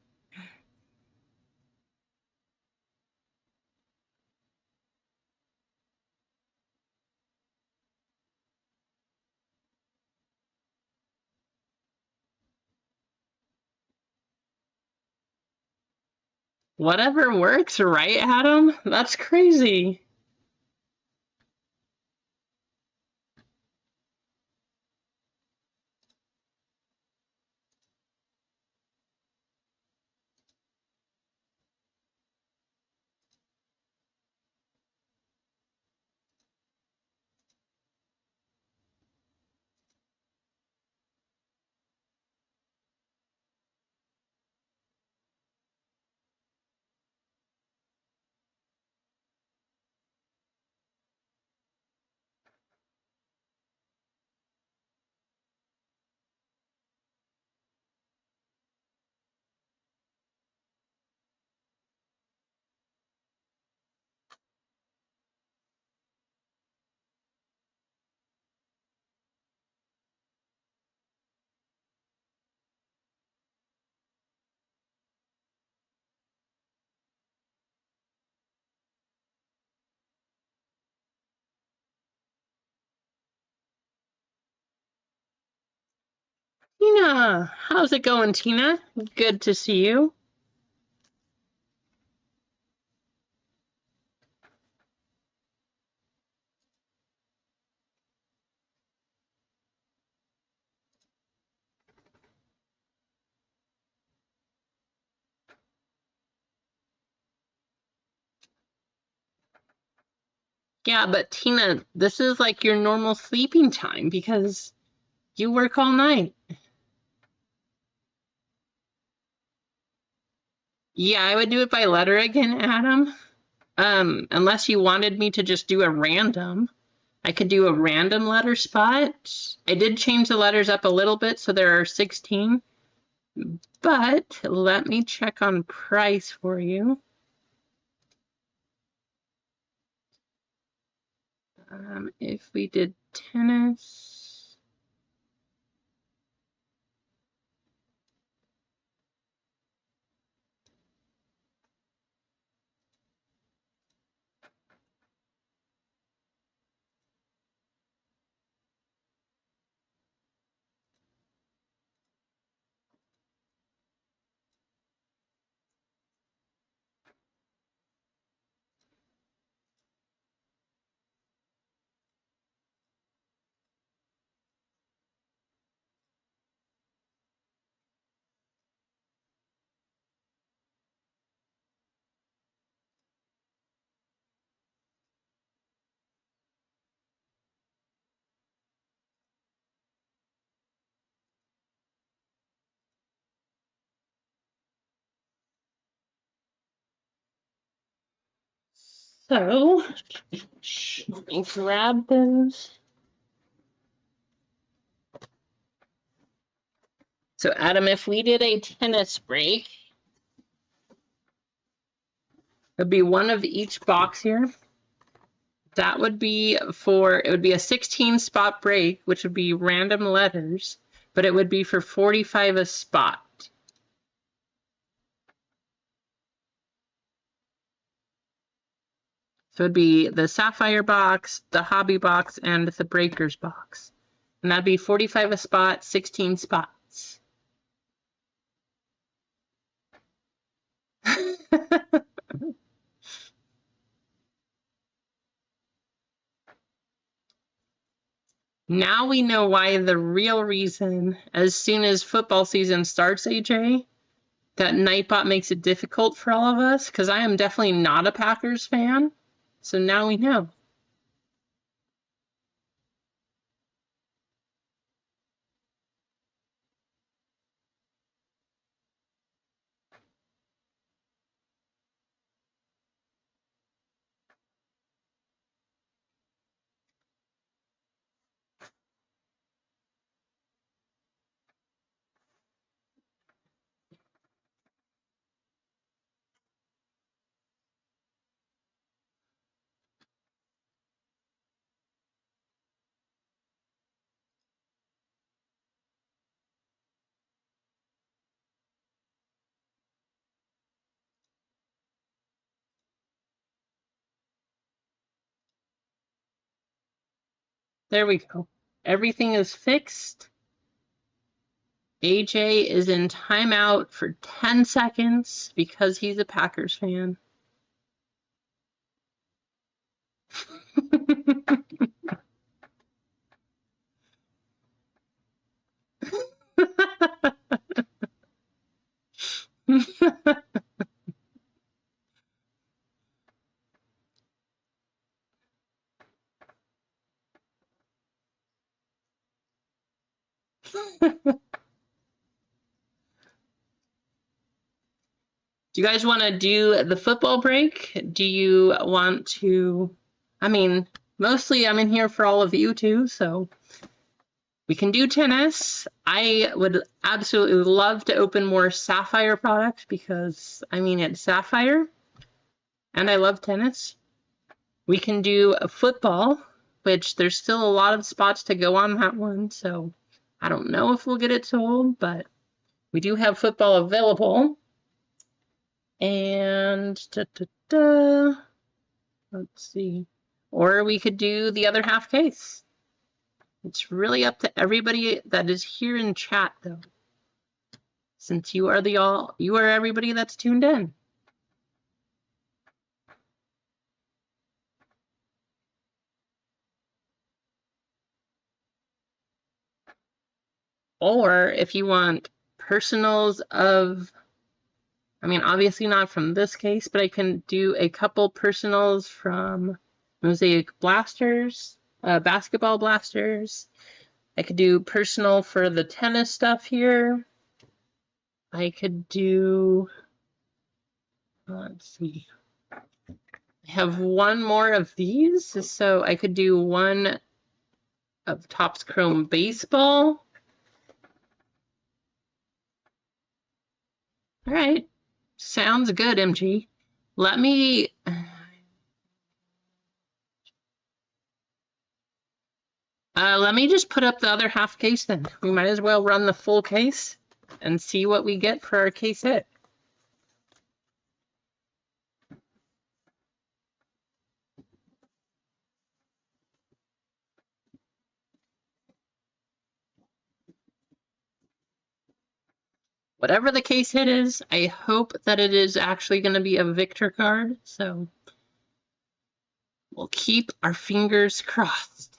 Whatever works, right, Adam? That's crazy. Tina, how's it going, Tina? Good to see you. Yeah, but Tina, this is like your normal sleeping time because you work all night. Yeah, I would do it by letter again, Adam. Unless you wanted me to just do a random. I could do a random letter spot. I did change the letters up a little bit, so there are 16. But let me check on price for you. If we did tennis. So, let me grab those. So, Adam, if we did a tennis break, it'd be one of each box here. That would be it would be a 16 spot break, which would be random letters, but it would be for 45 a spot. So it'd be the Sapphire box, the Hobby box, and the Breakers box. And that'd be 45 a spot, 16 spots. Now we know why the real reason, as soon as football season starts, AJ, that Nightbot makes it difficult for all of us, because I am definitely not a Packers fan. So now we know. There we go. Everything is fixed. AJ is in timeout for 10 seconds because he's a Packers fan. Do you guys want to do the football break? Do you want to? I mean, mostly I'm in here for all of you too, so we can do tennis. I would absolutely love to open more Sapphire products because, I mean, it's Sapphire and I love tennis. We can do a football, which there's still a lot of spots to go on that one, so I don't know if we'll get it sold, but we do have football available. And let's see. Or we could do the other half case. It's really up to everybody that is here in chat, though, since you are everybody that's tuned in. Or if you want personals of, I mean, obviously not from this case, but I can do a couple personals from Mosaic Blasters, Basketball Blasters. I could do personal for the tennis stuff here. I could do, let's see, I have one more of these, so I could do one of Topps Chrome Baseball. All right, sounds good, MG. Let me just put up the other half case then. We might as well run the full case and see what we get for our case hit. Whatever the case hit is, I hope that it is actually going to be a Victor card, so we'll keep our fingers crossed.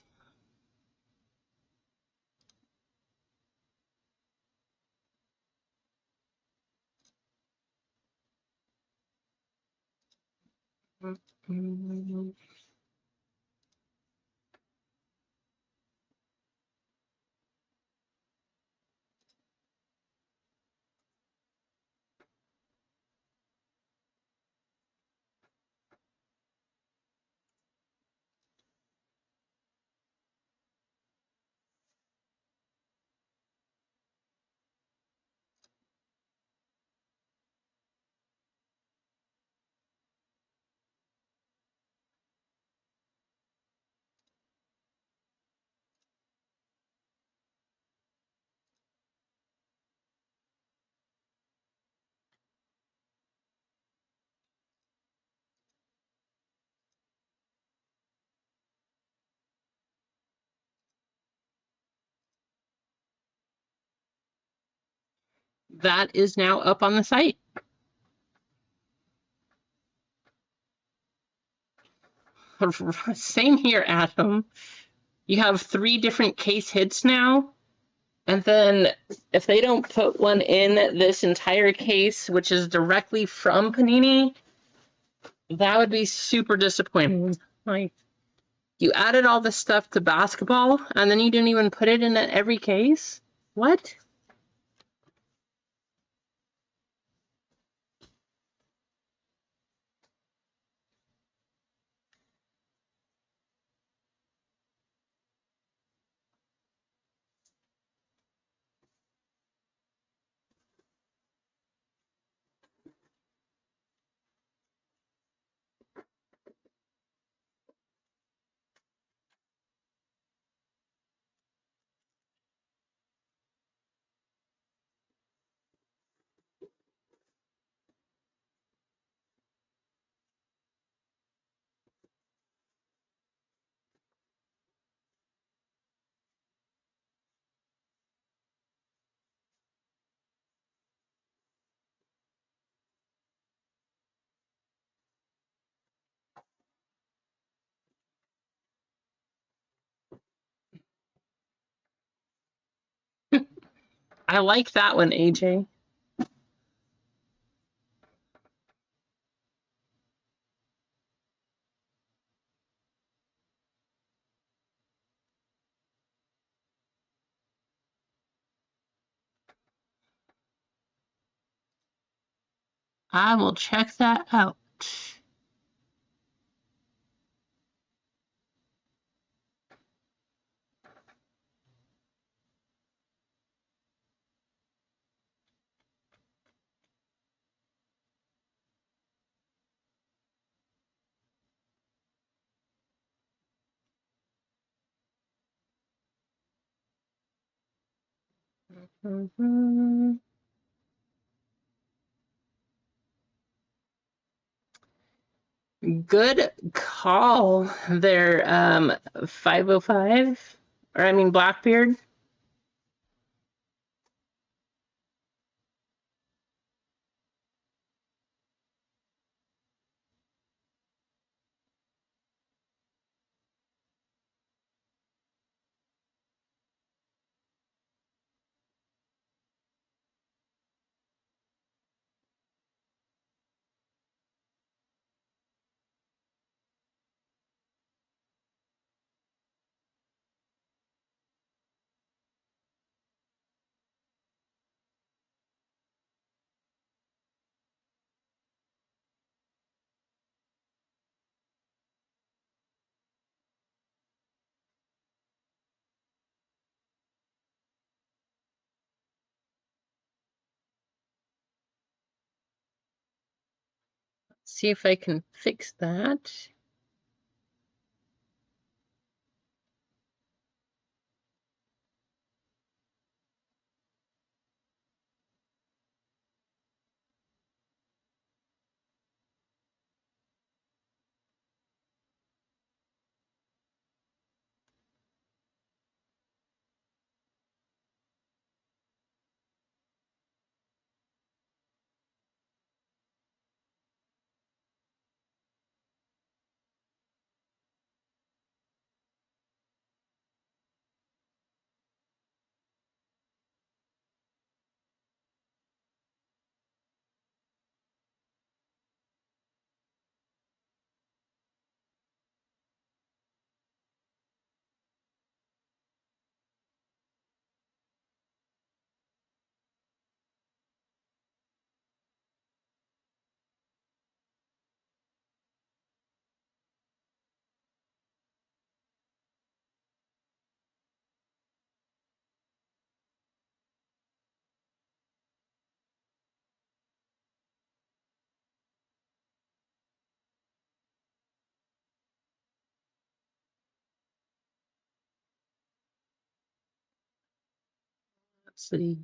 That is now up on the site. Same here, Adam. You have 3 different case hits now. And then if they don't put one in this entire case, which is directly from Panini, that would be super disappointing. Like, you added all this stuff to basketball, and then you didn't even put it in every case? What? I like that one, AJ. I will check that out. Good call there, 505. Or I mean Blackbeard. See if I can fix that. Let's see.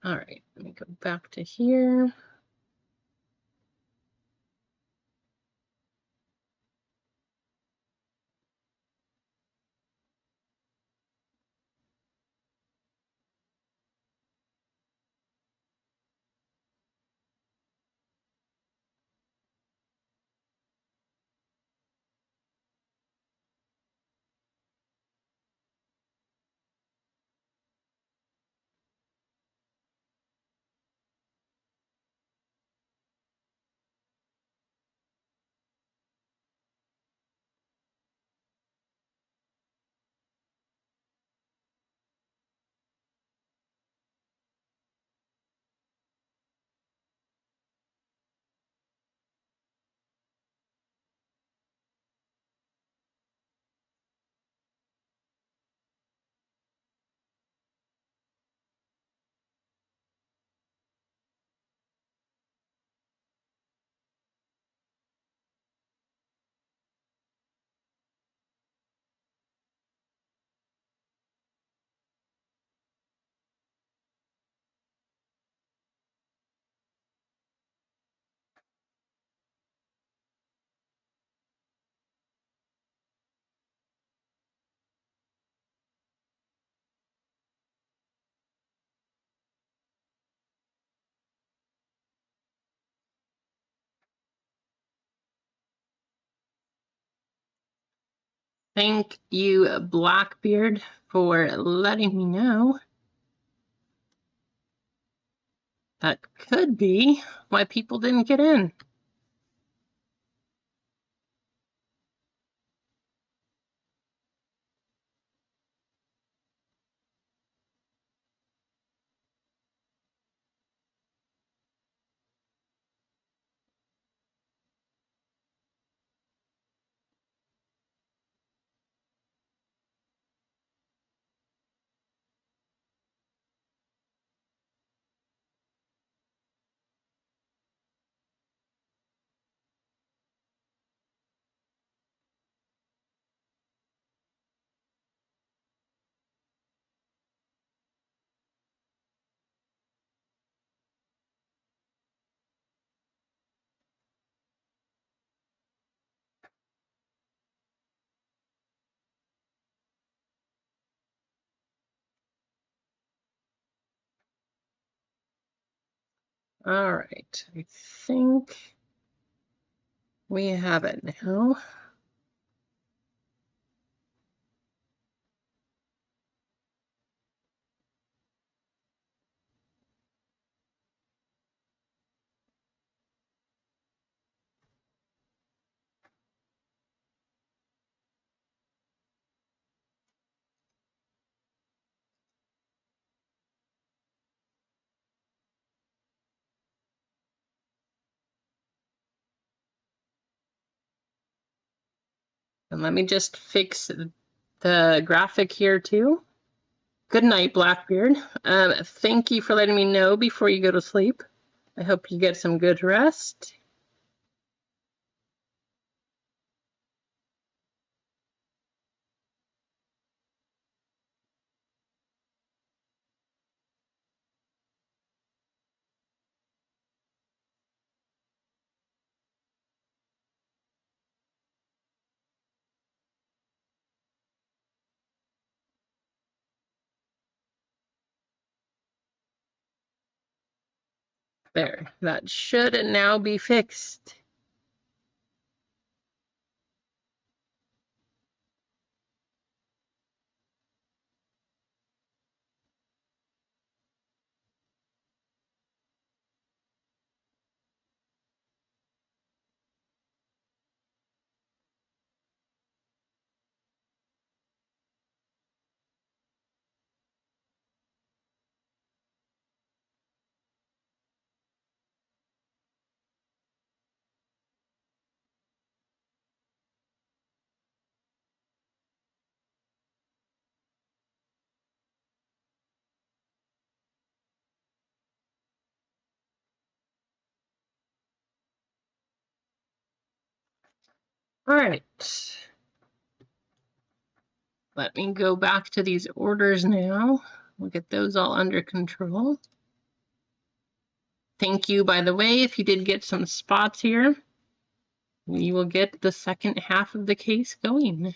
All right, let me go back to here. Thank you, Blackbeard, for letting me know. That could be why people didn't get in. All right, I think we have it now. And let me just fix the graphic here too. Good night, Blackbeard. Thank you for letting me know before you go to sleep. I hope you get some good rest. There, that should now be fixed. All right. Let me go back to these orders now. We'll get those all under control. Thank you, by the way, if you did get some spots here. We will get the second half of the case going.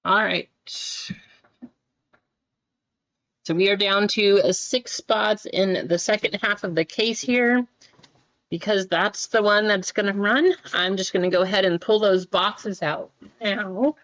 All right. So we are down to 6 spots in the second half of the case here. Because that's the one that's going to run, I'm just going to go ahead and pull those boxes out now.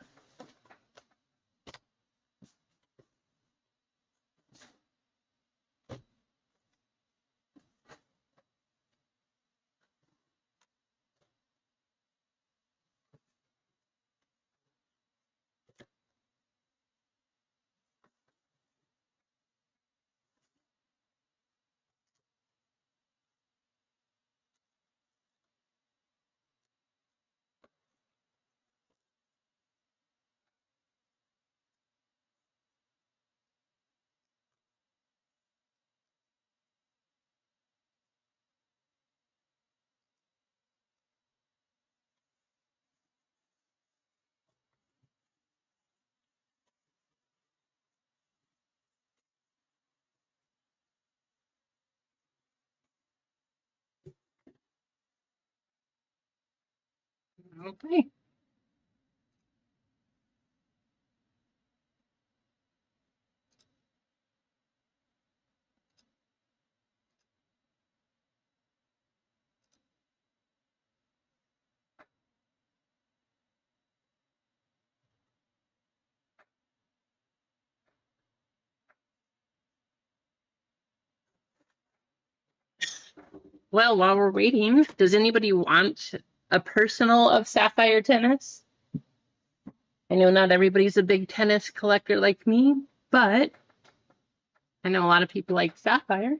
Okay. Well, while we're waiting, does anybody want a personal of sapphire tennis? I know not everybody's a big tennis collector like me, but I know a lot of people like sapphire.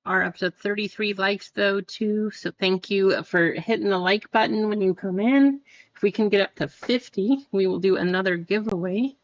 Are up to 33 likes though too, so thank you for hitting the like button when you come in. If we can get up to 50, we will do another giveaway.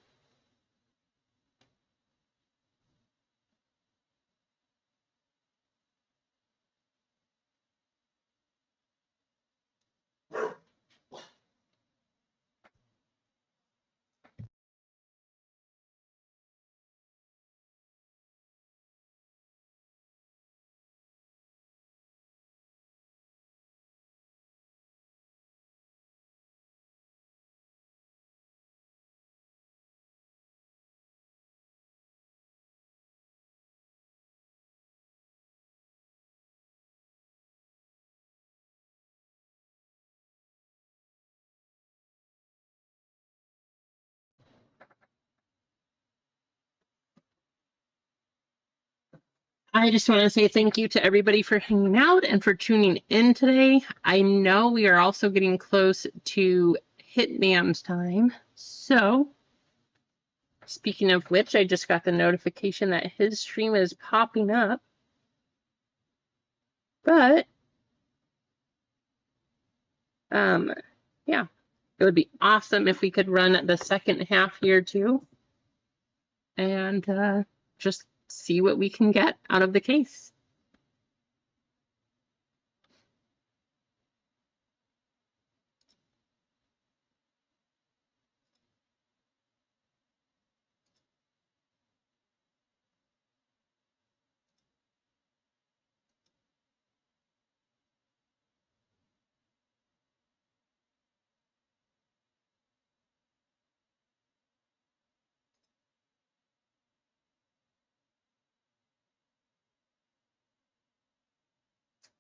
I just want to say thank you to everybody for hanging out and for tuning in today. I know we are also getting close to Hitman's time. So, speaking of which, I just got the notification that his stream is popping up. But, yeah, it would be awesome if we could run the second half here too. And just see what we can get out of the case.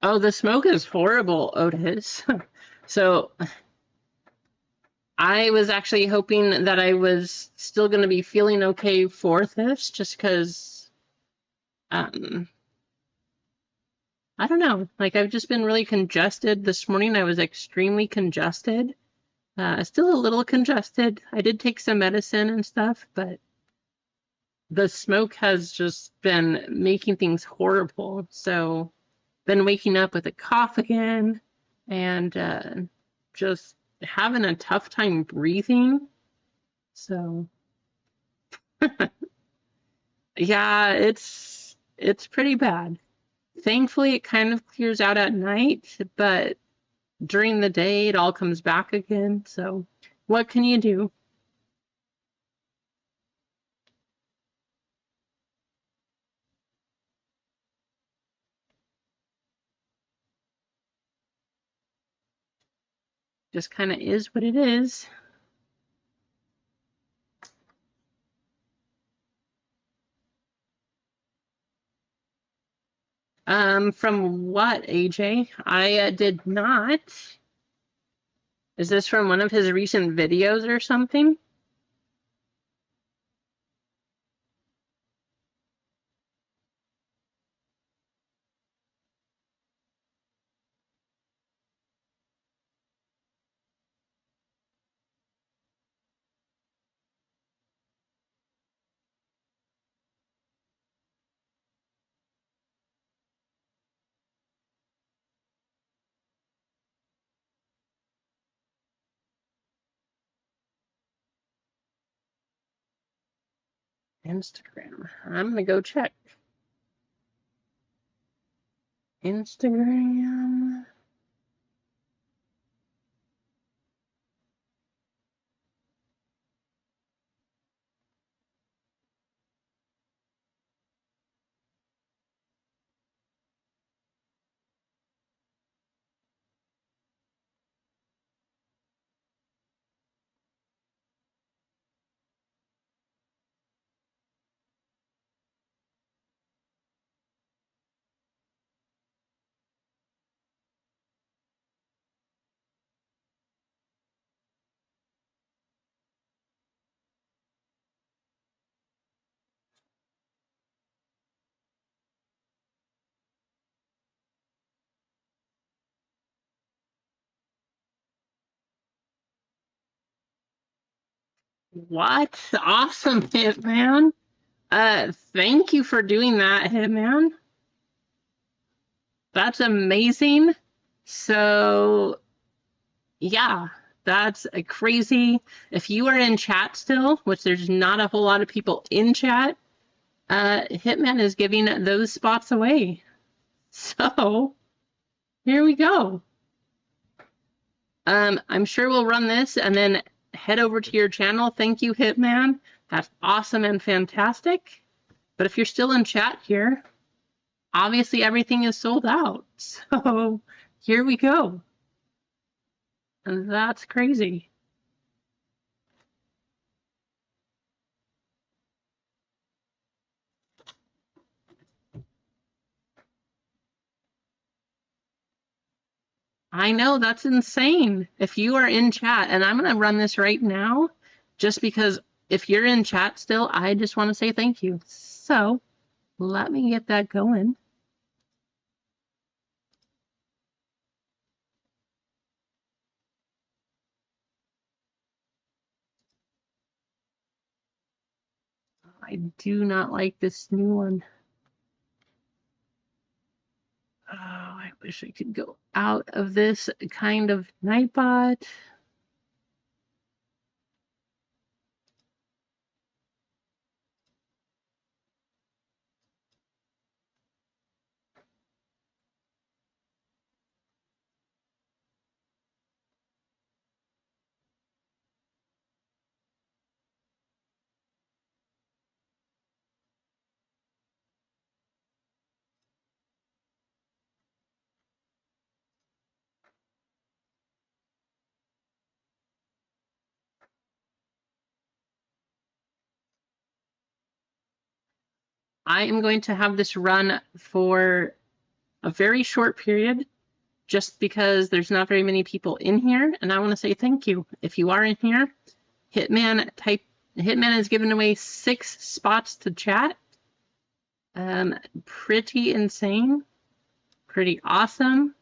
Oh, the smoke is horrible, Otis. So I was actually hoping that I was still going to be feeling okay for this, just because, I don't know, like I've just been really congested. This morning I was extremely congested, still a little congested. I did take some medicine and stuff, but the smoke has just been making things horrible. So been waking up with a cough again and just having a tough time breathing. So yeah, it's pretty bad. Thankfully, it kind of clears out at night, but during the day, it all comes back again. So what can you do? Just kind of is what it is. From what, AJ? I did not. Is this from one of his recent videos or something? Instagram. I'm gonna go check. Instagram. What? Awesome, Hitman. Thank you for doing that, Hitman. That's amazing. So, yeah, that's crazy. If you are in chat still, which there's not a whole lot of people in chat, Hitman is giving those spots away. So, here we go. I'm sure we'll run this and then head over to your channel. Thank you, Hitman. That's awesome and fantastic. But if you're still in chat here, obviously everything is sold out. So here we go. And that's crazy. I know, that's insane. If you are in chat, and I'm going to run this right now, just because if you're in chat still, I just want to say thank you. So let me get that going. I do not like this new one. Oh, I wish I could go out of this kind of Nightbot. I am going to have this run for a very short period just because there's not very many people in here, and I want to say thank you. If you are in here, Hitman has given away 6 spots to chat. Pretty insane, pretty awesome.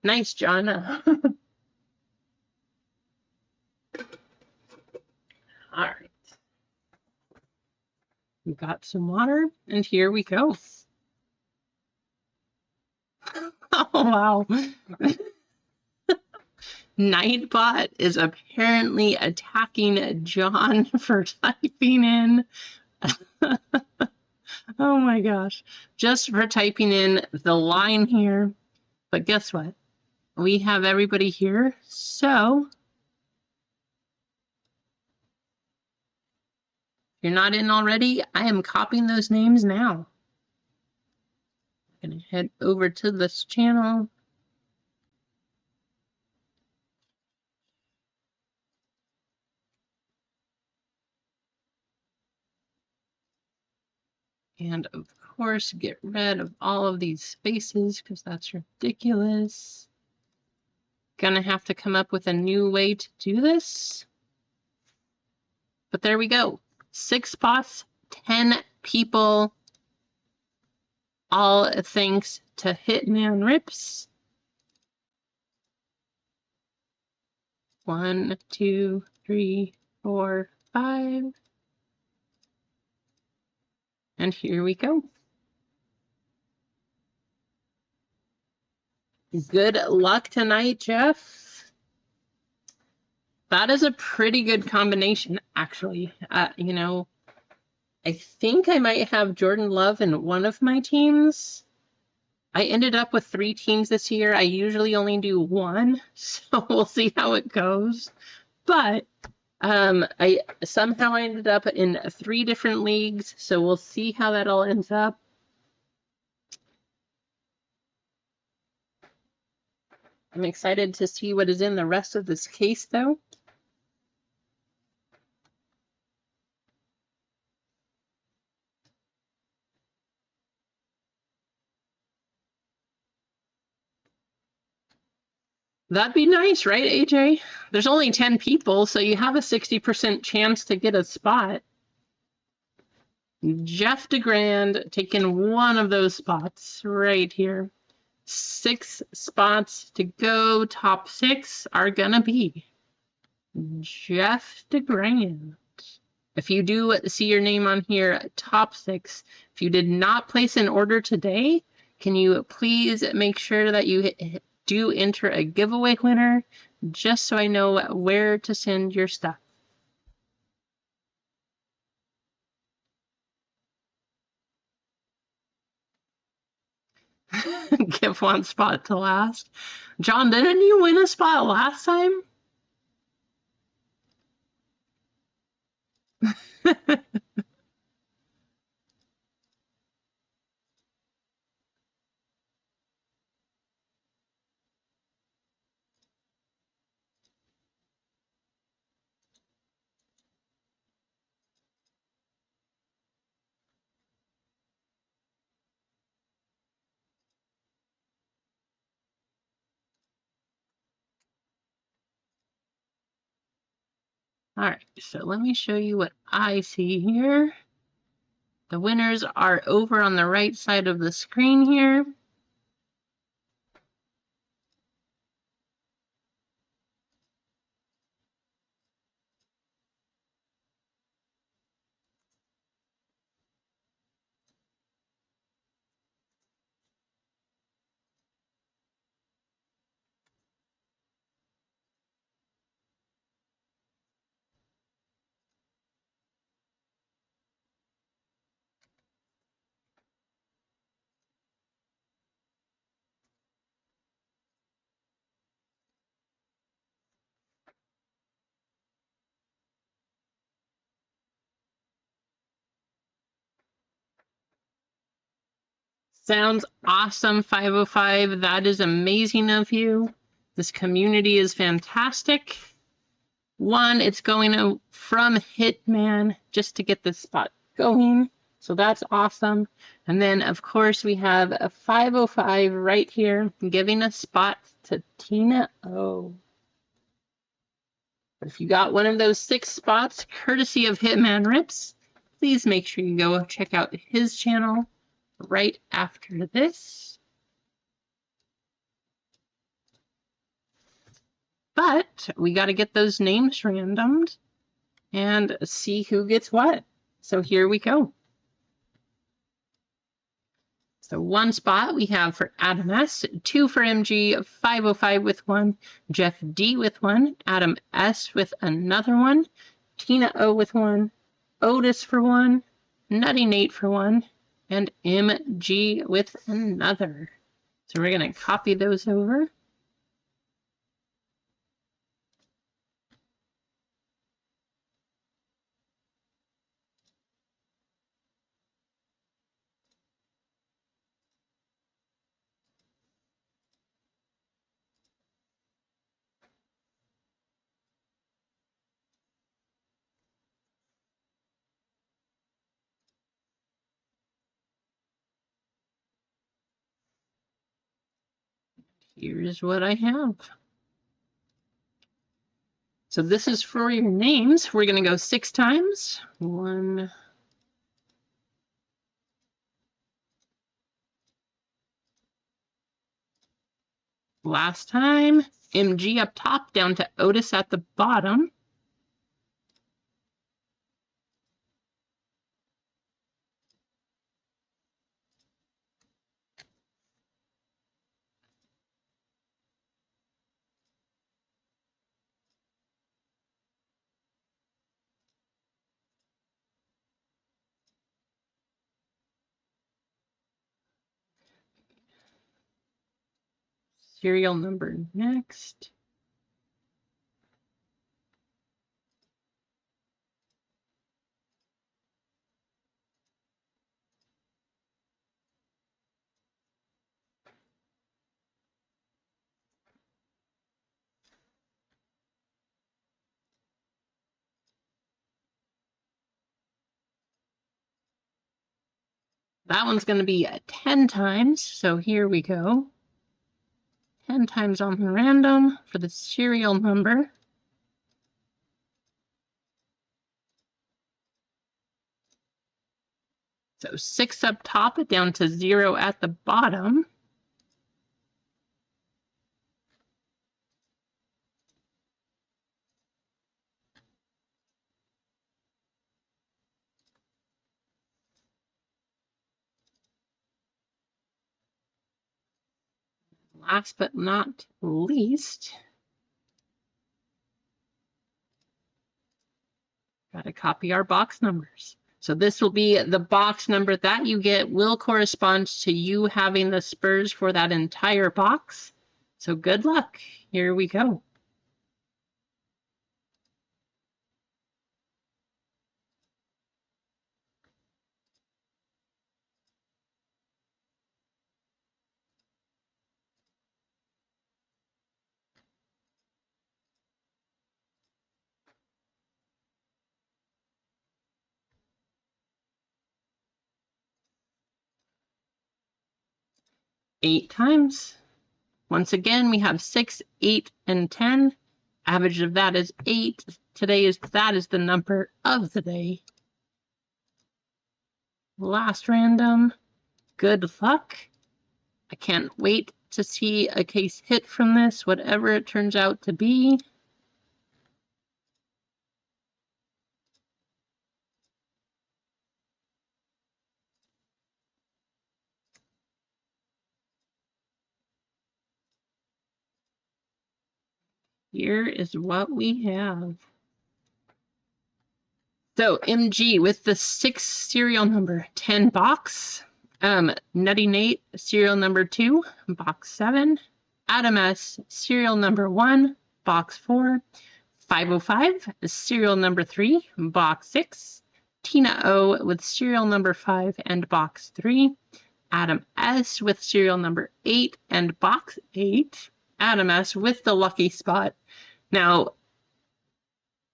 Nice, John. All right. We got some water, and here we go. Oh, wow. Nightbot is apparently attacking John for typing in. Oh my gosh. Just for typing in the line here. But guess what? We have everybody here. So if you're not in already, I am copying those names now. I'm going to head over to this channel. And of course, get rid of all of these spaces because that's ridiculous. Gonna have to come up with a new way to do this. But there we go. 6 spots, 10 people All thanks to Hitman Rips. 1, 2, 3, 4, 5. And here we go. Good luck tonight, Jeff. That is a pretty good combination, actually. You know, I think I might have Jordan Love in one of my teams. I ended up with 3 teams this year. I usually only do 1, so we'll see how it goes. But I somehow ended up in 3 different leagues, so we'll see how that all ends up. I'm excited to see what is in the rest of this case, though. That'd be nice, right, AJ? There's only 10 people, so you have a 60% chance to get a spot. Jeff DeGrand taking one of those spots right here. 6 spots to go. Top 6 are gonna be Jeff DeGrand. If you do see your name on here, top 6, if you did not place an order today, can you please make sure that you do enter a giveaway winner, just so I know where to send your stuff. Give one spot to last. John, didn't you win a spot last time? All right, so let me show you what I see here. The winners are over on the right side of the screen here. Sounds awesome, 505. That is amazing of you. This community is fantastic. One, it's going from Hitman just to get this spot going. So that's awesome. And then, of course, we have a 505 right here giving a spot to Tina O. But if you got one of those 6 spots, courtesy of Hitman Rips, please make sure you go check out his channel right after this. But we got to get those names randomed and see who gets what. So here we go. So 1 spot we have for Adam S, 2 for MG, 505 with 1, Jeff D with 1, Adam S with another 1, Tina O with 1, Otis for 1, Nutty Nate for 1, and MG with another. So we're going to copy those over. Here's what I have. So this is for your names. We're going to go 6 times. 1, Last time, MG up top down to Otis at the bottom. Serial number next. That one's going to be 10 times, so here we go. 10 times on the random for the serial number. So 6 up top, down to 0 at the bottom. Last but not least, got to copy our box numbers. So this will be the box number that you get will correspond to you having the Spurs for that entire box. So good luck. Here we go. Eight times. Once again, we have 6, 8, and 10. Average of that is 8. That is the number of the day. Last random. Good luck. I can't wait to see a case hit from this, whatever it turns out to be. Here is what we have. So MG with the 6 serial number 10 box. Nutty Nate serial number 2, box 7. Adam S serial number 1, box 4. 505 serial number 3, box 6. Tina O with serial number 5 and box 3. Adam S with serial number 8 and box 8. Adam S with the lucky spot. Now,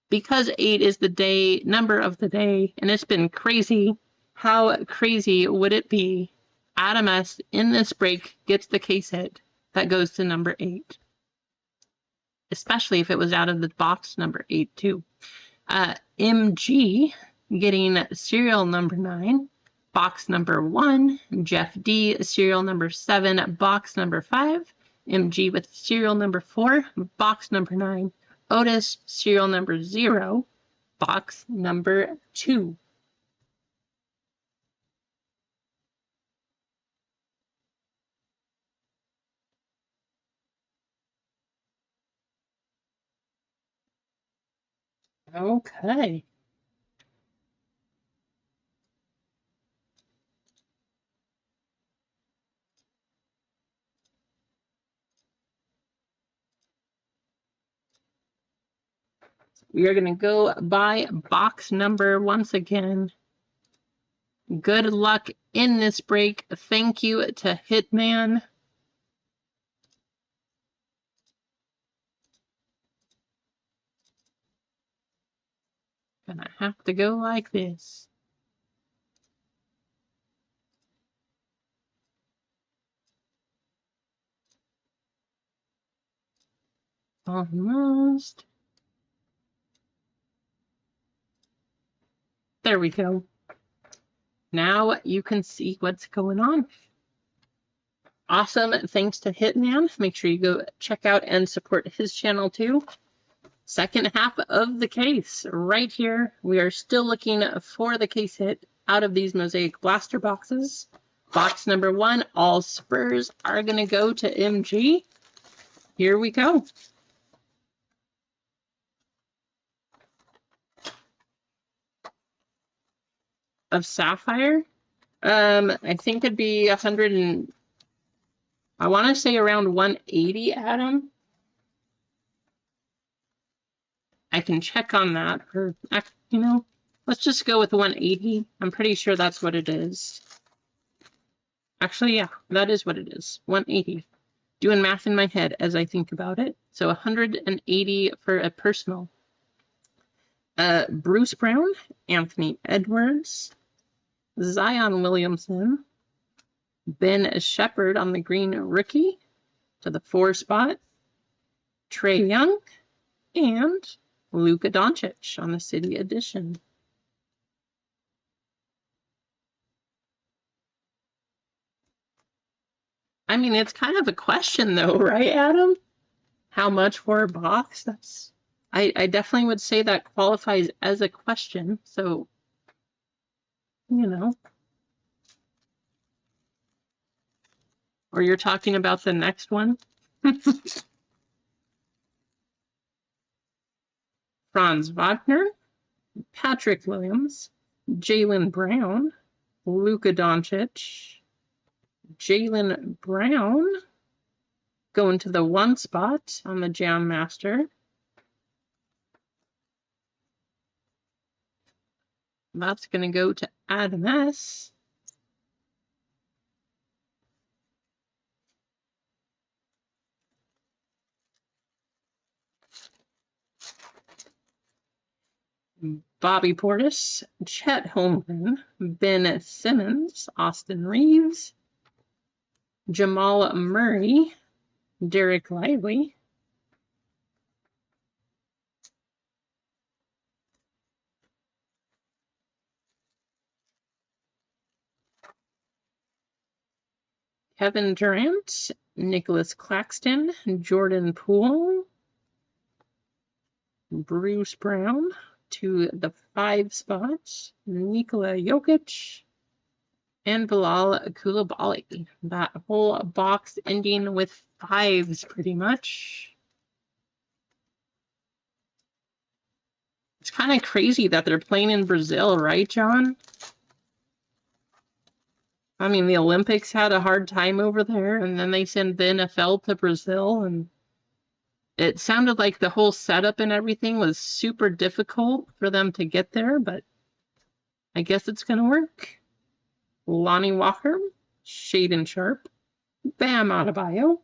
because 8 is the number of the day, and it's been crazy, how crazy would it be? Adam S in this break gets the case hit that goes to number 8. Especially if it was out of the box number 8 too. MG getting serial number 9, box number 1. Jeff D serial number 7, box number 5. MG with serial number 4, box number 9. Otis serial number 0, box number 2. Okay. We are going to go by box number once again. Good luck in this break. Thank you to Hitman. Gonna have to go like this. Almost. There we go. Now you can see what's going on. awesome. Thanks to Hitman. Make sure you go check out and support his channel too. Second half of the case right here. We are still looking for the case hit out of these Mosaic Blaster boxes. Box number 1, all Spurs are going to go to MG. Here we go. Of Sapphire. I think it'd be 100 and I want to say around 180, Adam. I can check on that, or you know, let's just go with 180. I'm pretty sure that's what it is. Actually, yeah, that is what it is. 180. Doing math in my head as I think about it. So 180 for a personal. Bruce Brown, Anthony Edwards, Zion Williamson, Ben Shepherd on the green rookie to the 4 spot, Trae Young, and Luka Doncic on the City Edition. I mean, it's kind of a question though, right, Adam? How much for a box? That's I definitely would say that qualifies as a question. So, you know. Or you're talking about the next one? Franz Wagner, Patrick Williams, Jaylen Brown, Luka Doncic, Jaylen Brown going to the 1 spot on the Jam Master. That's going to go to Adam S. Bobby Portis, Chet Holmgren, Ben Simmons, Austin Reeves, Jamal Murray, Derek Lively, Kevin Durant, Nicholas Claxton, Jordan Poole, Bruce Brown to the 5 spots, Nikola Jokic, and Bilal Coulibaly. That whole box ending with 5s pretty much. It's kind of crazy that they're playing in Brazil, right, John? I mean, the Olympics had a hard time over there, and then they sent the NFL to Brazil, and it sounded like the whole setup and everything was super difficult for them to get there, but I guess it's going to work. Lonnie Walker, Shaden Sharp, Bam Adebayo,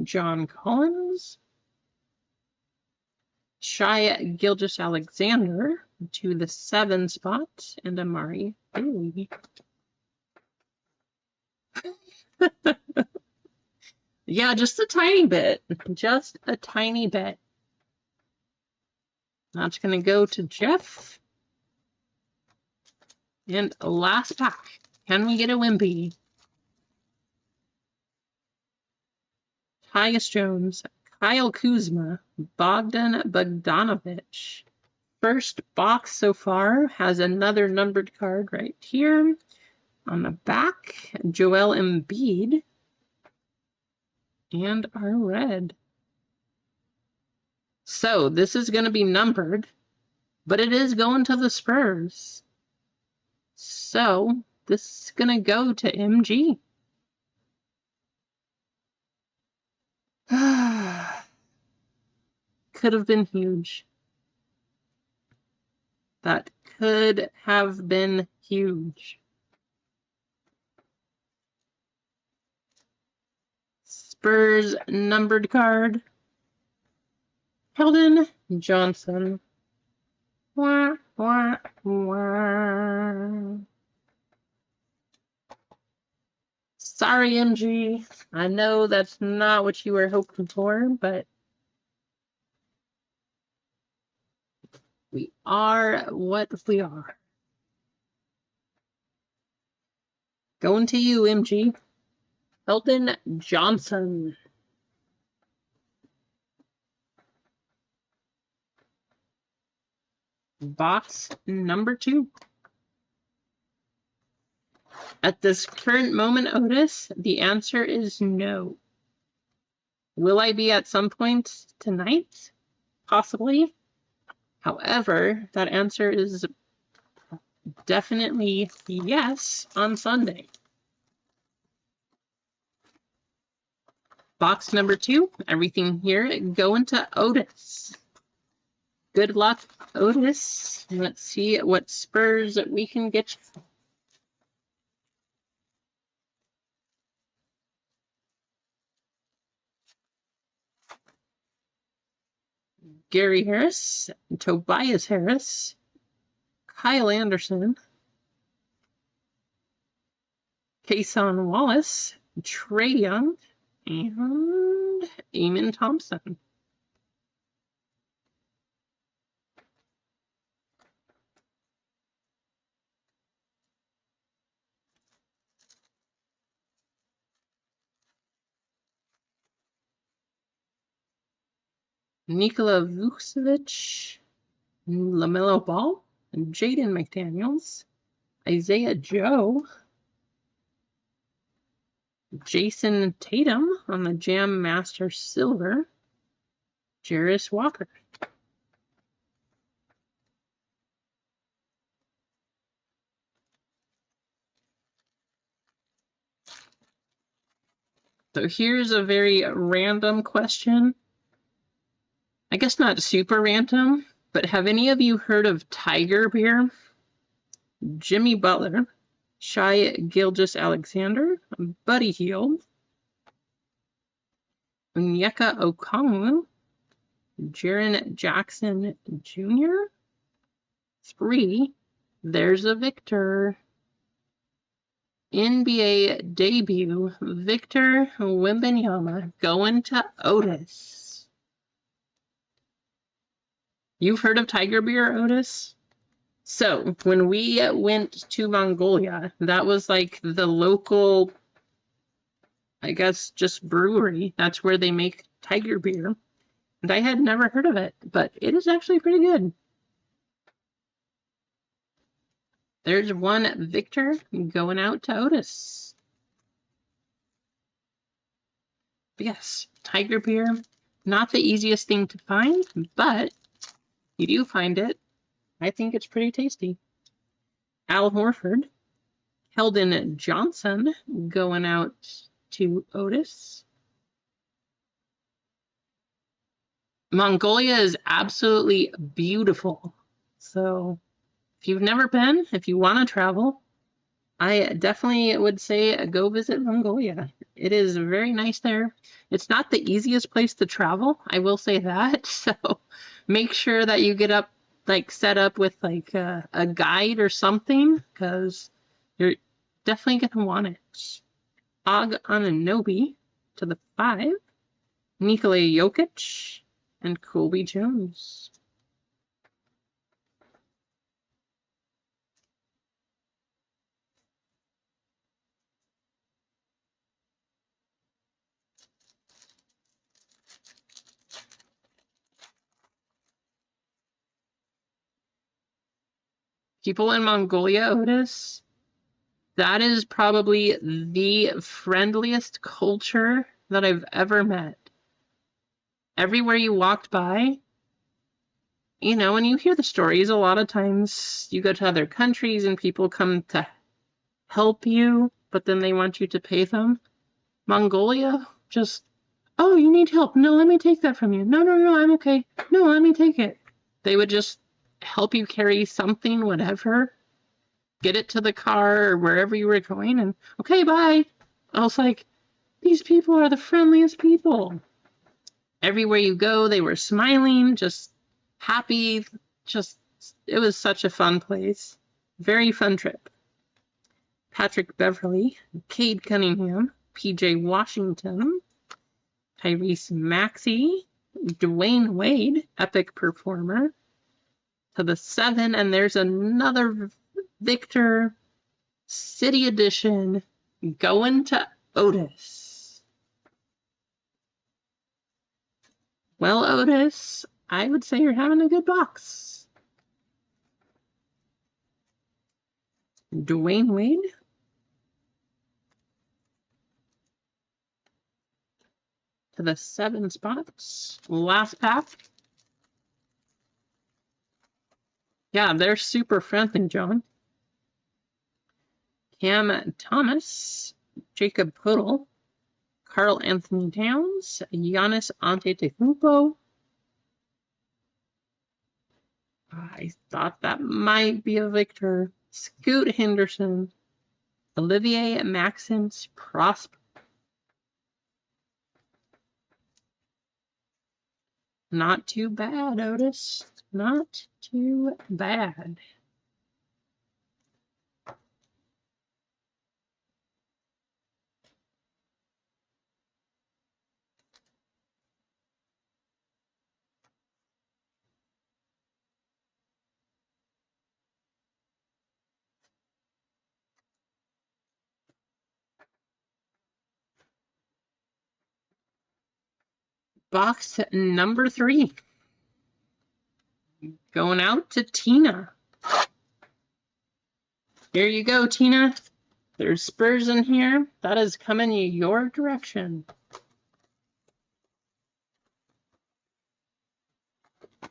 John Collins, Shai Gilgeous-Alexander to the 7 spot, and Amari Bailey. Yeah, just a tiny bit. Just a tiny bit. That's going to go to Jeff. And last pack. Can we get a Wimpy? Tyus Jones, Kyle Kuzma, Bogdan Bogdanovic. First box so far has another numbered card right here. On the back, Joel Embiid. And our red. So this is going to be numbered, but it is going to the Spurs. So this is going to go to MG. Could have been huge. That could have been huge. Spurs numbered card. Keldon Johnson. Wah, wah, wah. Sorry, MG. I know that's not what you were hoping for, but we are what we are. Going to you, MG. Elton Johnson. Box number 2. At this current moment, Otis, the answer is no. Will I be at some point tonight? Possibly. However, that answer is definitely yes on Sunday. Box number 2, everything here going to Otis. Good luck, Otis. Let's see what Spurs we can get you. Gary Harris, Tobias Harris, Kyle Anderson, Kason Wallace, Trey Young, and Eamon Thompson. Nikola Vucevic, LaMelo Ball, Jaden McDaniels, Isaiah Joe, Jason Tatum on the Jam Master Silver, Jarris Walker. So here's a very random question. I guess not super random, but have any of you heard of Tiger Beer? Jimmy Butler, Shai Gilgeous-Alexander, Buddy Hield, Onyeka Okongwu, Jaren Jackson Jr. 3. There's a Victor. NBA debut, Victor Wembanyama going to Otis. You've heard of Tiger Beer, Otis? So, when we went to Mongolia, that was like the local, I guess, just brewery. That's where they make Tiger Beer. And I had never heard of it, but it is actually pretty good. There's one Victor going out to Otis. But yes, Tiger Beer, not the easiest thing to find, but you do find it. I think it's pretty tasty. Al Horford, Keldon Johnson going out to Otis. Mongolia is absolutely beautiful. So if you've never been, if you want to travel, I definitely would say go visit Mongolia. It is very nice there. It's not the easiest place to travel, I will say that. So make sure that you get up, like set up with like a guide or something, because you're definitely going to want it. Og Anunoby to the 5. Nikola Jokic and Colby Jones. People in Mongolia, Otis, that is probably the friendliest culture that I've ever met. Everywhere you walked by, you know, and you hear the stories, a lot of times you go to other countries and people come to help you, but then they want you to pay them. Mongolia, just, oh, you need help. No, let me take that from you. No, I'm okay. No, let me take it. They would just help you carry something, whatever, get it to the car or wherever you were going, and okay, bye. I was like, these people are the friendliest people. Everywhere you go, they were smiling, just happy, just, it was such a fun place. Very fun trip. Patrick Beverly, Cade Cunningham, PJ Washington, Tyrese Maxey, Dwayne Wade, epic performer, to the 7, and there's another Victor City Edition going to Otis. Well, Otis, I would say you're having a good box. Dwayne Wade. To the 7 spots. Last pack. Yeah, they're super friendly, John. Cam Thomas, Jacob Puddle, Karl Anthony Towns, Giannis Antetokounmpo. I thought that might be a Victor. Scoot Henderson, Olivier Maxence Prosper. Not too bad, Otis. Not too bad. Box number 3. Going out to Tina. Here you go, Tina. There's Spurs in here. That is coming your direction. I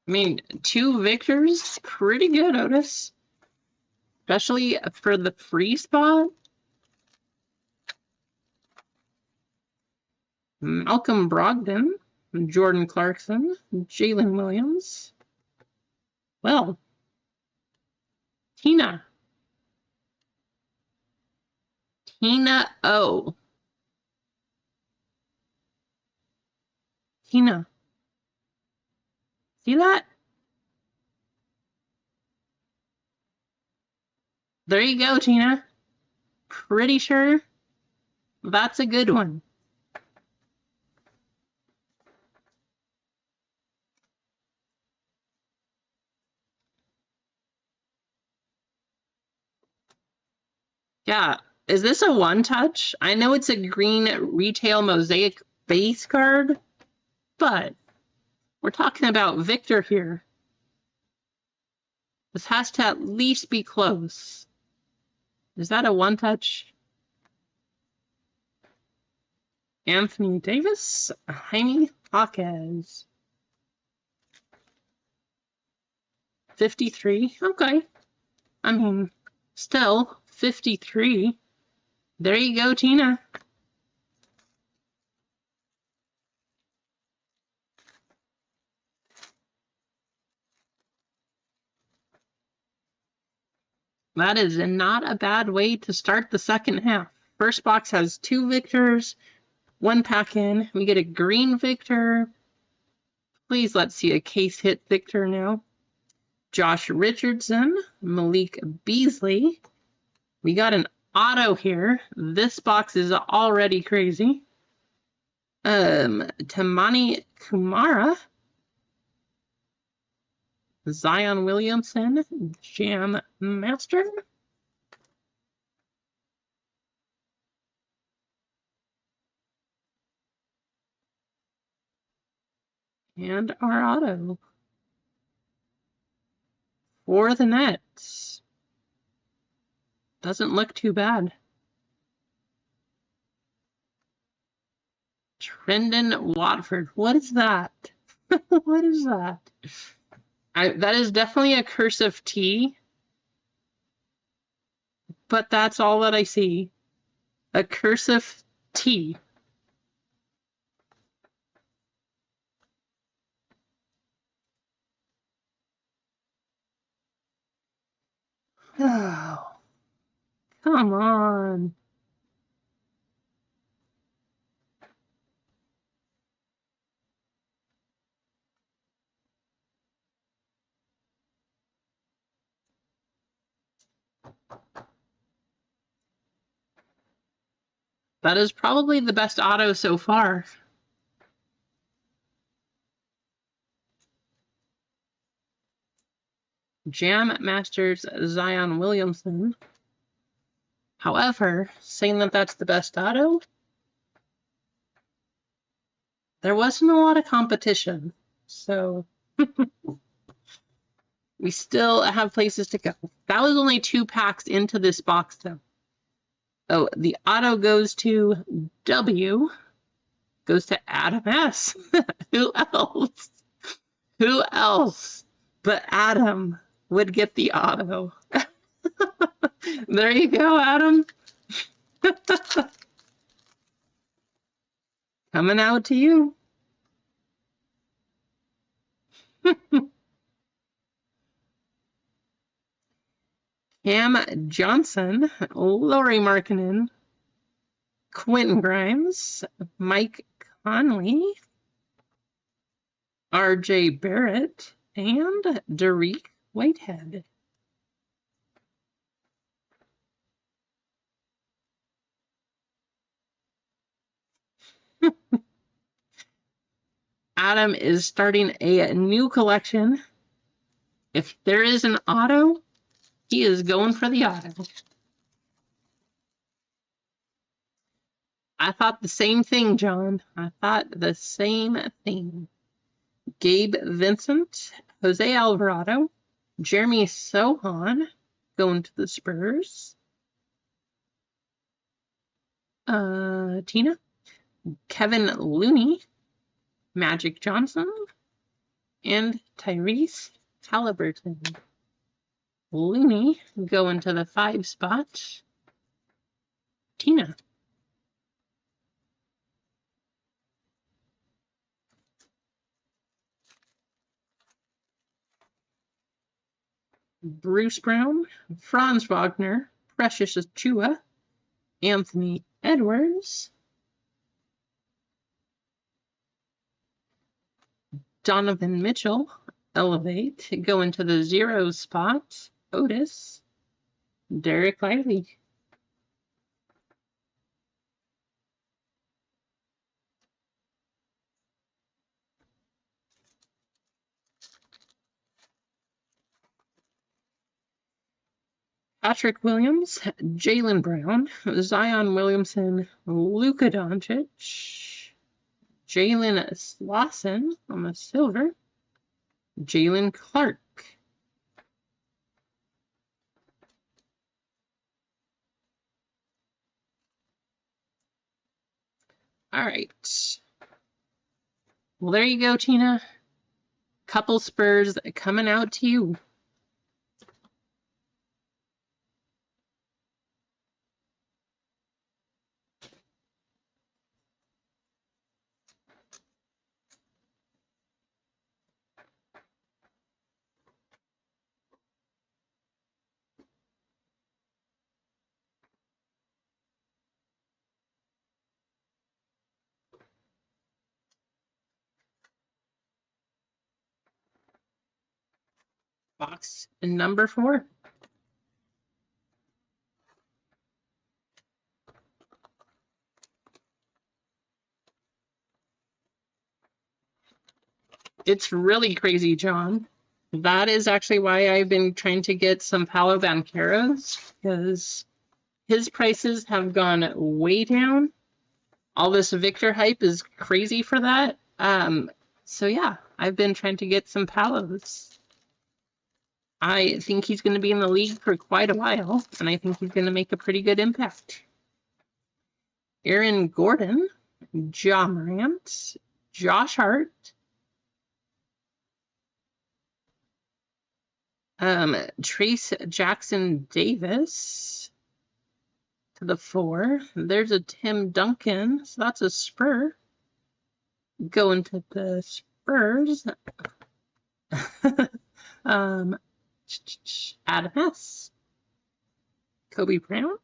mean, 2 Victors, pretty good, Otis. Especially for the free spot. Malcolm Brogdon, Jordan Clarkson, Jalen Williams. Well, Tina. Tina O. Tina. See that? There you go, Tina. Pretty sure that's a good one. Yeah. Is this a one-touch? I know it's a green retail mosaic base card, but we're talking about Victor here. This has to at least be close. Is that a one-touch? Anthony Davis, Jaime Jaquez. 53. Okay. I mean, still 53. There you go, Tina. That is not a bad way to start the second half. First box has 2 Victors, 1 pack in. We get a green Victor. Please let's see a case hit Victor now. Josh Richardson, Malik Beasley. We got an auto here. This box is already crazy. Tamani Kumara. Zion Williamson, Jam Master. And our auto. For the Nets. Doesn't look too bad. Trendon Watford. What is that? What is that? That is definitely a cursive T. But that's all that I see. A cursive T. Oh, come on. That is probably the best auto so far. Jam Masters Zion Williamson. However, saying that that's the best auto, there wasn't a lot of competition. So we still have places to go. That was only 2 packs into this box, though. Oh, the auto goes to W, goes to Adam S. Who else? Who else but Adam would get the auto? There you go, Adam. Coming out to you. Cam Johnson, Lori Markkinen, Quentin Grimes, Mike Conley, RJ Barrett, and Dariq Whitehead. Adam is starting a new collection. If there is an auto, he is going for the auto. I thought the same thing, John. I thought the same thing. Gabe Vincent, Jose Alvarado, Jeremy Sohan going to the Spurs. Tina, Kevin Looney, Magic Johnson, and Tyrese Halliburton. Looney going to the 5 spot. Tina. Bruce Brown, Franz Wagner, Precious Achua, Anthony Edwards, Donovan Mitchell, Elevate, go into the 0 spot, Otis, Derek Lively. Patrick Williams, Jaylen Brown, Zion Williamson, Luka Doncic, Jalen Slauson on the silver, Jalen Clark. All right. Well, there you go, Tina. Couple Spurs coming out to you. Box number 4. It's really crazy, John. That is actually why I've been trying to get some Paolo Bancheros, because his prices have gone way down. All this Victor hype is crazy for that. So yeah, I've been trying to get some Palos. I think he's going to be in the league for quite a while, and I think he's going to make a pretty good impact. Aaron Gordon, Ja Morant, Josh Hart, Trace Jackson Davis to the 4. There's a Tim Duncan, so that's a Spur. Going to the Spurs. Adam S. Kobe Brown.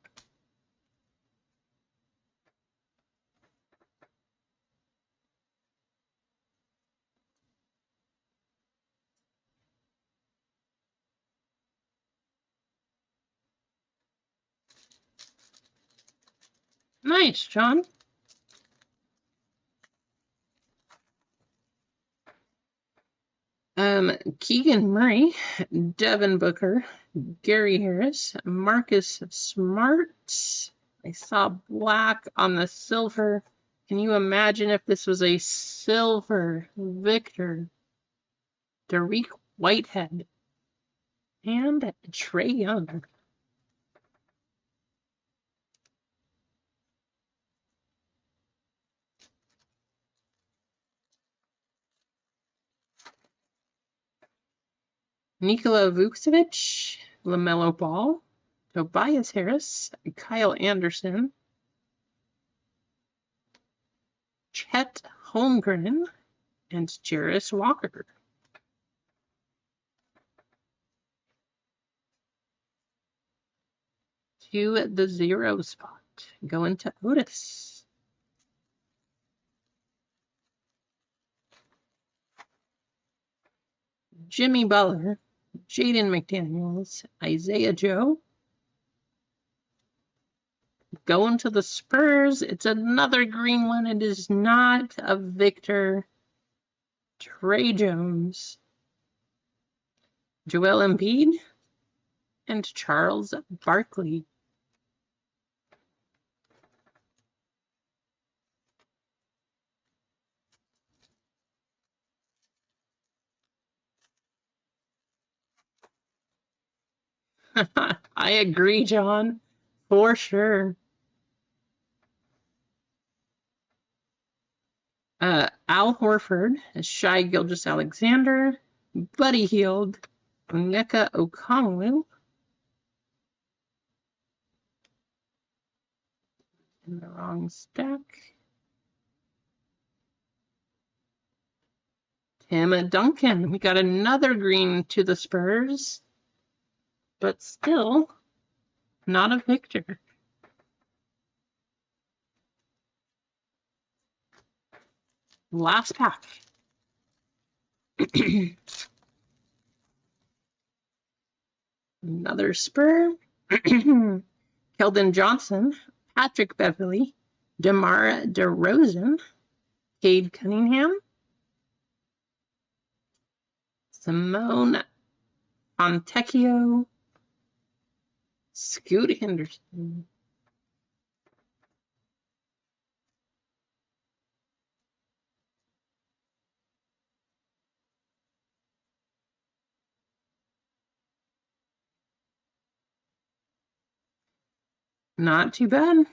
Nice, John. Keegan Murray, Devin Booker, Gary Harris, Marcus Smart. I saw black on the silver. Can you imagine if this was a silver Victor? Dariq Whitehead and Trey Young. Nikola Vucevic, LaMelo Ball, Tobias Harris, Kyle Anderson, Chet Holmgren, and Jarris Walker. To the 0 spot, going to Otis. Jimmy Butler, Jaden McDaniels, Isaiah Joe. Going to the Spurs. It's another green one. It is not a Victor. Trey Jones, Joel Embiid, and Charles Barkley. I agree, John, for sure. Al Horford, Shai Gilgeous-Alexander, Buddy Hield, Onyeka Okongwu, in the wrong stack. Tim Duncan. We got another green to the Spurs, but still not a Victor. Last pack. Another Spur. Keldon Johnson, Patrick Beverley, DeMar DeRozan, Cade Cunningham, Simone Fontecchio, Scoot Henderson. Not too bad.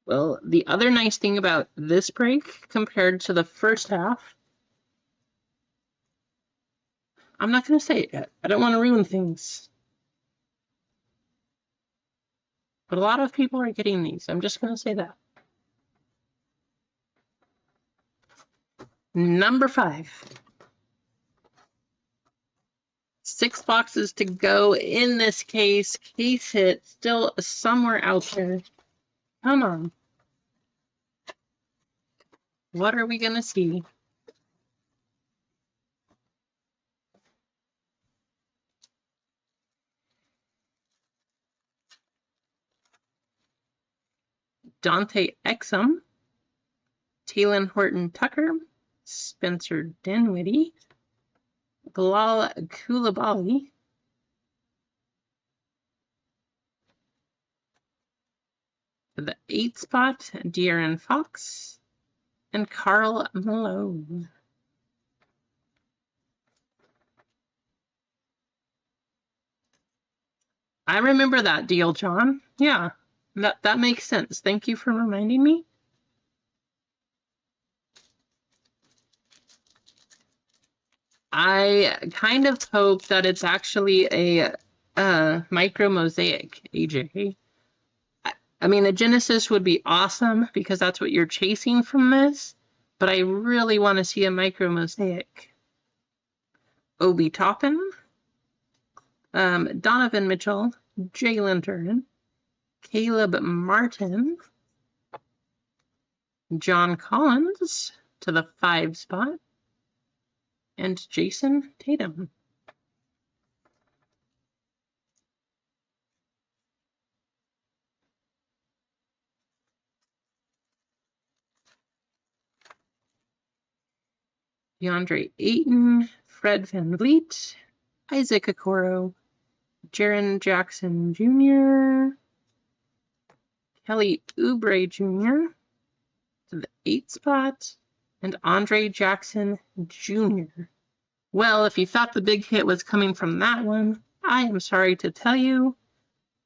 Well, the other nice thing about this break compared to the first half, I'm not going to say it yet. I don't want to ruin things. But a lot of people are getting these. I'm just going to say that. Number 5. 6 boxes to go in this case. Case hit still somewhere out there. Come on. What are we going to see? Dante Exum, Talen Horton-Tucker, Spencer Dinwiddie, Bilal Coulibaly, for the 8 spot, De'Aaron Fox, and Karl Malone. I remember that deal, John. Yeah, that makes sense. Thank you for reminding me. I kind of hope that it's actually a micro mosaic, AJ. I mean, a Genesis would be awesome because that's what you're chasing from this, but I really want to see a micro mosaic. Obi Toppin, Donovan Mitchell, Jalen Turner, Caleb Martin, John Collins to the 5 spot, and Jason Tatum. DeAndre Ayton, Fred VanVleet, Isaac Okoro, Jaren Jackson Jr., Kelly Oubre Jr. to the 8th spot, and Andre Jackson Jr. Well, if you thought the big hit was coming from that one, I am sorry to tell you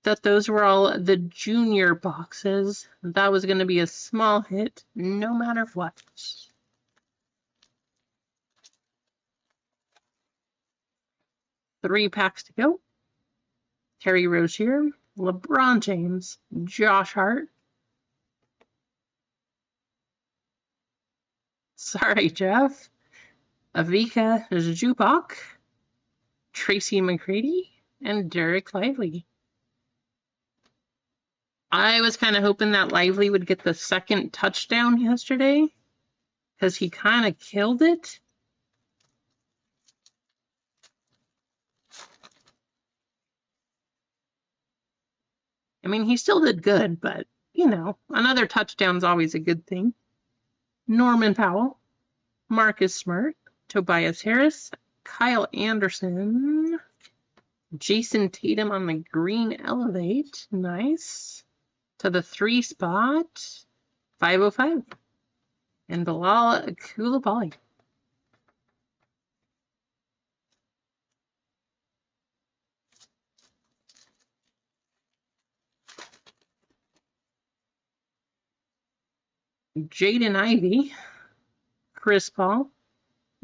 that those were all the junior boxes. That was going to be a small hit, no matter what. 3 packs to go. Terry Rozier, LeBron James, Josh Hart. Sorry, Jeff. Avika Zubac, Tracy McGrady, and Derek Lively. I was kind of hoping that Lively would get the 2nd touchdown yesterday because he kind of killed it. I mean, he still did good, but, you know, another touchdown's always a good thing. Norman Powell, Marcus Smart, Tobias Harris, Kyle Anderson, Jason Tatum on the green elevate. Nice. To the 3 spot, 505. And Bilal Coulibaly. Jaden Ivey, Chris Paul,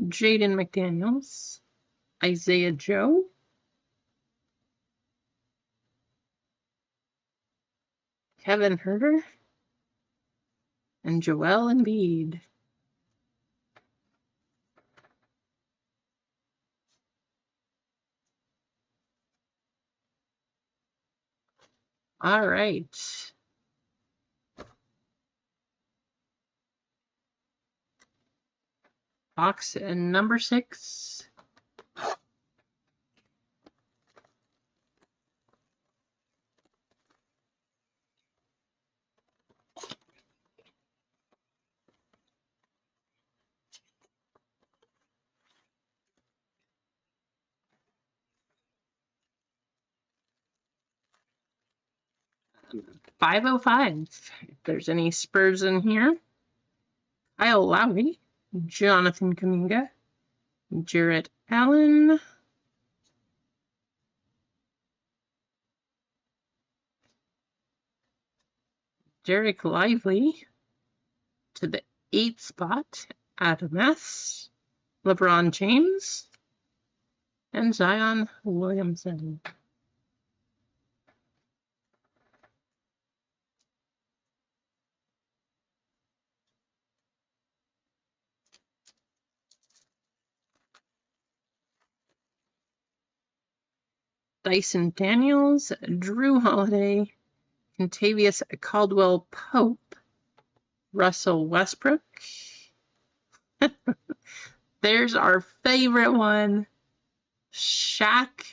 Jaden McDaniels, Isaiah Joe, Kevin Huerter, and Joel Embiid. All right. Box number 6. $5.05. If there's any Spurs in here, Kyle Lowry, Jonathan Kuminga, Jarrett Allen, Derek Lively to the 8th spot, Adam S., LeBron James, and Zion Williamson. Dyson Daniels, Drew Holiday, Contavious Caldwell Pope, Russell Westbrook. There's our favorite one, Shaq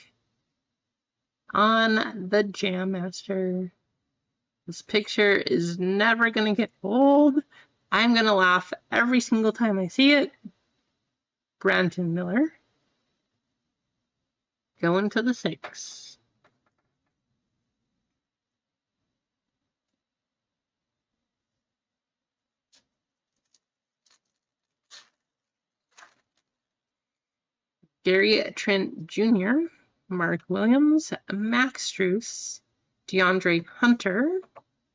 on the Jam Master. This picture is never going to get old. I'm going to laugh every single time I see it. Brandon Miller. Going to the 6. Gary Trent Jr., Mark Williams, Max Strus, DeAndre Hunter.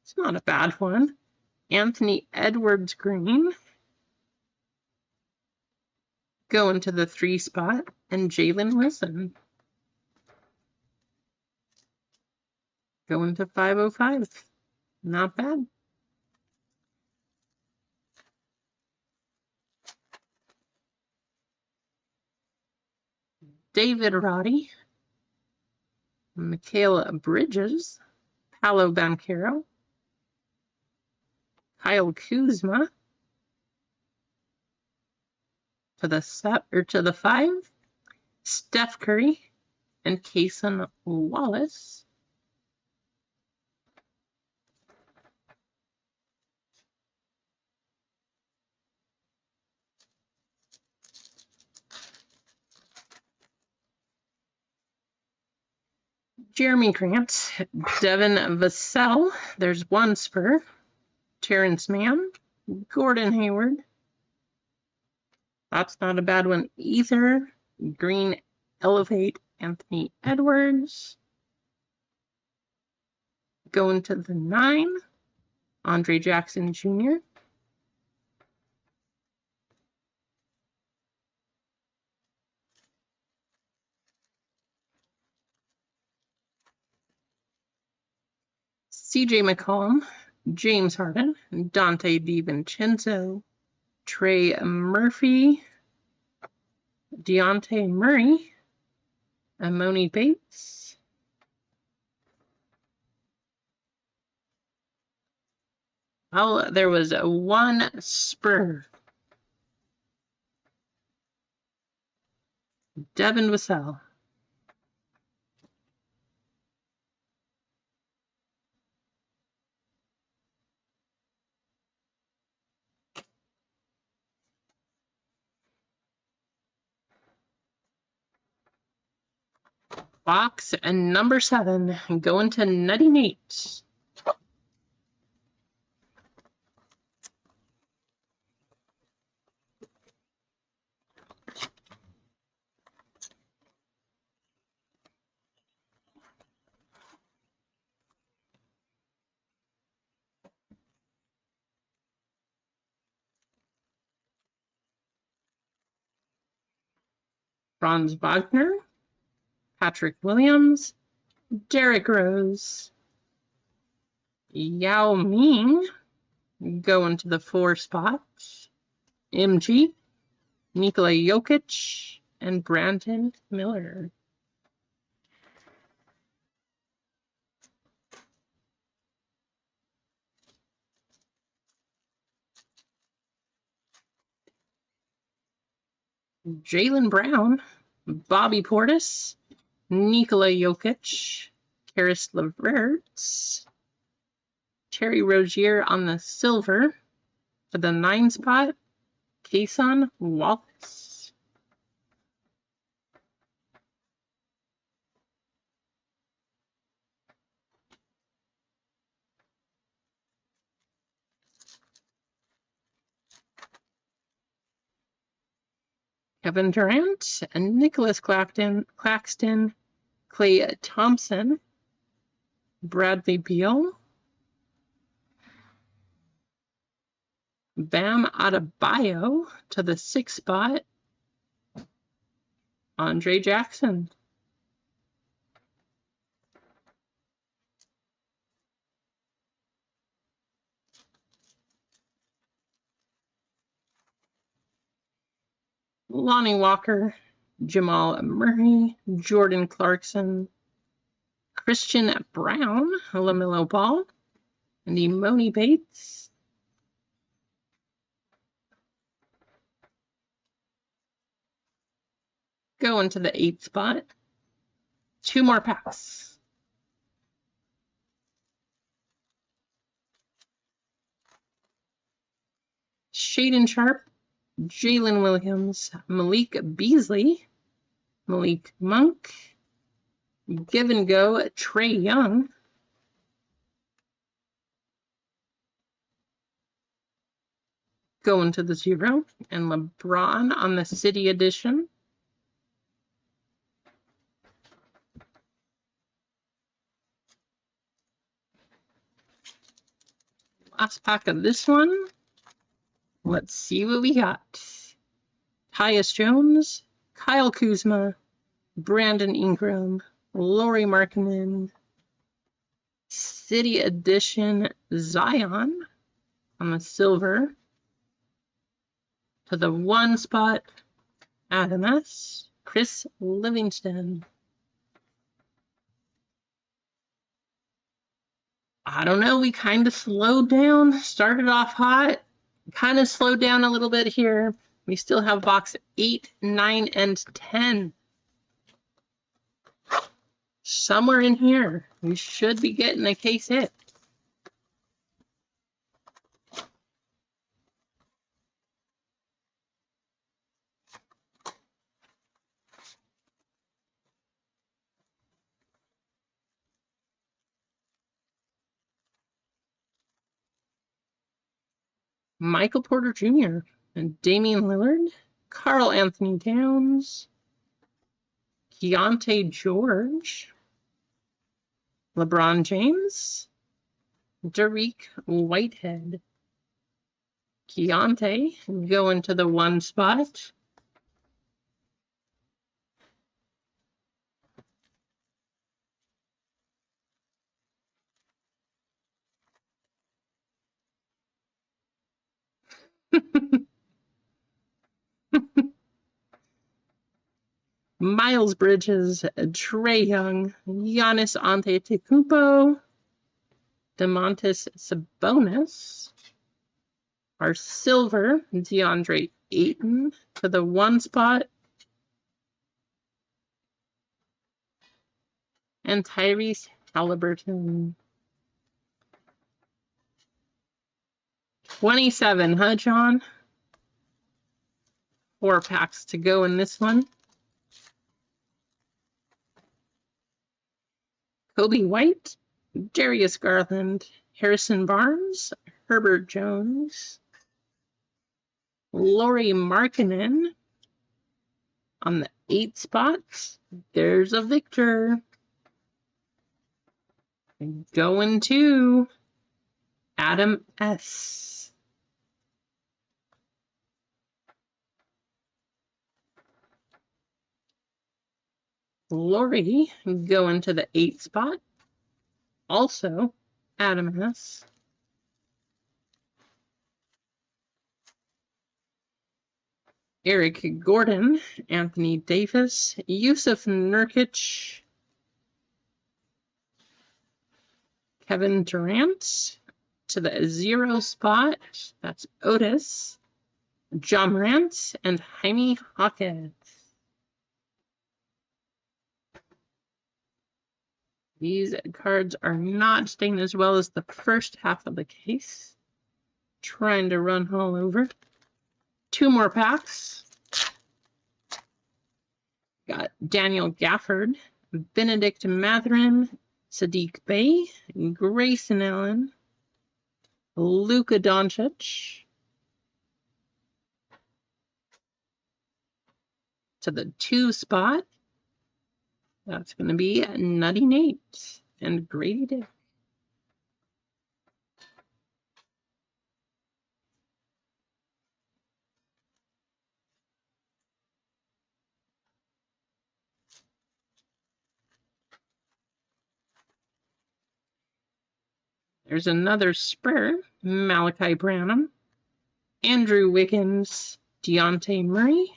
It's not a bad one. Anthony Edwards Green. Going to the 3 spot. And Jalen Wilson. Going to 505. Not bad. David Roddy, Mikal Bridges, Paolo Banchero, Kyle Kuzma to the 5, Steph Curry, and Cason Wallace. Jeremy Grant, Devin Vassell, there's one spur. Terrence Mann, Gordon Hayward. That's not a bad one either. Green Elevate, Anthony Edwards. Going to the 9, Andre Jackson Jr. CJ McCollum, James Harden, Dante DiVincenzo, Trey Murphy, Deontay Murray, Amoni Bates. Oh, there was one spur. Devin Vassell. Box and number 7 going to Nutty Nate. Franz Wagner, Patrick Williams, Derrick Rose, Yao Ming going to the 4 spots, MG, Nikola Jokic, and Brandon Miller. Jaylen Brown, Bobby Portis, Nikola Jokic, Karis LeVert, Terry Rozier on the silver. For the 9 spot, Kason Wallace. Kevin Durant and Nicholas Claxton, Klay Thompson, Bradley Beal, Bam Adebayo to the 6 spot, Andre Jackson. Lonnie Walker, Jamal Murray, Jordan Clarkson, Christian Brown, LaMelo Ball, and Amoni Bates. Going to the 8th spot. 2 more packs. Shaden Sharp, Jalen Williams, Malik Beasley, Malik Monk, Give and Go, Trae Young, going to the 0, and LeBron on the City Edition. Last pack of this one. Let's see what we got. Tyus Jones, Kyle Kuzma, Brandon Ingram, Lauri Markkanen, City Edition Zion on the silver. To the 1 spot, Adam S., Chris Livingston. I don't know, we kind of slowed down, started off hot, kind of slowed down a little bit here. We still have box 8, 9, and 10. Somewhere in here, we should be getting a case hit. Michael Porter Jr., and Damian Lillard, Karl Anthony Towns, Keontae George, LeBron James, Dariq Whitehead. Keontae going to the 1 spot. Miles Bridges, Trae Young, Giannis Antetokounmpo, Domantas Sabonis, our silver, DeAndre Ayton to the 1 spot, and Tyrese Halliburton. 27, huh, John? 4 packs to go in this one. Kobe White, Darius Garland, Harrison Barnes, Herbert Jones, Lauri Markkanen on the 8 spot. There's a Victor. Going to Adam S. Lauri going to the 8 spot. Also Adam S. Eric Gordon, Anthony Davis, Yusuf Nurkic, Kevin Durant to the 0 spot. That's Otis, Ja Morant, and Jaime Hawkins. These cards are not staying as well as the first half of the case. Trying to run all over. 2 more packs. Got Daniel Gafford, Benedict Mathurin, Sadiq Bey, Grayson Allen, Luka Doncic to the 2 spot. That's going to be Nutty Nate and Grady Dick. There's another spur, Malachi Branham, Andrew Wiggins, Deontay Murray,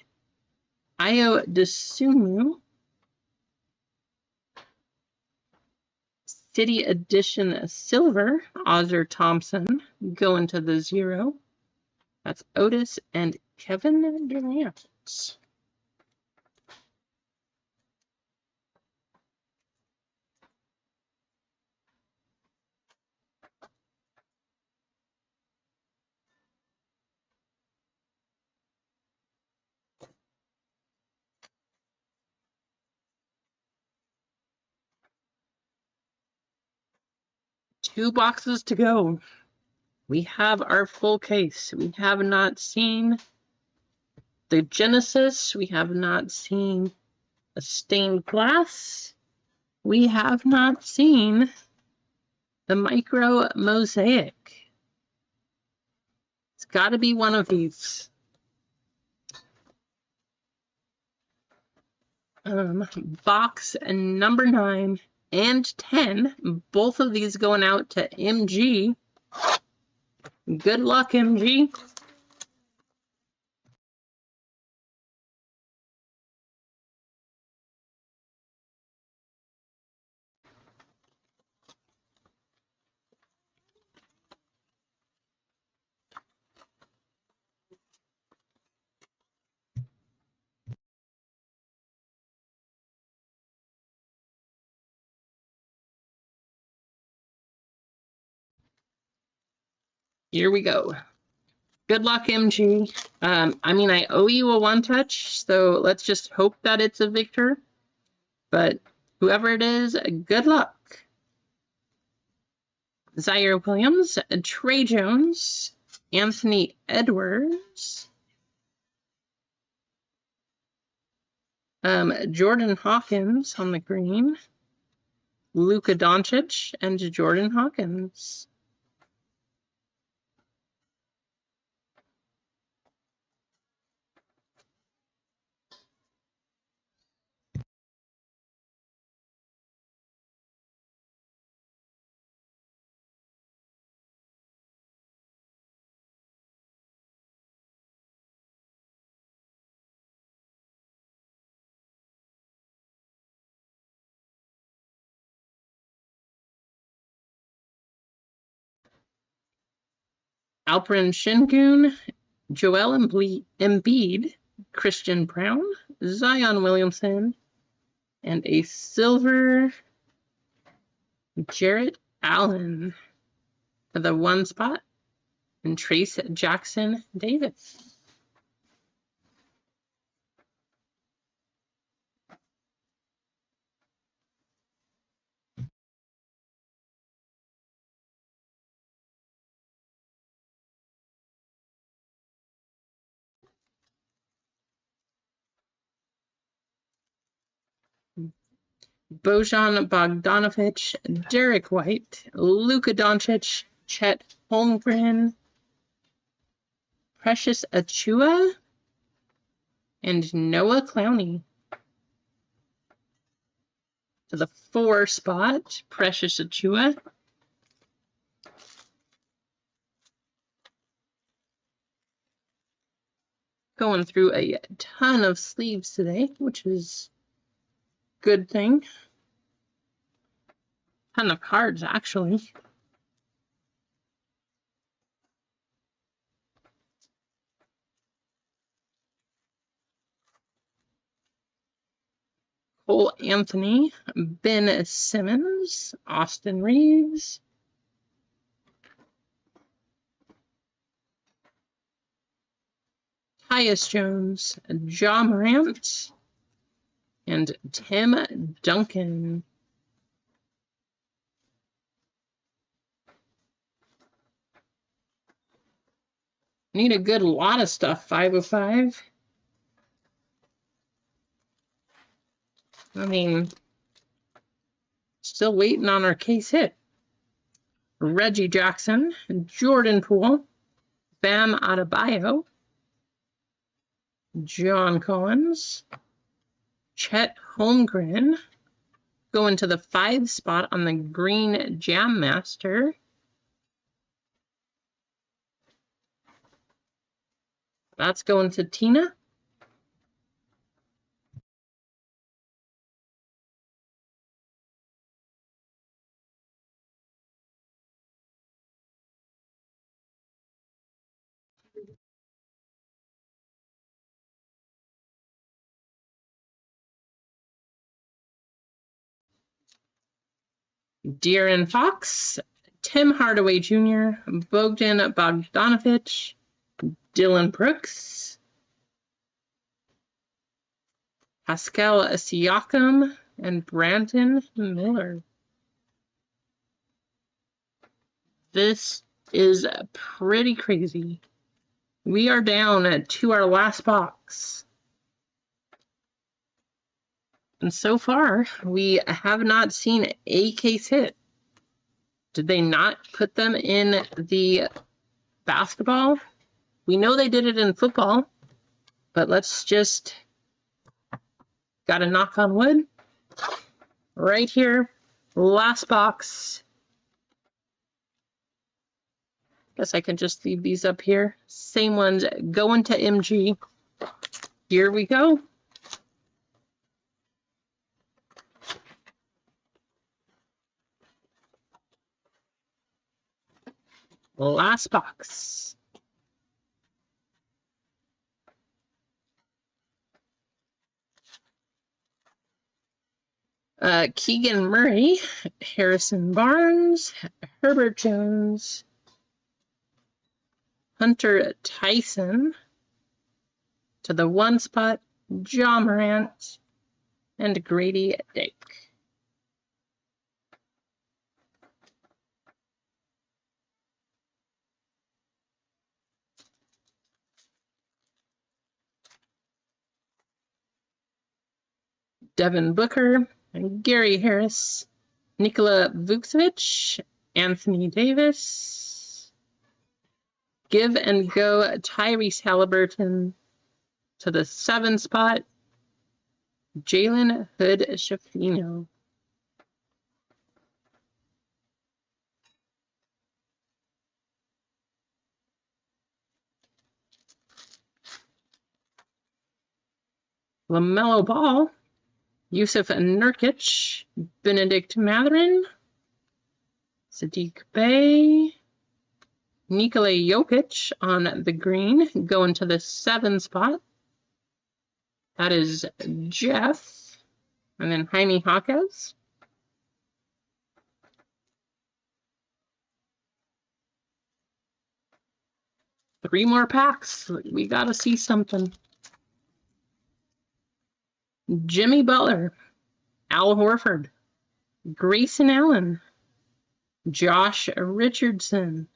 Ayo Dosunmu, City Edition Silver, Ozzer Thompson, going to the 0. That's Otis and Kevin Durant. Two boxes to go. We have our full case. We have not seen the Genesis. We have not seen a stained glass. We have not seen the micro mosaic. It's got to be one of these. Box number 9 and 10. Both of these going out to MG. Good luck, MG. Here we go. Good luck, MG. I mean, I owe you a 1-touch, so let's just hope that it's a Victor. But whoever it is, good luck. Zaire Williams, Trey Jones, Anthony Edwards, Jordan Hawkins on the green, Luka Doncic, and Jordan Hawkins. Alperen Şengün, Joel Embiid, Christian Brown, Zion Williamson, and a silver Jarrett Allen for the 1 spot, and Trace Jackson Davis. Bojan Bogdanovic, Derek White, Luka Doncic, Chet Holmgren, Precious Achiuwa, and Noah Clowney. To the 4 spot, Precious Achiuwa. Going through a ton of sleeves today, which is a good thing. Ton of cards, actually. Cole Anthony, Ben Simmons, Austin Reeves, Tyus Jones, Ja Morant, and Tim Duncan. Need a good lot of stuff, 505. I mean, still waiting on our case hit. Reggie Jackson, Jordan Poole, Bam Adebayo, John Collins, Chet Holmgren, going to the 5 spot on the green Jam Master. That's going to Tina. De'Aaron Fox, Tim Hardaway Jr., Bogdan Bogdanovic, Dylan Brooks, Pascal Siakam, and Brandon Miller. This is pretty crazy. We are down to our last box. And so far, we have not seen a case hit. Did they not put them in the basketball? We know they did it in football, but let's just, gotta knock on wood. Right here, last box. Guess I can just leave these up here. Same ones going to MG. Here we go. Last box. Keegan Murray, Harrison Barnes, Herbert Jones, Hunter Tyson, to the 1 spot, Ja Morant, and Grady Dick. Devin Booker, Gary Harris, Nikola Vucevic, Anthony Davis. Give and go Tyrese Halliburton to the 7 spot. Jalen Hood-Schifino. LaMelo Ball, Yusuf Nurkic, Benedict Mathurin, Sadiq Bey, Nikola Jokic on the green, going to the 7 spot. That is Jeff. And then Jaime Hawkins. Three more packs. We got to see something. Jimmy Butler, Al Horford, Grayson Allen, Josh Richardson,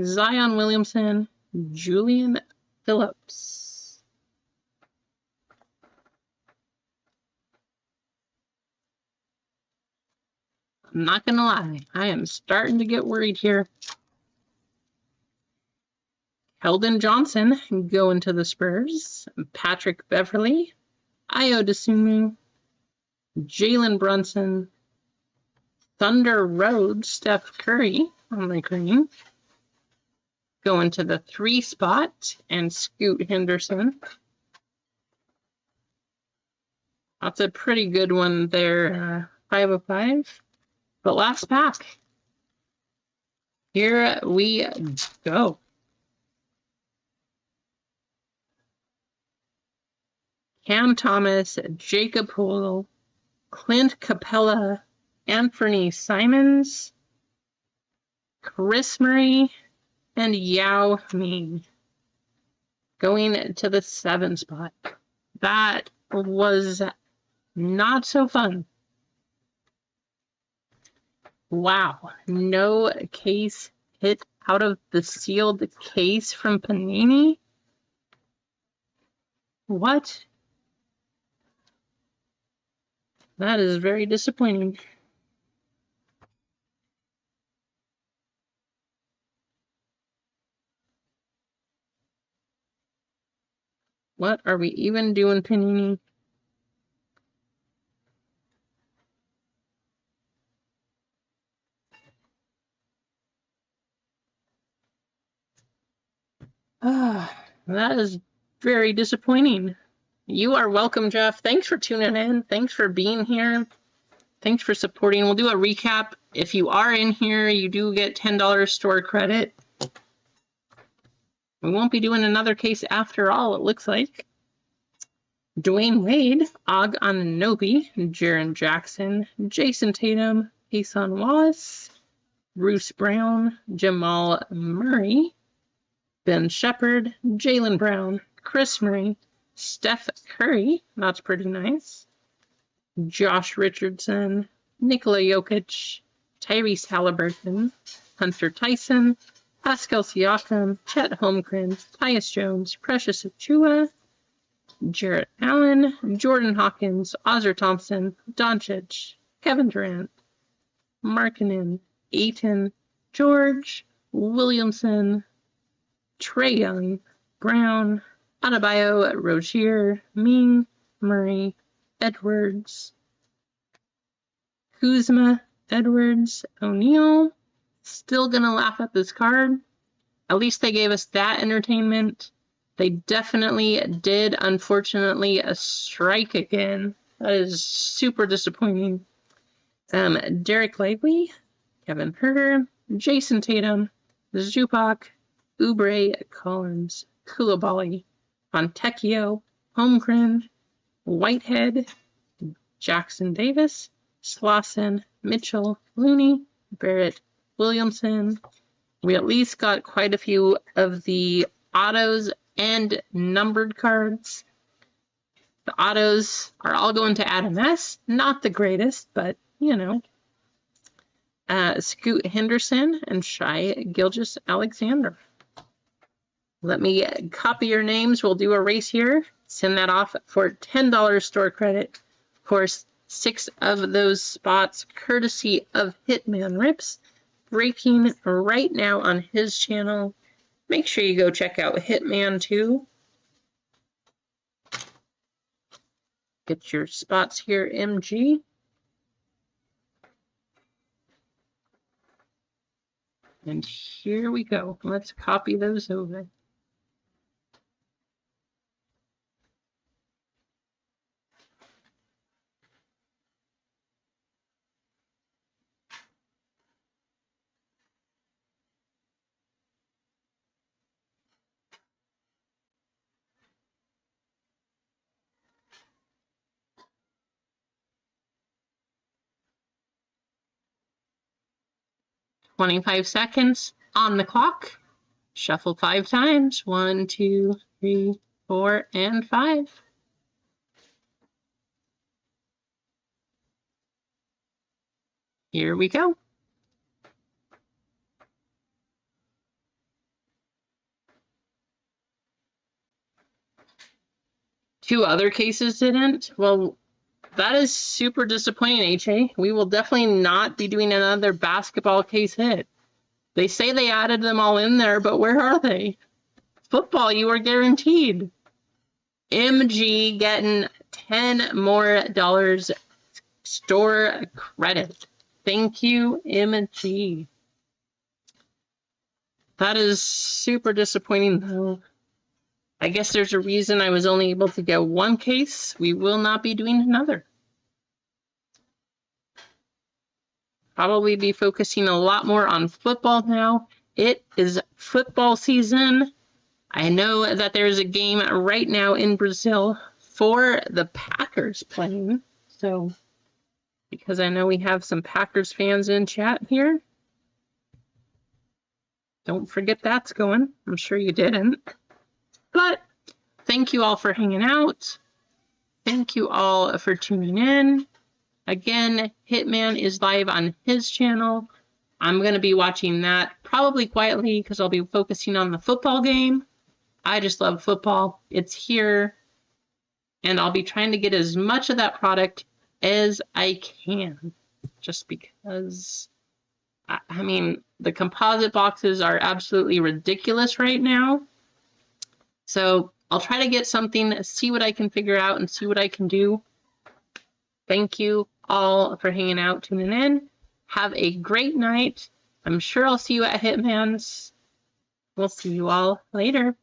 Zion Williamson, Julian Phillips. I'm not going to lie, I am starting to get worried here. Keldon Johnson going to the Spurs, Patrick Beverley, Ayo Dosunmu, Jalen Brunson, Thunder Road, Steph Curry on the green, going to the 3 spot, and Scoot Henderson. That's a pretty good one there, 5 of 5. But last pack. Here we go. Cam Thomas, Jacob Poole, Clint Capella, Anthony Simons, Chris Murray, and Yao Ming. Going to the 7 spot. That was not so fun. Wow, no case hit out of the sealed case from Panini? What? That is very disappointing. What are we even doing, Panini? That is very disappointing. You are welcome, Jeff. Thanks for tuning in. Thanks for being here. Thanks for supporting. We'll do a recap. If you are in here, you do get $10 store credit. We won't be doing another case after all, it looks like. Dwayne Wade, Og Anunoby, Jaren Jackson, Jason Tatum, Hassan Wallace, Bruce Brown, Jamal Murray, Ben Shepherd, Jaylen Brown, Chris Murray, Steph Curry, that's pretty nice, Josh Richardson, Nikola Jokic, Tyrese Halliburton, Hunter Tyson, Pascal Siakam, Chet Holmgren, Tyus Jones, Precious Achiuwa, Jarrett Allen, Jordan Hawkins, Ozar Thompson, Doncic, Kevin Durant, Markkanen, Ayton, George, Williamson, Trae Young, Brown, Adebayo, Rozier, Ming, Murray, Edwards, Kuzma, Edwards, O'Neal. Still gonna laugh at this card. At least they gave us that entertainment. They definitely did, unfortunately, a strike again. That is super disappointing. Derek Lively, Kevin Huerter, Jason Tatum, Zubac, Oubre, Collins, Koulibaly, Fontecchio, Holmgren, Whitehead, Jackson Davis, Slauson, Mitchell, Looney, Barrett, Williamson. We at least got quite a few of the autos and numbered cards. The autos are all going to Adam S. Not the greatest, but, you know. Scoot Henderson and Shai Gilgeous-Alexander. Let me copy your names. We'll do a race here. Send that off for $10 store credit. Of course, 6 of those spots courtesy of Hitman Rips, breaking right now on his channel. Make sure you go check out Hitman too. Get your spots here, MG. And here we go. Let's copy those over. "25 seconds on the clock. Shuffle 5 times. 1, 2, 3, 4, and 5. Here we go. Two other cases didn't. Well, that is super disappointing, HA. We will definitely not be doing another basketball case hit. They say they added them all in there, but where are they? Football, you are guaranteed. MG getting $10 more store credit. Thank you, MG. That is super disappointing, though. I guess there's a reason I was only able to get one case. We will not be doing another. Probably be focusing a lot more on football now. It is football season. I know that there's a game right now in Brazil for the Packers playing. So, because I know we have some Packers fans in chat here. Don't forget that's going. I'm sure you didn't. But thank you all for hanging out. Thank you all for tuning in. Again, Hitman is live on his channel. I'm going to be watching that probably quietly because I'll be focusing on the football game. I just love football. It's here. And I'll be trying to get as much of that product as I can. Just because, I mean, the composite boxes are absolutely ridiculous right now. So I'll try to get something, see what I can figure out, and see what I can do. Thank you all for hanging out, tuning in. Have a great night. I'm sure I'll see you at Hitman's. We'll see you all later.